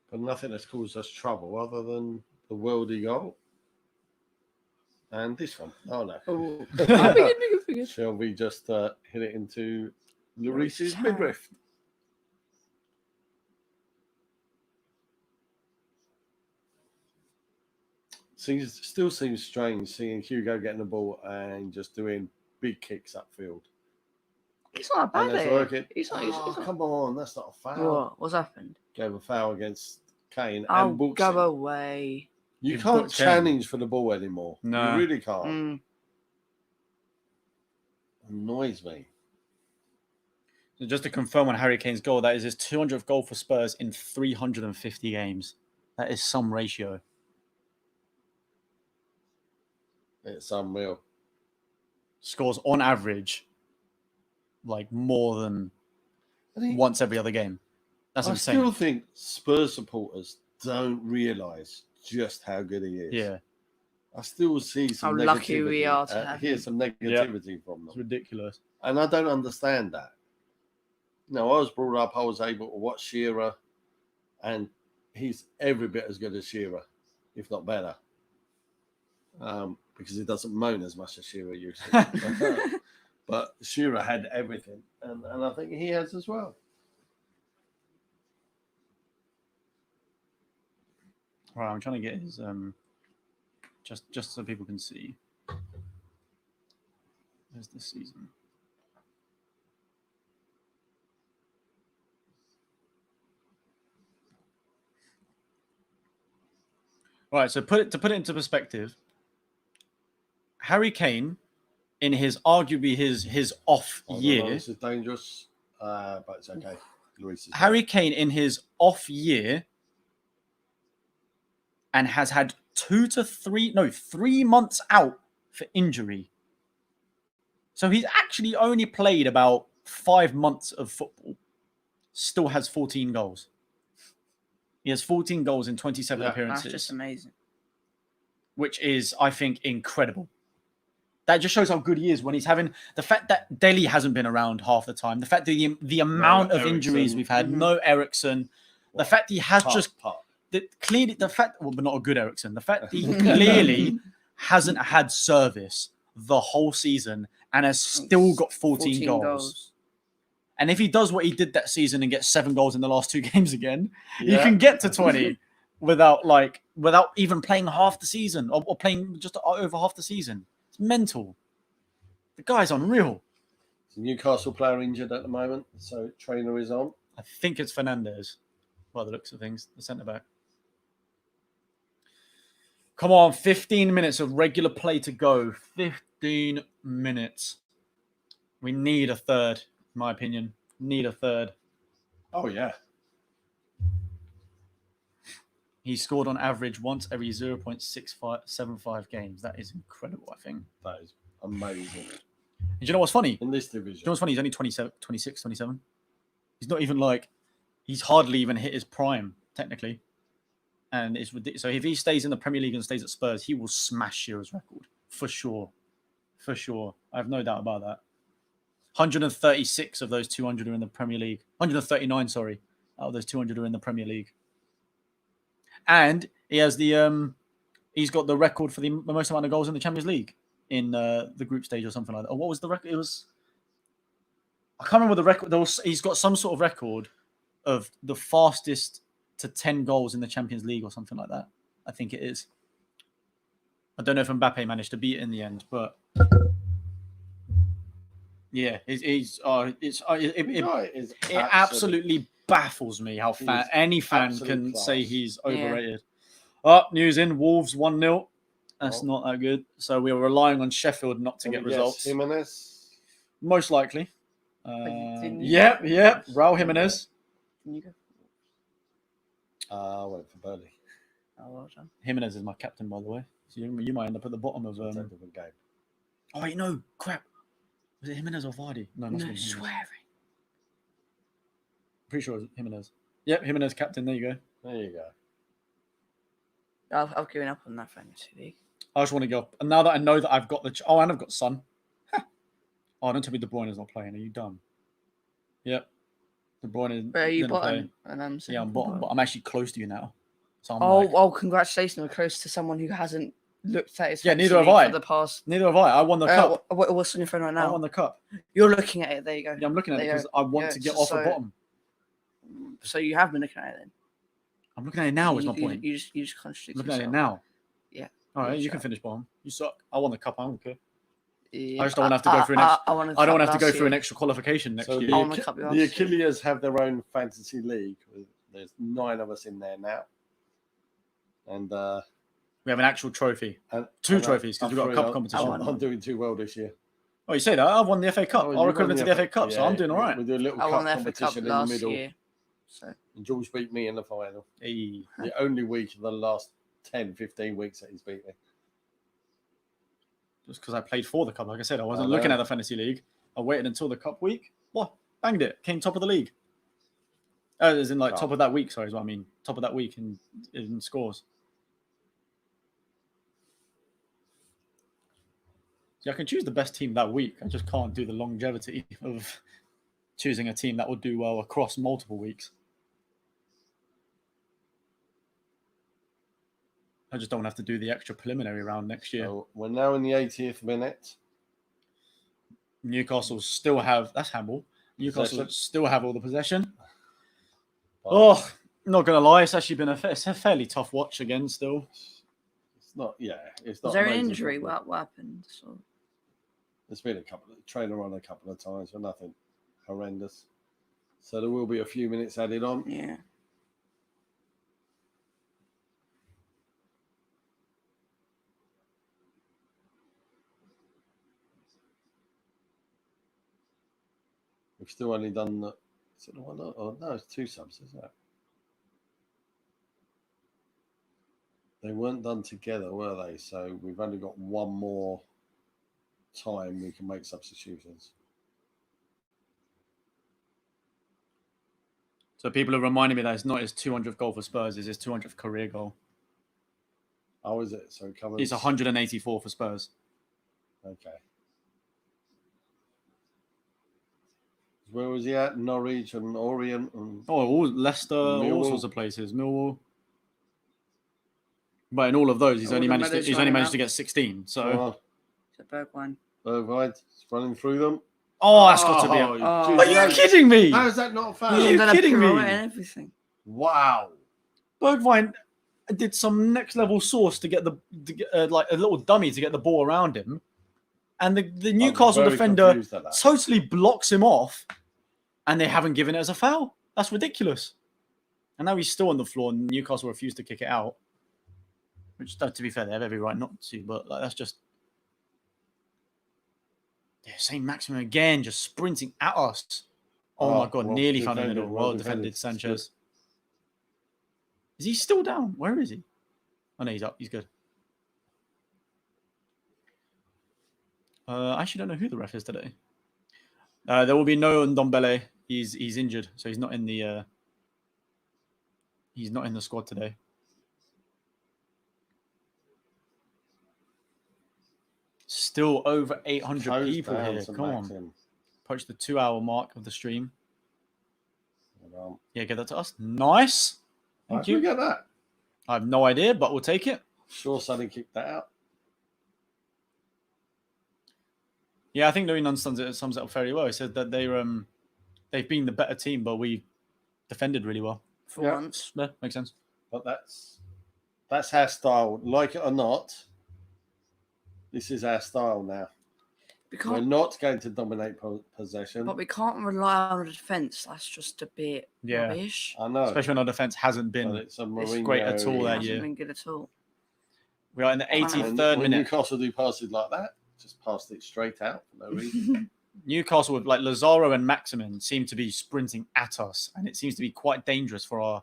But nothing has caused us trouble other than the worldie goal. And this one. Oh, no. Oh. Shall we just hit it into Lloris's midriff? Still seems strange seeing Hugo getting the ball and just doing big kicks upfield. It's not a bad working. He's not. Come on, that's not a foul. What's happened? Gave a foul against Kane. Oh, and go away. You can't challenge for the ball anymore. No. You really can't. Annoys me. So just to confirm on Harry Kane's goal, that is his 200th goal for Spurs in 350 games. That is some ratio. It's unreal. Scores on average like more than once every other game. That's insane. I still think Spurs supporters don't realise just how good he is. Yeah. I still see some how lucky we are to have hear some negativity from them. It's ridiculous. And I don't understand that. No, I was brought up, I was able to watch Shearer, and he's every bit as good as Shearer, if not better. Because he doesn't moan as much as Shearer used to. But Shearer had everything, and I think he has as well. Right, I'm trying to get his just so people can see. There's this season. Right, so to put it into perspective, Harry Kane, in his arguably his off year, this is dangerous, but it's okay. Harry Kane in his off year, and has had 3 months out for injury. So he's actually only played about 5 months of football. Still has 14 goals. He has 14 goals in 27 appearances. That's just amazing. Which is, I think, incredible. That just shows how good he is when he's having the fact that Dele hasn't been around half the time. The fact that the amount of injuries we've had, no Eriksen, the fact he has clearly the fact, well, but not a good Eriksen. The fact that he clearly hasn't had service the whole season and has still got 14 goals. And if he does what he did that season and gets 7 goals in the last 2 games again, he can get to 20 without even playing half the season or playing just over half the season. It's mental. The guy's unreal. Newcastle player injured at the moment, so trainer is on. I think it's Fernandez, by the looks of things, the centre-back. Come on, 15 minutes of regular play to go. 15 minutes. We need a third, in my opinion. Need a third. Oh, yeah. He scored on average once every 0.75 games. That is incredible, I think. That is amazing. And do you know what's funny? In this division. Do you know what's funny? He's only 26, 27. He's not even like... He's hardly even hit his prime, technically. And it's ridiculous. So if he stays in the Premier League and stays at Spurs, he will smash Shearer's record. For sure. For sure. I have no doubt about that. 136 of those 200 are in the Premier League. 139, sorry. Out of those 200 are in the Premier League. And he has the he's got the record for the most amount of goals in the Champions League in the group stage or something like that. Or what was the record? It was, I can't remember the record. He's got some sort of record of the fastest to 10 goals in the Champions League or something like that. I think it is. I don't know if Mbappe managed to beat it in the end, but yeah, it absolutely baffles me how any fan can say he's overrated. Oh, news in, Wolves 1-0. That's not that good. So we are relying on Sheffield not to get results. Jimenez? Most likely. Yep. Raul Jimenez. Can you go? I went for Burnley. Oh, well done. Jimenez is my captain, by the way. So you might end up at the bottom of... It's a different game. Oh, wait, no. Crap. Was it Jimenez or Vardy? No, No swearing. Pretty sure it was Jimenez. Yep, Jimenez captain. There you go. There you go. I've given up on that fantasy league. I just want to go. And now that I know that I've got the... Oh, and I've got Son. Oh, don't tell me De Bruyne is not playing. Are you dumb? Yep. De Bruyne Where are you didn't bottom? play. And I'm Yeah, I'm bottom, but I'm actually close to you now. So I'm congratulations. We're close to someone who hasn't looked at his neither have I. For the past... Neither have I. I won the cup. What's on your phone right now? I won the cup. You're looking at it. There you go. Yeah, I'm looking at it because I want to get off the bottom. So you have been looking at it then? I'm looking at it now is my point. You just contradict looking yourself. at it now. Yeah. All right, you can finish bottom. You suck. I won the cup. I don't care. Yeah, I just don't want to have to go through an extra... I don't want to have to go through an extra qualification next year. The Achilleas have their own fantasy league. There's 9 of us in there now. And we have an actual trophy. Two trophies because we've got a cup competition. I'm doing too well this year. Oh, you say that? I've won the FA Cup. Our equivalent to the FA Cup, so I'm doing all right. We do a little cup competition in the middle. And George beat me in the final. Hey. The only week of the last 10, 15 weeks that he's beat me. Just because I played for the cup. Like I said, I wasn't looking at the fantasy league. I waited until the cup week. What? Banged it. Came top of the league. As in, like, top of that week, sorry, is what I mean. Top of that week in scores. See, I can choose the best team that week. I just can't do the longevity of choosing a team that will do well across multiple weeks. I just don't have to do the extra preliminary round next year. So we're now in the 80th minute. Newcastle still have... That's handball. Newcastle still have all the possession. Oh, not going to lie. It's actually been a fairly tough watch again still. It's not... Yeah. It's Was not there an injury? What happened? So... There's been a trailer on a couple of times, but nothing horrendous. So there will be a few minutes added on. Yeah. We've still only done the... Is it the one? Oh, no, it's 2 subs, isn't it? They weren't done together, were they? So we've only got one more time we can make substitutions. So people are reminding me that it's not his 200th goal for Spurs, it's his 200th career goal. Oh, is it? So it covers... It's 184 for Spurs. Okay. Where was he at? Norwich and Orient and Leicester, Millwall. all sorts of places. Millwall. But in all of those, he's only managed to get 16. So Bergwijn. Bergwijn, running through them. Oh, that's got to be. Are you kidding me? How is that not a foul? Are you kidding me? And everything. Wow. Bergwijn did some next level sauce to get like a little dummy to get the ball around him, and the Newcastle defender totally blocks him off, and they haven't given it as a foul. That's ridiculous. And now he's still on the floor, and Newcastle refused to kick it out. Which, to be fair, they have every right not to, but like, that's just... Yeah, St. Maximin again, just sprinting at us. Oh my God, nearly found the middle. Well defended, Sanchez. Is he still down? Where is he? Oh no, he's up. He's good. I actually don't know who the ref is today. There will be no Ndombele. He's injured, so he's not in the squad today. Still over 800 people here. Come on. Approach the 2-hour mark of the stream. Yeah, get that to us. Nice. Thank you. Get that? I have no idea, but we'll take it. Sure, Sonny kicked that out. Yeah, I think Louis Nunn sums it up very well. He said that they've been the better team, but we defended really well. For once. Yeah, makes sense. But that's our style. Like it or not, this is our style now. We're not going to dominate possession. But we can't rely on a defence. That's just a bit rubbish. I know. Especially when our defence hasn't been great at all that year. Hasn't been good at all. We are in the 83rd minute. When Newcastle do passes like that, just passed it straight out for no reason. Newcastle with like Lazaro and Maximin seem to be sprinting at us, and it seems to be quite dangerous for our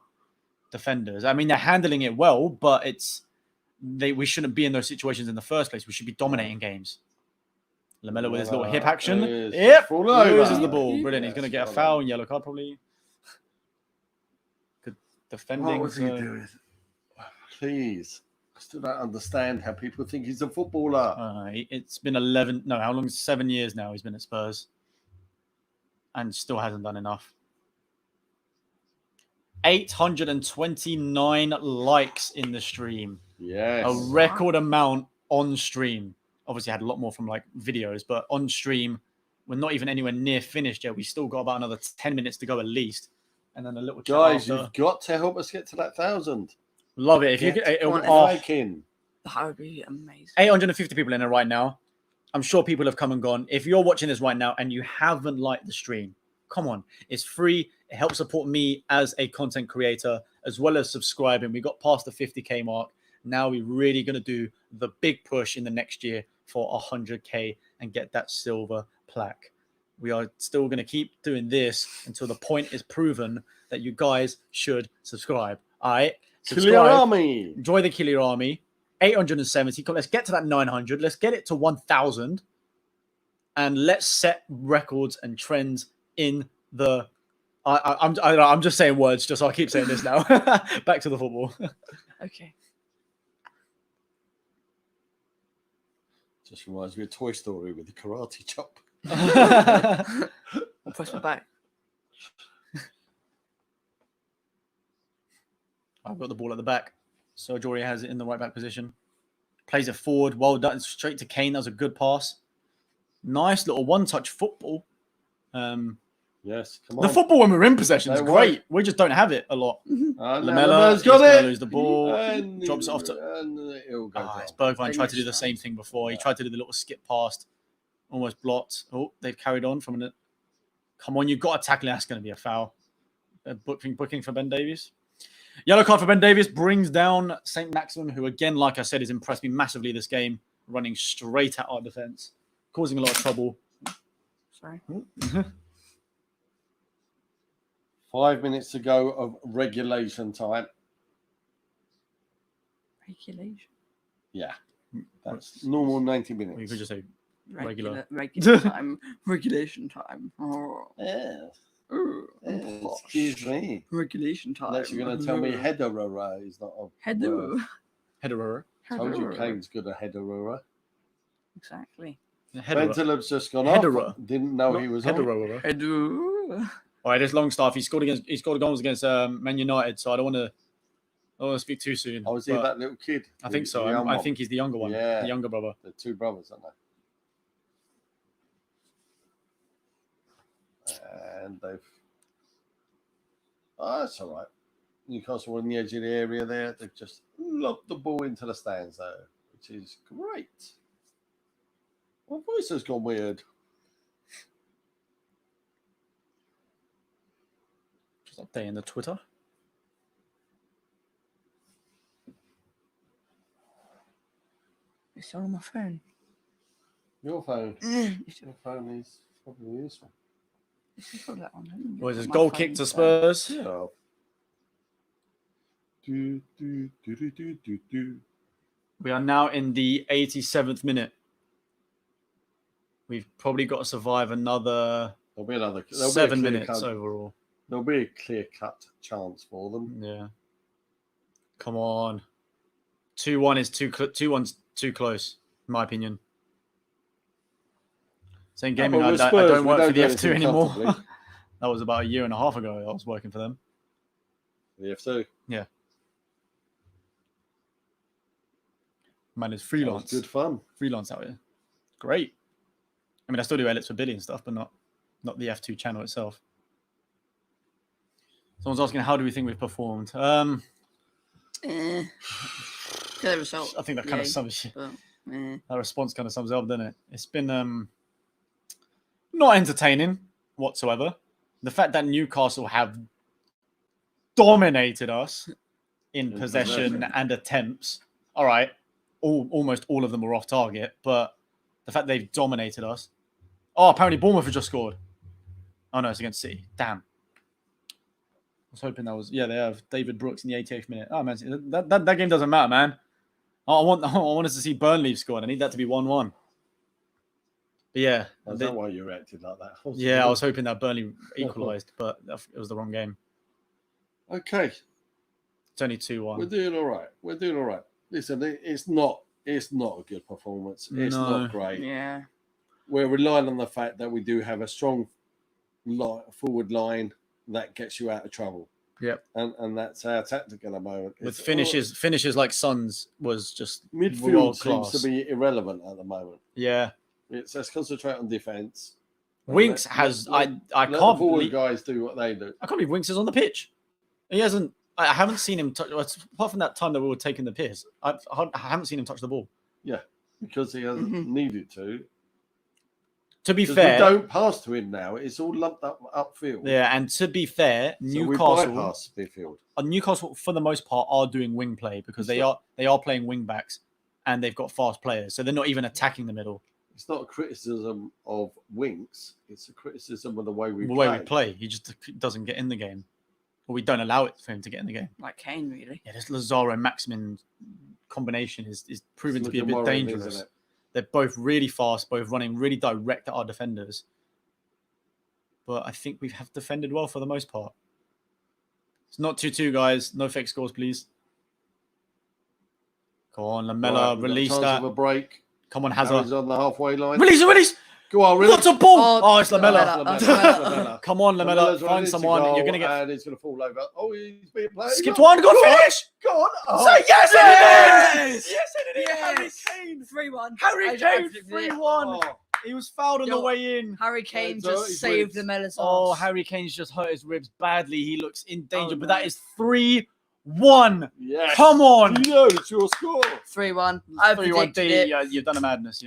defenders. I mean, they're handling it well, but we shouldn't be in those situations in the first place. We should be dominating games. Lamella with his little hip action. Yep, loses the ball. Brilliant. He's going to get a foul and yellow card probably. Good defending. What was he doing? Please. I still don't understand how people think he's a footballer. It's been 7 years now he's been at Spurs. And still hasn't done enough. 829 likes in the stream. Yes. A record amount on stream. Obviously had a lot more from like videos, but on stream, we're not even anywhere near finished yet. We still got about another 10 minutes to go at least. And then a little chat Guys, after. you've got to help us get to that 1,000. Love it. If you that would be amazing. 850 people in there right now. I'm sure people have come and gone. If you're watching this right now and you haven't liked the stream, come on. It's free. It helps support me as a content creator, as well as subscribing. We got past the 50K mark. Now we're really going to do the big push in the next year for 100K and get that silver plaque. We are still going to keep doing this until the point is proven that you guys should subscribe. All right? Achillea Army. Enjoy the Achillea Army. 870. Let's get to that 900. Let's get it to 1,000. And let's set records and trends in the... I'm just saying words, just so I keep saying this now. Back to the football. Okay. Just reminds me of Toy Story with the karate chop. I'll press my back. I've got the ball at the back. Serge Aurier has it in the right back position. Plays it forward. Well done. Straight to Kane. That was a good pass. Nice little one-touch football. Yes, come on. The football when we're in possession is great. We just don't have it a lot. Lamella's got it. Lose the ball. Drops it off to... Bergwijn tried to do the same thing before. He tried to do the little skip past. Almost blocked. Oh, they've carried on from it. Come on, you've got to tackle it. That's going to be a foul. Booking for Ben Davies. Yellow card for Ben Davies brings down St. Maximin, who, again, like I said, has impressed me massively this game, running straight at our defence, causing a lot of trouble. Sorry. 5 minutes to go of regulation time. Regulation? Yeah. That's normal 90 minutes. You could just say regular time. Regulation time. Oh. Yes. Excuse me. Regulation time. Unless you're going to tell me header is not a header. Header. Told you Kane's good at header. Exactly. Bentaleb's just gone off. Didn't know he was header. All right, this Longstaff. He scored goals against Man United, so I don't want to speak too soon. Oh, is he that little kid? I think so. I think he's the younger one. Yeah. The younger brother. The two brothers, aren't they? And they've... Oh, that's all right. Newcastle on the edge of the area there. They've just lobbed the ball into the stands, though, which is great. My voice has gone weird. Update in the Twitter. It's on my phone. Your phone. Your phone is probably useful. Was his goal kick to Spurs? Yeah. We are now in the 87th minute. We've probably got to survive another 7 minutes overall. There'll be a clear-cut chance for them. Yeah. Come on. 2-1 is 2-1's too close, in my opinion. Saying gaming, I don't work for the F2 anymore. That was about a year and a half ago. I was working for them. The F2? Yeah. Man, it's freelance. Good fun. Freelance out here. Great. I mean, I still do edits for Billy and stuff, but not the F2 channel itself. Someone's asking, how do we think we've performed? Good result. I think that kind of sums it. That response kind of sums it up, doesn't it? It's been not entertaining whatsoever. The fact that Newcastle have dominated us in possession and attempts. All right. Almost all of them were off target, but the fact they've dominated us. Oh, apparently Bournemouth have just scored. Oh, no, it's against City. Damn. I was hoping that was... Yeah, they have David Brooks in the 88th minute. Oh, man, that game doesn't matter, man. I want us to see Burnley score. I need that to be 1-1. But yeah. Is that why you reacted like that? Yeah, I was hoping that Burnley equalised, but it was the wrong game. Okay. It's only 2-1. We're doing all right. Listen, it's not a good performance. It's not great. Yeah. We're relying on the fact that we do have a strong forward line that gets you out of trouble. Yep. And that's our tactic at the moment. With finishes like Sons was just midfield seems to be irrelevant at the moment. Yeah. Let's concentrate on defence. Winks has I can't believe guys do what they do. I can't believe Winks is on the pitch. He hasn't. I haven't seen him touch. Apart from that time that we were taking the piss, I haven't seen him touch the ball. Yeah, because he hasn't needed to. To be fair, we don't pass to him now. It's all lumped up upfield. Yeah, and to be fair, Newcastle we bypass midfield. Newcastle for the most part are doing wing play because they are playing wing backs and they've got fast players, so they're not even attacking the middle. It's not a criticism of Winks. It's a criticism of the way we play. He just doesn't get in the game. Or we don't allow it for him to get in the game. Like Kane, really. Yeah, this Lazaro-Maximin combination is proving to be a bit dangerous. They're both really fast, both running really direct at our defenders. But I think we have defended well for the most part. It's not 2-2, guys. No fake scores, please. Go on, Lamella, release that. A break. Come on, Hazard. He's on the halfway line. Release! Go on, release. What's a ball? Oh, it's Lamella. Lamella. Come on, Lamella. Find someone. You're going to get... And he's going to fall over. Oh, he's being played. Skipped one. Go finish. Go on. Oh. Say yes, it is. Yes, it is. Yes. Harry Kane. 3-1. Harry Kane, 3-1. Oh. He was fouled on the way in. Harry Kane just saved Lamella's arse. Oh, Harry Kane's just hurt his ribs badly. He looks in danger, but that is 3-1. Yes. Come on. You know it's your score. 3-1. I've 3-1. Yeah, you've done a madness.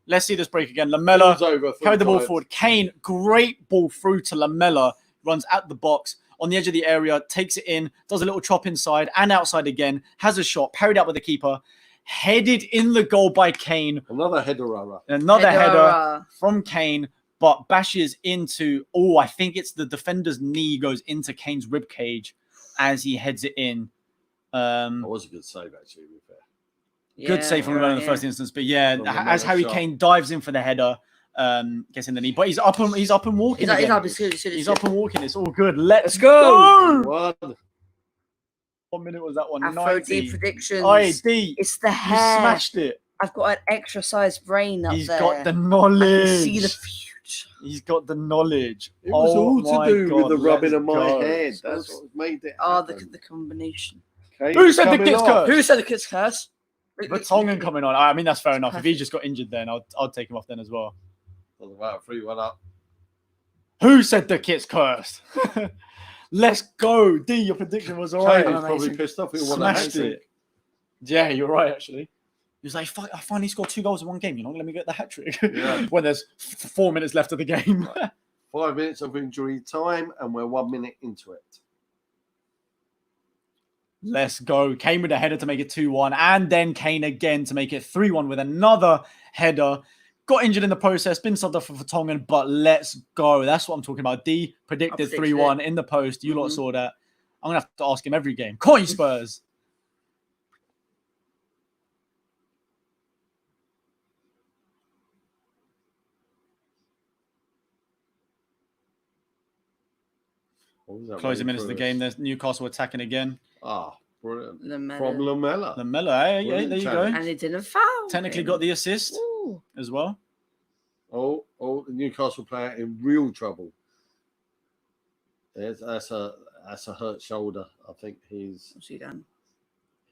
Let's see this break again. Lamella carried the ball forward. Kane, great ball through to Lamella. Runs at the box on the edge of the area, takes it in, does a little chop inside and outside again, has a shot, parried out by the keeper, headed in the goal by Kane. Another header from Kane, but bashes into, I think it's the defender's knee goes into Kane's rib cage as he heads it in. That was a good save, actually, to be fair. Good save from Lamella in the first instance, but yeah, as Harry Kane dives in for the header, gets in the knee, but he's up and walking. He's up and walking. It's all good. Let's go. 1 minute was that one? Afro D predictions. D. It's the hair. You smashed it. I've got an extra sized brain up there. He's got the knowledge. I can see the future. He's got the knowledge. It was all to do with the rubbing of my head. That's what made it happen. The combination. Okay, Who said the kid's curse? Who said the kid's curse? Vertonghen coming on. I mean, that's fair enough. If he just got injured then, I'd take him off then as well. Doesn't matter. 3-1 up. Who said the kit's cursed? Let's go. D, your prediction was all right. He was probably pissed off. He smashed it. Yeah, you're right, actually. He was like, fuck, I finally scored 2 goals in one game. You're not going to let me get the hat-trick? Yeah. When there's 4 minutes left of the game. 5 minutes of injury time, and we're 1 minute into it. Let's go. Kane with a header to make it 2-1, and then Kane again to make it 3-1 with another header. Got injured in the process, been subbed off for Vertonghen, but let's go. That's what I'm talking about. D predicted 3-1 in the post. You lot saw that. I'm going to have to ask him every game. Coin Spurs. Closing minutes of the game. There's Newcastle attacking again. Ah, brilliant. Lamella. From Lamella. Lamella, yeah, there you go. And he didn't foul. Technically got the assist as well. Oh, the Newcastle player in real trouble. That's a hurt shoulder. I think What's he done?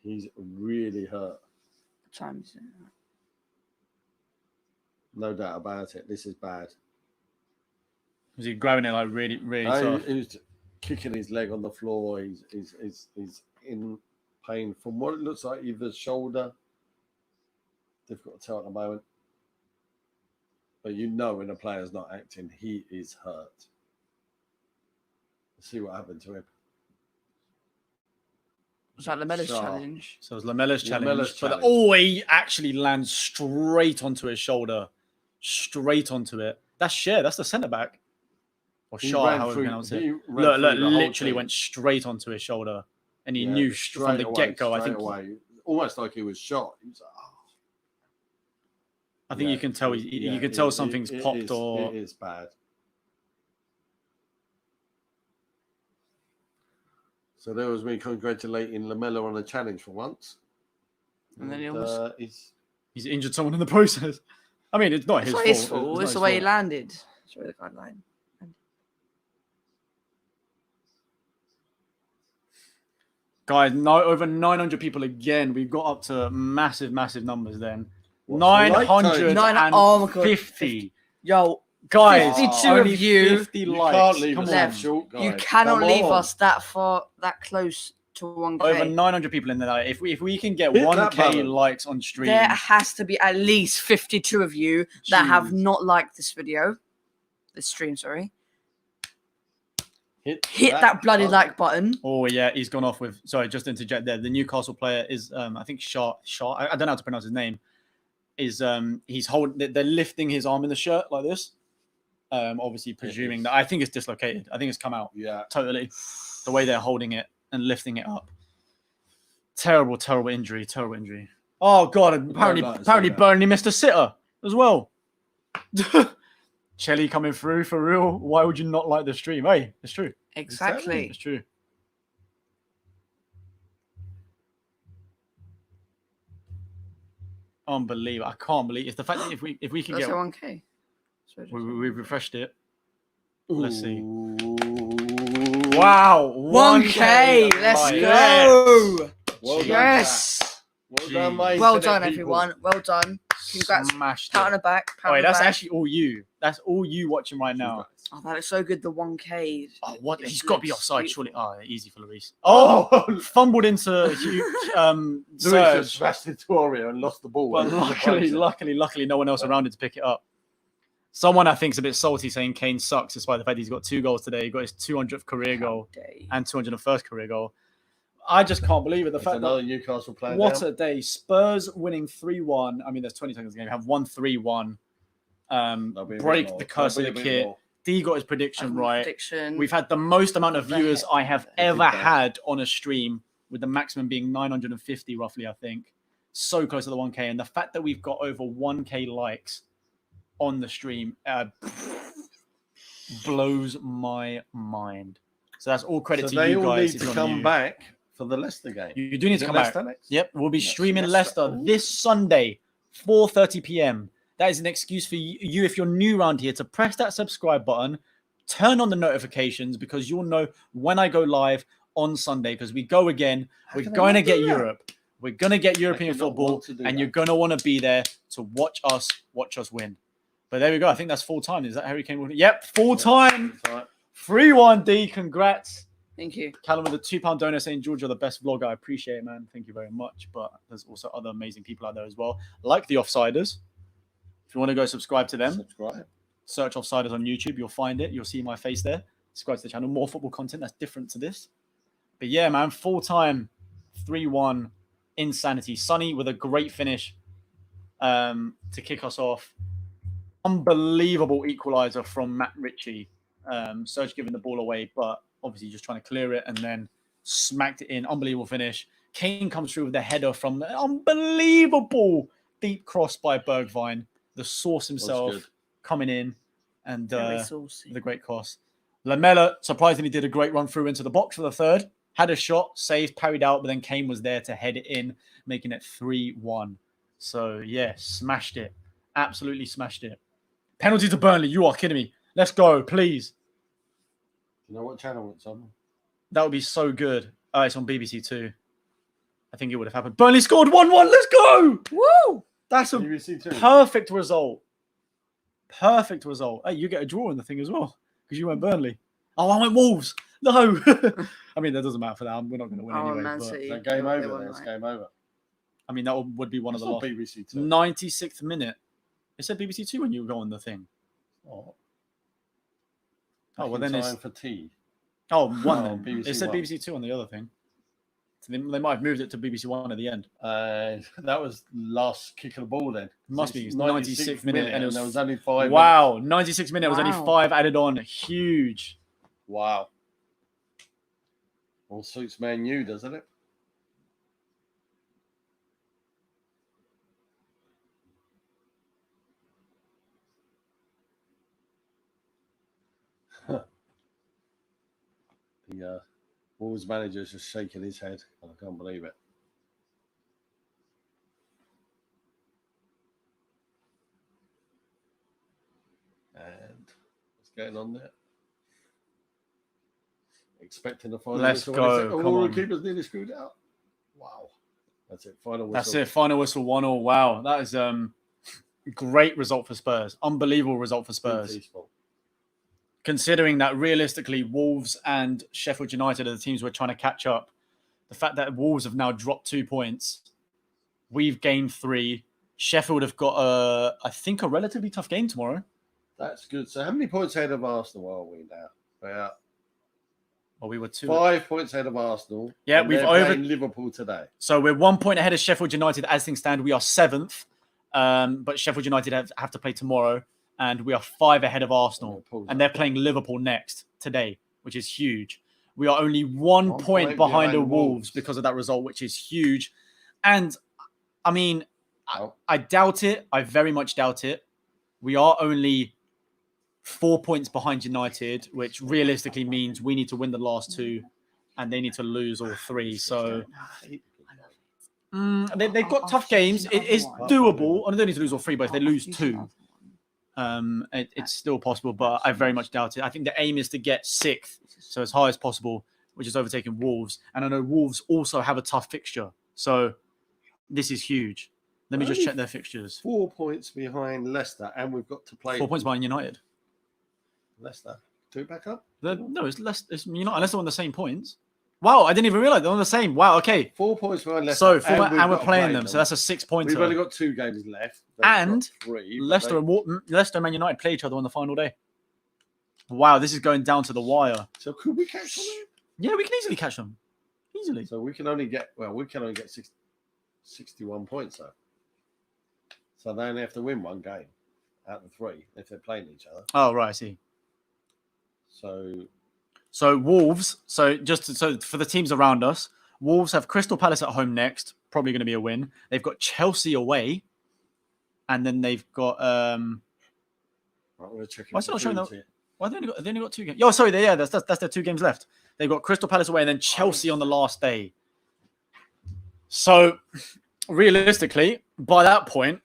He's really hurt. What time is it? No doubt about it. This is bad. Was he grabbing it like really, really tough? He was kicking his leg on the floor. He's in pain from what it looks like, either shoulder. Difficult to tell at the moment. But you know when a player's not acting, he is hurt. Let's see what happened to him. Was that Lamella's challenge? So it was Lamella's challenge. But he actually lands straight onto his shoulder. Straight onto it. That's Cher. That's the centre-back. Or Shaw, however you pronounce it. Look, literally went straight onto his shoulder. And he knew from the get-go, I think. Almost like he was shot. He was like, I think you can tell you can tell something's popped It is bad. So there was me congratulating Lamella on a challenge for once. And then he's injured someone in the process. I mean, it's not his fault. It's the way he landed. It's where the guy landed. Guys, over 900 people again. We've got up to massive, massive numbers then. 950. Yo, guys, 52 of you. 50 likes. Come on. Short, guys. You cannot leave us that close to 1K. Over 900 people in there. If we can get 1K likes on stream, there has to be at least 52 of you that have not liked this stream. Sorry. Hit that bloody like button. Oh yeah, he's gone off with. Sorry, just to interject there. The Newcastle player is, I think Shaw. I don't know how to pronounce his name. Is he's holding? They're lifting his arm in the shirt like this. Obviously presuming that I think it's dislocated. I think it's come out. Yeah, totally. The way they're holding it and lifting it up. Terrible injury. Terrible injury. Oh god! Apparently Burnley missed a sitter as well. Chelly coming through for real. Why would you not like the stream? Hey, it's true. Exactly. It's true. Unbelievable. I can't believe it's the fact that if we can get 1K. We refreshed it. Let's see. Wow. 1K. Let's go. Yes. Well done, mate. Well done, everyone. Well done. Congrats. Smashed pat on the back. Wait, that's actually all you. That's all you watching right now. Oh, that is so good. The 1K. Oh, what? He's got to be offside, surely. Oh, easy for Luis. Oh, fumbled into Luis smashed into Oreo and lost the ball. But luckily, no one else around it to pick it up. Someone I think is a bit salty saying Kane sucks, despite the fact he's got 2 goals today. He got his 200th career goal and 201st career goal. I just can't believe it. The fact another that Newcastle player. What a day! Spurs winning 3-1. I mean, there's 20 seconds in the game. Have won 3-1. Break the curse of the kit. D got his prediction right. We've had the most amount of viewers I have ever had on a stream, with the maximum being 950 roughly, I think. So close to the 1K. And the fact that we've got over 1K likes on the stream blows my mind. So that's all credit to you guys. They all need to come back for the Leicester game. You do need to come back. Yep, we'll be streaming Leicester this Sunday, 4:30 p.m. That is an excuse for you, if you're new around here, to press that subscribe button, turn on the notifications, because you'll know when I go live on Sunday, because we go again. We're going to get Europe. We're going to get European football, and you're going to want to be there to watch us win. But there we go. I think that's full time. Is that Harry Kane? Yep, full time. 3-1, D. Congrats. Thank you. Callum with a £2 donor saying, George, you're the best vlogger. I appreciate it, man. Thank you very much. But there's also other amazing people out there as well, like the Offsiders. If you want to go subscribe to them, search Offsiders on YouTube. You'll find it. You'll see my face there. Subscribe to the channel. More football content that's different to this. But yeah, man, full time, 3-1, insanity. Sonny with a great finish to kick us off. Unbelievable equaliser from Matt Ritchie. Serge giving the ball away, but obviously just trying to clear it and then smacked it in. Unbelievable finish. Kane comes through with the header from the unbelievable deep cross by Bergwijn. The source himself coming in and the great cross. Lamela surprisingly did a great run through into the box for the third. Had a shot, saved, parried out, but then Kane was there to head it in, making it 3-1. So, yeah, smashed it. Absolutely smashed it. Penalty to Burnley. You are kidding me. Let's go, please. Do you know what channel it's on? That would be so good. Oh, it's on BBC 2. I think it would have happened. Burnley scored 1-1. Let's go. Woo! That's a perfect result. Perfect result. Hey, you get a draw in the thing as well because you went Burnley. Oh, I went Wolves. No. I mean, that doesn't matter for that. We're not going to win anyway. Man but... City. That game over. It's game over. I mean, that would be one of the last. BBC 2. 96th minute. It said BBC 2 when you were on the thing. Oh, well, then it's for tea. Oh, one. BBC it said One. BBC 2 on the other thing. So they might have moved it to BBC 1 at the end. That was last kick of the ball then. Must be 96th minute, and there was only 5. Wow, 96th minute. Was only 5 added on. Huge. Wow. All suits Man U, doesn't it? The Wolves manager is just shaking his head. I can't believe it. And what's going on there? Expecting the final Let's whistle. go. Come on. The keeper's nearly screwed out. Wow. That's it. Final whistle. That's it. Final whistle 1-1. Wow. That is great result for Spurs. Unbelievable result for Spurs. Considering that realistically, Wolves and Sheffield United are the teams we're trying to catch up. The fact that Wolves have now dropped 2 points. We've gained 3. Sheffield have got, I think, a relatively tough game tomorrow. That's good. So how many points ahead of Arsenal are we now? Well, we were 2. 5 points ahead of Arsenal. Yeah, we've over Liverpool today. So we're 1 point ahead of Sheffield United as things stand. We are 7th, but Sheffield United have to play tomorrow, and we are 5 ahead of Arsenal, and they're playing Liverpool next today, which is huge. We are only 1 point behind the Wolves because of that result, which is huge. And I mean, I doubt it. I very much doubt it. We are only 4 points behind United, which realistically means we need to win the last 2 and they need to lose all 3. So they've got tough games. It is doable. I don't need to lose all 3, but if they lose 2, it's still possible, but I very much doubt it. I think the aim is to get 6th, so as high as possible, which is overtaking Wolves. And I know Wolves also have a tough fixture. So this is huge. Let me just check their fixtures. 4 points behind Leicester, and we've got to play 4 points behind United. Leicester. 2 back up? No, it's United, unless they're on the same points. Wow, I didn't even realize they're on the same. Wow, okay. 4 points behind Leicester. So, and we're playing them. So that's a 6-pointer. We've only got 2 games left. And 3, Leicester and Man United play each other on the final day. Wow, this is going down to the wire. So could we catch them? Yeah, we can easily catch them. Easily. So we can only get 61 points though. So they only have to win 1 game out of 3 if they're playing each other. Oh, right, I see. So Wolves, so for the teams around us, Wolves have Crystal Palace at home next, probably going to be a win. They've got Chelsea away, and then they've got we're checking. Why is it not showing that? Why they only got 2 games? Oh, sorry, that's their 2 games left. They've got Crystal Palace away and then Chelsea on the last day. So realistically, by that point,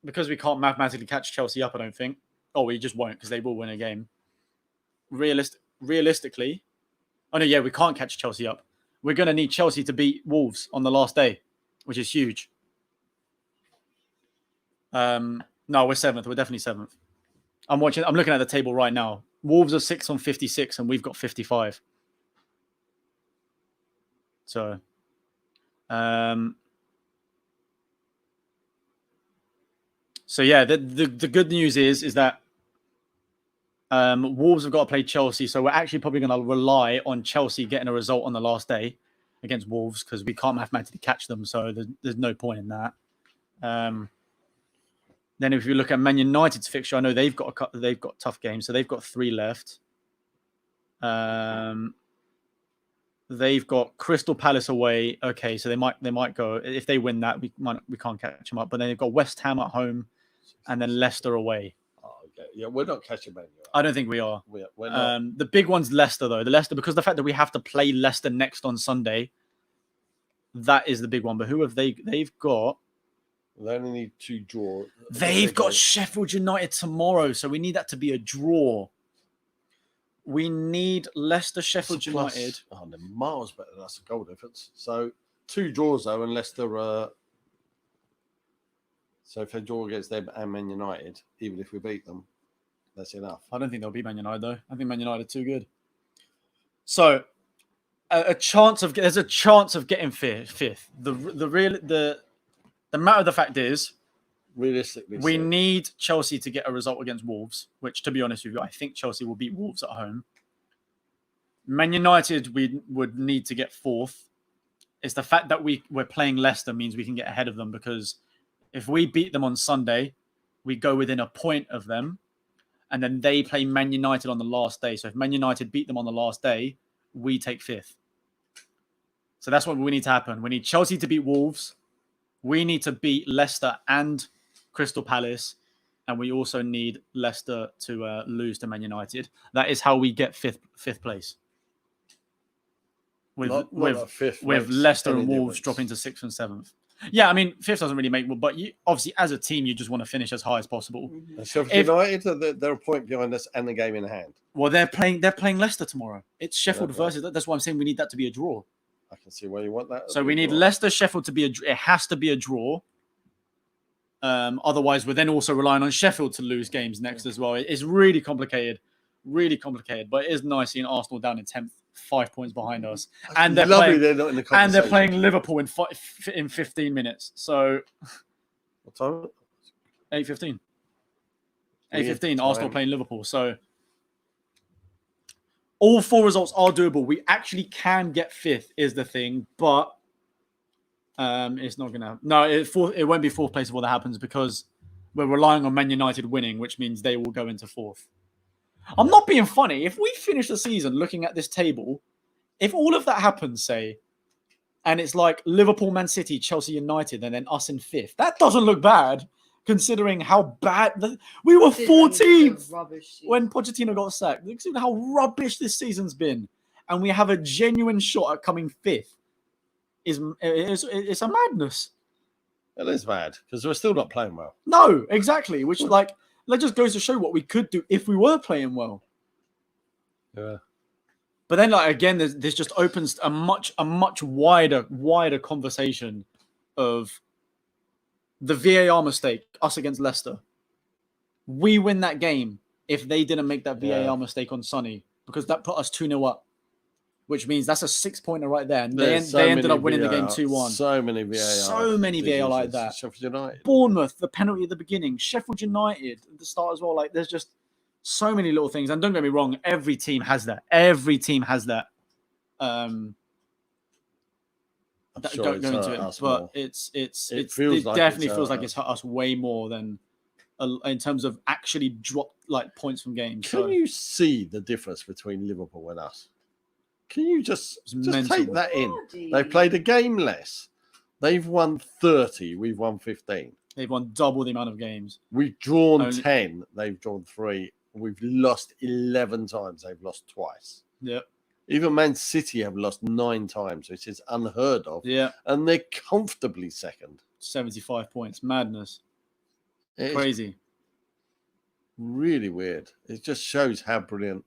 because we can't mathematically catch Chelsea up, I don't think. Oh, we just won't because they will win a game. Realistically, oh no, yeah, we can't catch Chelsea up. We're going to need Chelsea to beat Wolves on the last day, which is huge. No, we're 7th. We're definitely 7th. I'm looking at the table right now. Wolves are 6 on 56, and we've got 55. So, yeah, the good news is that Wolves have got to play Chelsea, so we're actually probably going to rely on Chelsea getting a result on the last day against Wolves because we can't mathematically catch them, so there's no point in that. Then if you look at Man United's fixture, I know they've got tough games, so they've got 3 left. They've got Crystal Palace away. Okay, so they might go if they win that we can't catch them up. But then they've got West Ham at home, and then Leicester away. Oh, okay. Yeah, we're not catching Man United. I don't think we are. We're not. The big one's Leicester though. The Leicester because the fact that we have to play Leicester next on Sunday. That is the big one. But who have they? They've got. They only need to draw. They've got Sheffield United tomorrow, so we need that to be a draw. We need Leicester, Sheffield United. Oh, they're miles better. That's a goal difference. So 2 draws though, and Leicester. So if they draw against them and Man United, even if we beat them, that's enough. I don't think they'll beat Man United though. I think Man United are too good. So there's a chance of getting fifth. The matter of the fact is, realistically, we need Chelsea to get a result against Wolves, which, to be honest with you, I think Chelsea will beat Wolves at home. Man United, we would need to get 4th. It's the fact that we're playing Leicester means we can get ahead of them because if we beat them on Sunday, we go within a point of them, and then they play Man United on the last day. So if Man United beat them on the last day, we take 5th. So that's what we need to happen. We need Chelsea to beat Wolves. We need to beat Leicester and Crystal Palace, and we also need Leicester to lose to Man United. That is how we get fifth place. With Leicester and Wolves dropping to 6th and 7th. Yeah, I mean, 5th doesn't really make, but obviously as a team, you just want to finish as high as possible. And Sheffield United, they're a point behind us and the game in hand. Well, they're playing Leicester tomorrow. It's Sheffield versus. That's why I'm saying we need that to be a draw. I can see why you want that. So we need Leicester, Sheffield to be it has to be a draw. Otherwise, we're then also relying on Sheffield to lose games next as well. It's really complicated. But it is nice seeing Arsenal down in 10th, 5 points behind us. And they're not in the conversation. And they're playing Liverpool in 15 minutes. So what time? 8:15. 8:15. Arsenal playing Liverpool. So all 4 results are doable. We actually can get 5th is the thing, but it's not going to... No, it won't be 4th place if all that happens because we're relying on Man United winning, which means they will go into 4th. I'm not being funny. If we finish the season looking at this table, if all of that happens, say, and it's like Liverpool, Man City, Chelsea, United, and then us in 5th, that doesn't look bad. Considering how bad we were 14th when Pochettino got sacked. Considering how rubbish this season's been, and we have a genuine shot at coming 5th, it's a madness. It is bad because we're still not playing well. No, exactly. Which that just goes to show what we could do if we were playing well. Yeah. But then, again, this just opens a much wider conversation of the VAR mistake, us against Leicester. We win that game if they didn't make that VAR mistake on Sonny, because that put us 2-0 up, which means that's a 6-pointer right there. And they ended up winning the game 2-1. So many VAR like that. Sheffield United. Bournemouth, the penalty at the beginning. Sheffield United at the start as well. There's just so many little things. And don't get me wrong, every team has that. Go into it, but it definitely feels like it's hurt us way more than in terms of actually drop points from games. Can you see the difference between Liverpool and us? Can you just take that in? They've played a game less. They've won 30. We've won 15. They've won double the amount of games. We've drawn 10. They've drawn 3. We've lost 11 times. They've lost twice. Yep. Even Man City have lost 9 times, which is unheard of. Yeah. And they're comfortably second. 75 points. Madness. Crazy. Really weird. It just shows how brilliant.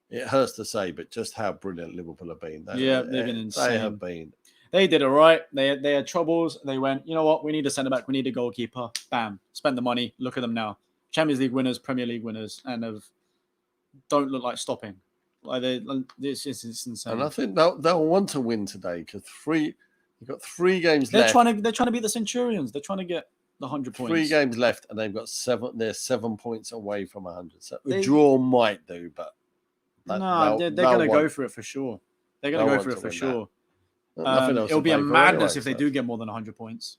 It hurts to say, but just how brilliant Liverpool have been. They've been insane. They have been. They did all right. They had troubles. They went, you know what? We need a centre-back. We need a goalkeeper. Bam. Spend the money. Look at them now. Champions League winners, Premier League winners, and don't look like stopping. It's insane. And I think they'll want to win today because you've got 3 games left. They're trying to beat the Centurions. They're trying to get the 100 points. 3 games left, and they've got 7. They're 7 points away from 100. So the draw might do, but they're going to go for it for sure. They're going to go for it for sure. It'll be a madness if they do get more than 100 points.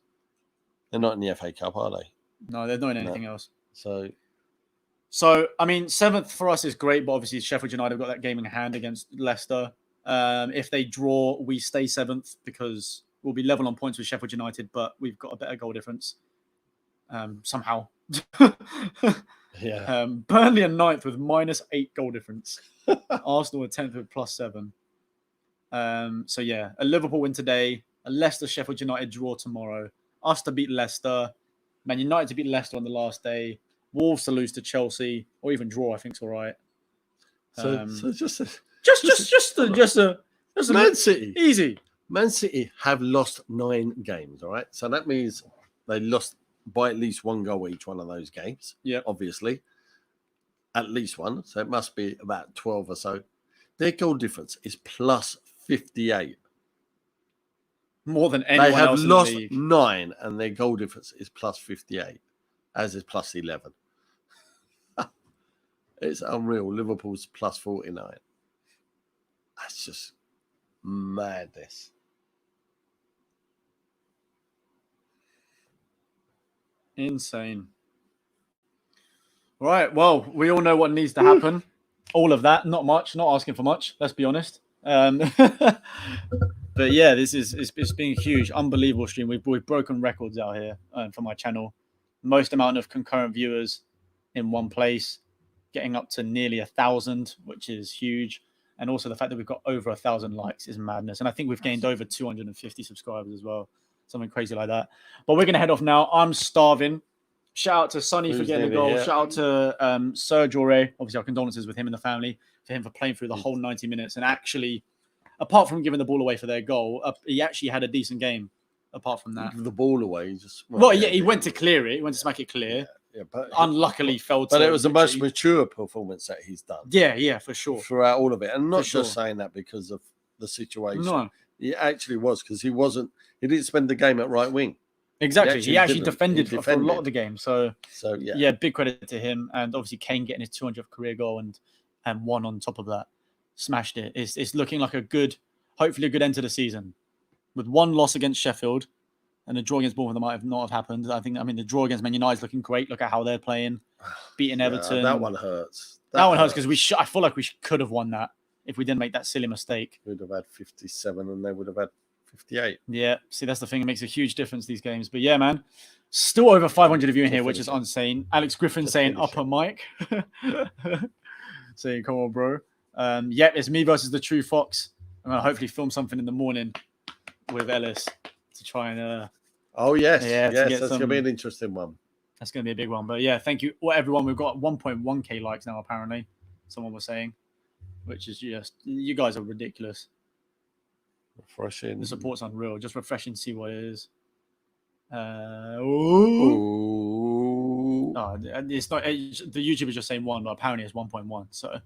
They're not in the FA Cup, are they? No, they're not in anything else. So, I mean, 7th for us is great, but obviously Sheffield United have got that game in hand against Leicester. If they draw, we stay 7th because we'll be level on points with Sheffield United, but we've got a better goal difference somehow. Yeah. Burnley are 9th with -8 goal difference. Arsenal are 10th with +7. So yeah, a Liverpool win today, a Leicester Sheffield United draw tomorrow, us to beat Leicester, Man United to beat Leicester on the last day, Wolves to lose to Chelsea, or even draw, I think is all right. So just Man City. Easy. Man City have lost 9 games, all right? So that means they lost by at least 1 goal each one of those games. Yeah. Obviously. At least 1. So it must be about 12 or so. Their goal difference is +58. More than anyone else in the league. They have lost 9, and their goal difference is +58, as is +11. It's unreal. Liverpool's +49. That's just madness. Insane. Right. Well, we all know what needs to happen. All of that. Not much. Not asking for much. Let's be honest. But yeah, it's been a huge, unbelievable stream. We've broken records out here for my channel. Most amount of concurrent viewers in one place, getting up to nearly 1,000, which is huge. And also the fact that we've got over 1,000 likes is madness. And I think we've gained over 250 subscribers as well. Something crazy like that. But we're going to head off now. I'm starving. Shout out to Sonny for getting the goal. Shout out to Serge Aurier. Obviously, our condolences with him and the family for him for playing through the whole 90 minutes. And actually, apart from giving the ball away for their goal, he actually had a decent game. Apart from that, the ball away, he went to clear it. He went to smack it clear. Yeah, but unluckily fell to. But it was a much mature performance that he's done. Yeah, for sure. Throughout all of it, and not just saying that because of the situation. No, he actually was, because he didn't spend the game at right wing. Exactly. He actually defended for a lot of the game. So yeah, big credit to him. And obviously Kane getting his 200th career goal and 1 on top of that. Smashed it. It's looking like hopefully a good end to the season. With 1 loss against Sheffield and a draw against Bournemouth that might have not have happened. The draw against Man United is looking great. Look at how they're playing. Beating Everton. That one hurts. That one hurts because I feel like we could have won that if we didn't make that silly mistake. We'd have had 57 and they would have had 58. Yeah, see, that's the thing. It makes a huge difference, these games. But yeah, man, still over 500 of you in here, which is insane. Alex Griffin saying upper mic. Saying, come on, bro. Yeah, it's me versus the True Fox. I'm going to hopefully film something in the morning with Ellis to try and... oh, yes. Yeah, yes, that's going to be an interesting one. That's going to be a big one. But yeah, thank you, everyone. We've got 1.1k likes now, apparently. Someone was saying, which is just... You guys are ridiculous. Refreshing. The support's unreal. Just refreshing to see what it is. It's not. The YouTube is just saying 1, but apparently it's 1.1. So,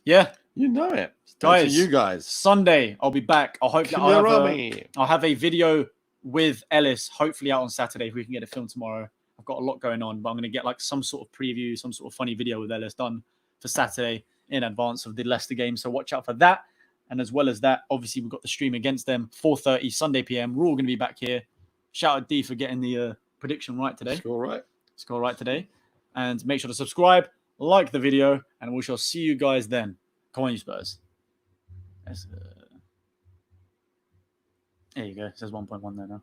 yeah, you know it, guys. You guys. Sunday, I'll be back. I'll have a video with Ellis. Hopefully out on Saturday if we can get it filmed tomorrow. I've got a lot going on, but I'm going to get like some sort of preview, some sort of funny video with Ellis done for Saturday in advance of the Leicester game. So watch out for that. And as well as that, obviously, we've got the stream against them, 4:30 Sunday PM. We're all going to be back here. Shout out D for getting the prediction right today. Score right today. And make sure to subscribe, like the video, and we shall see you guys then. Come on, you Spurs. There you go. It says 1.1 there now.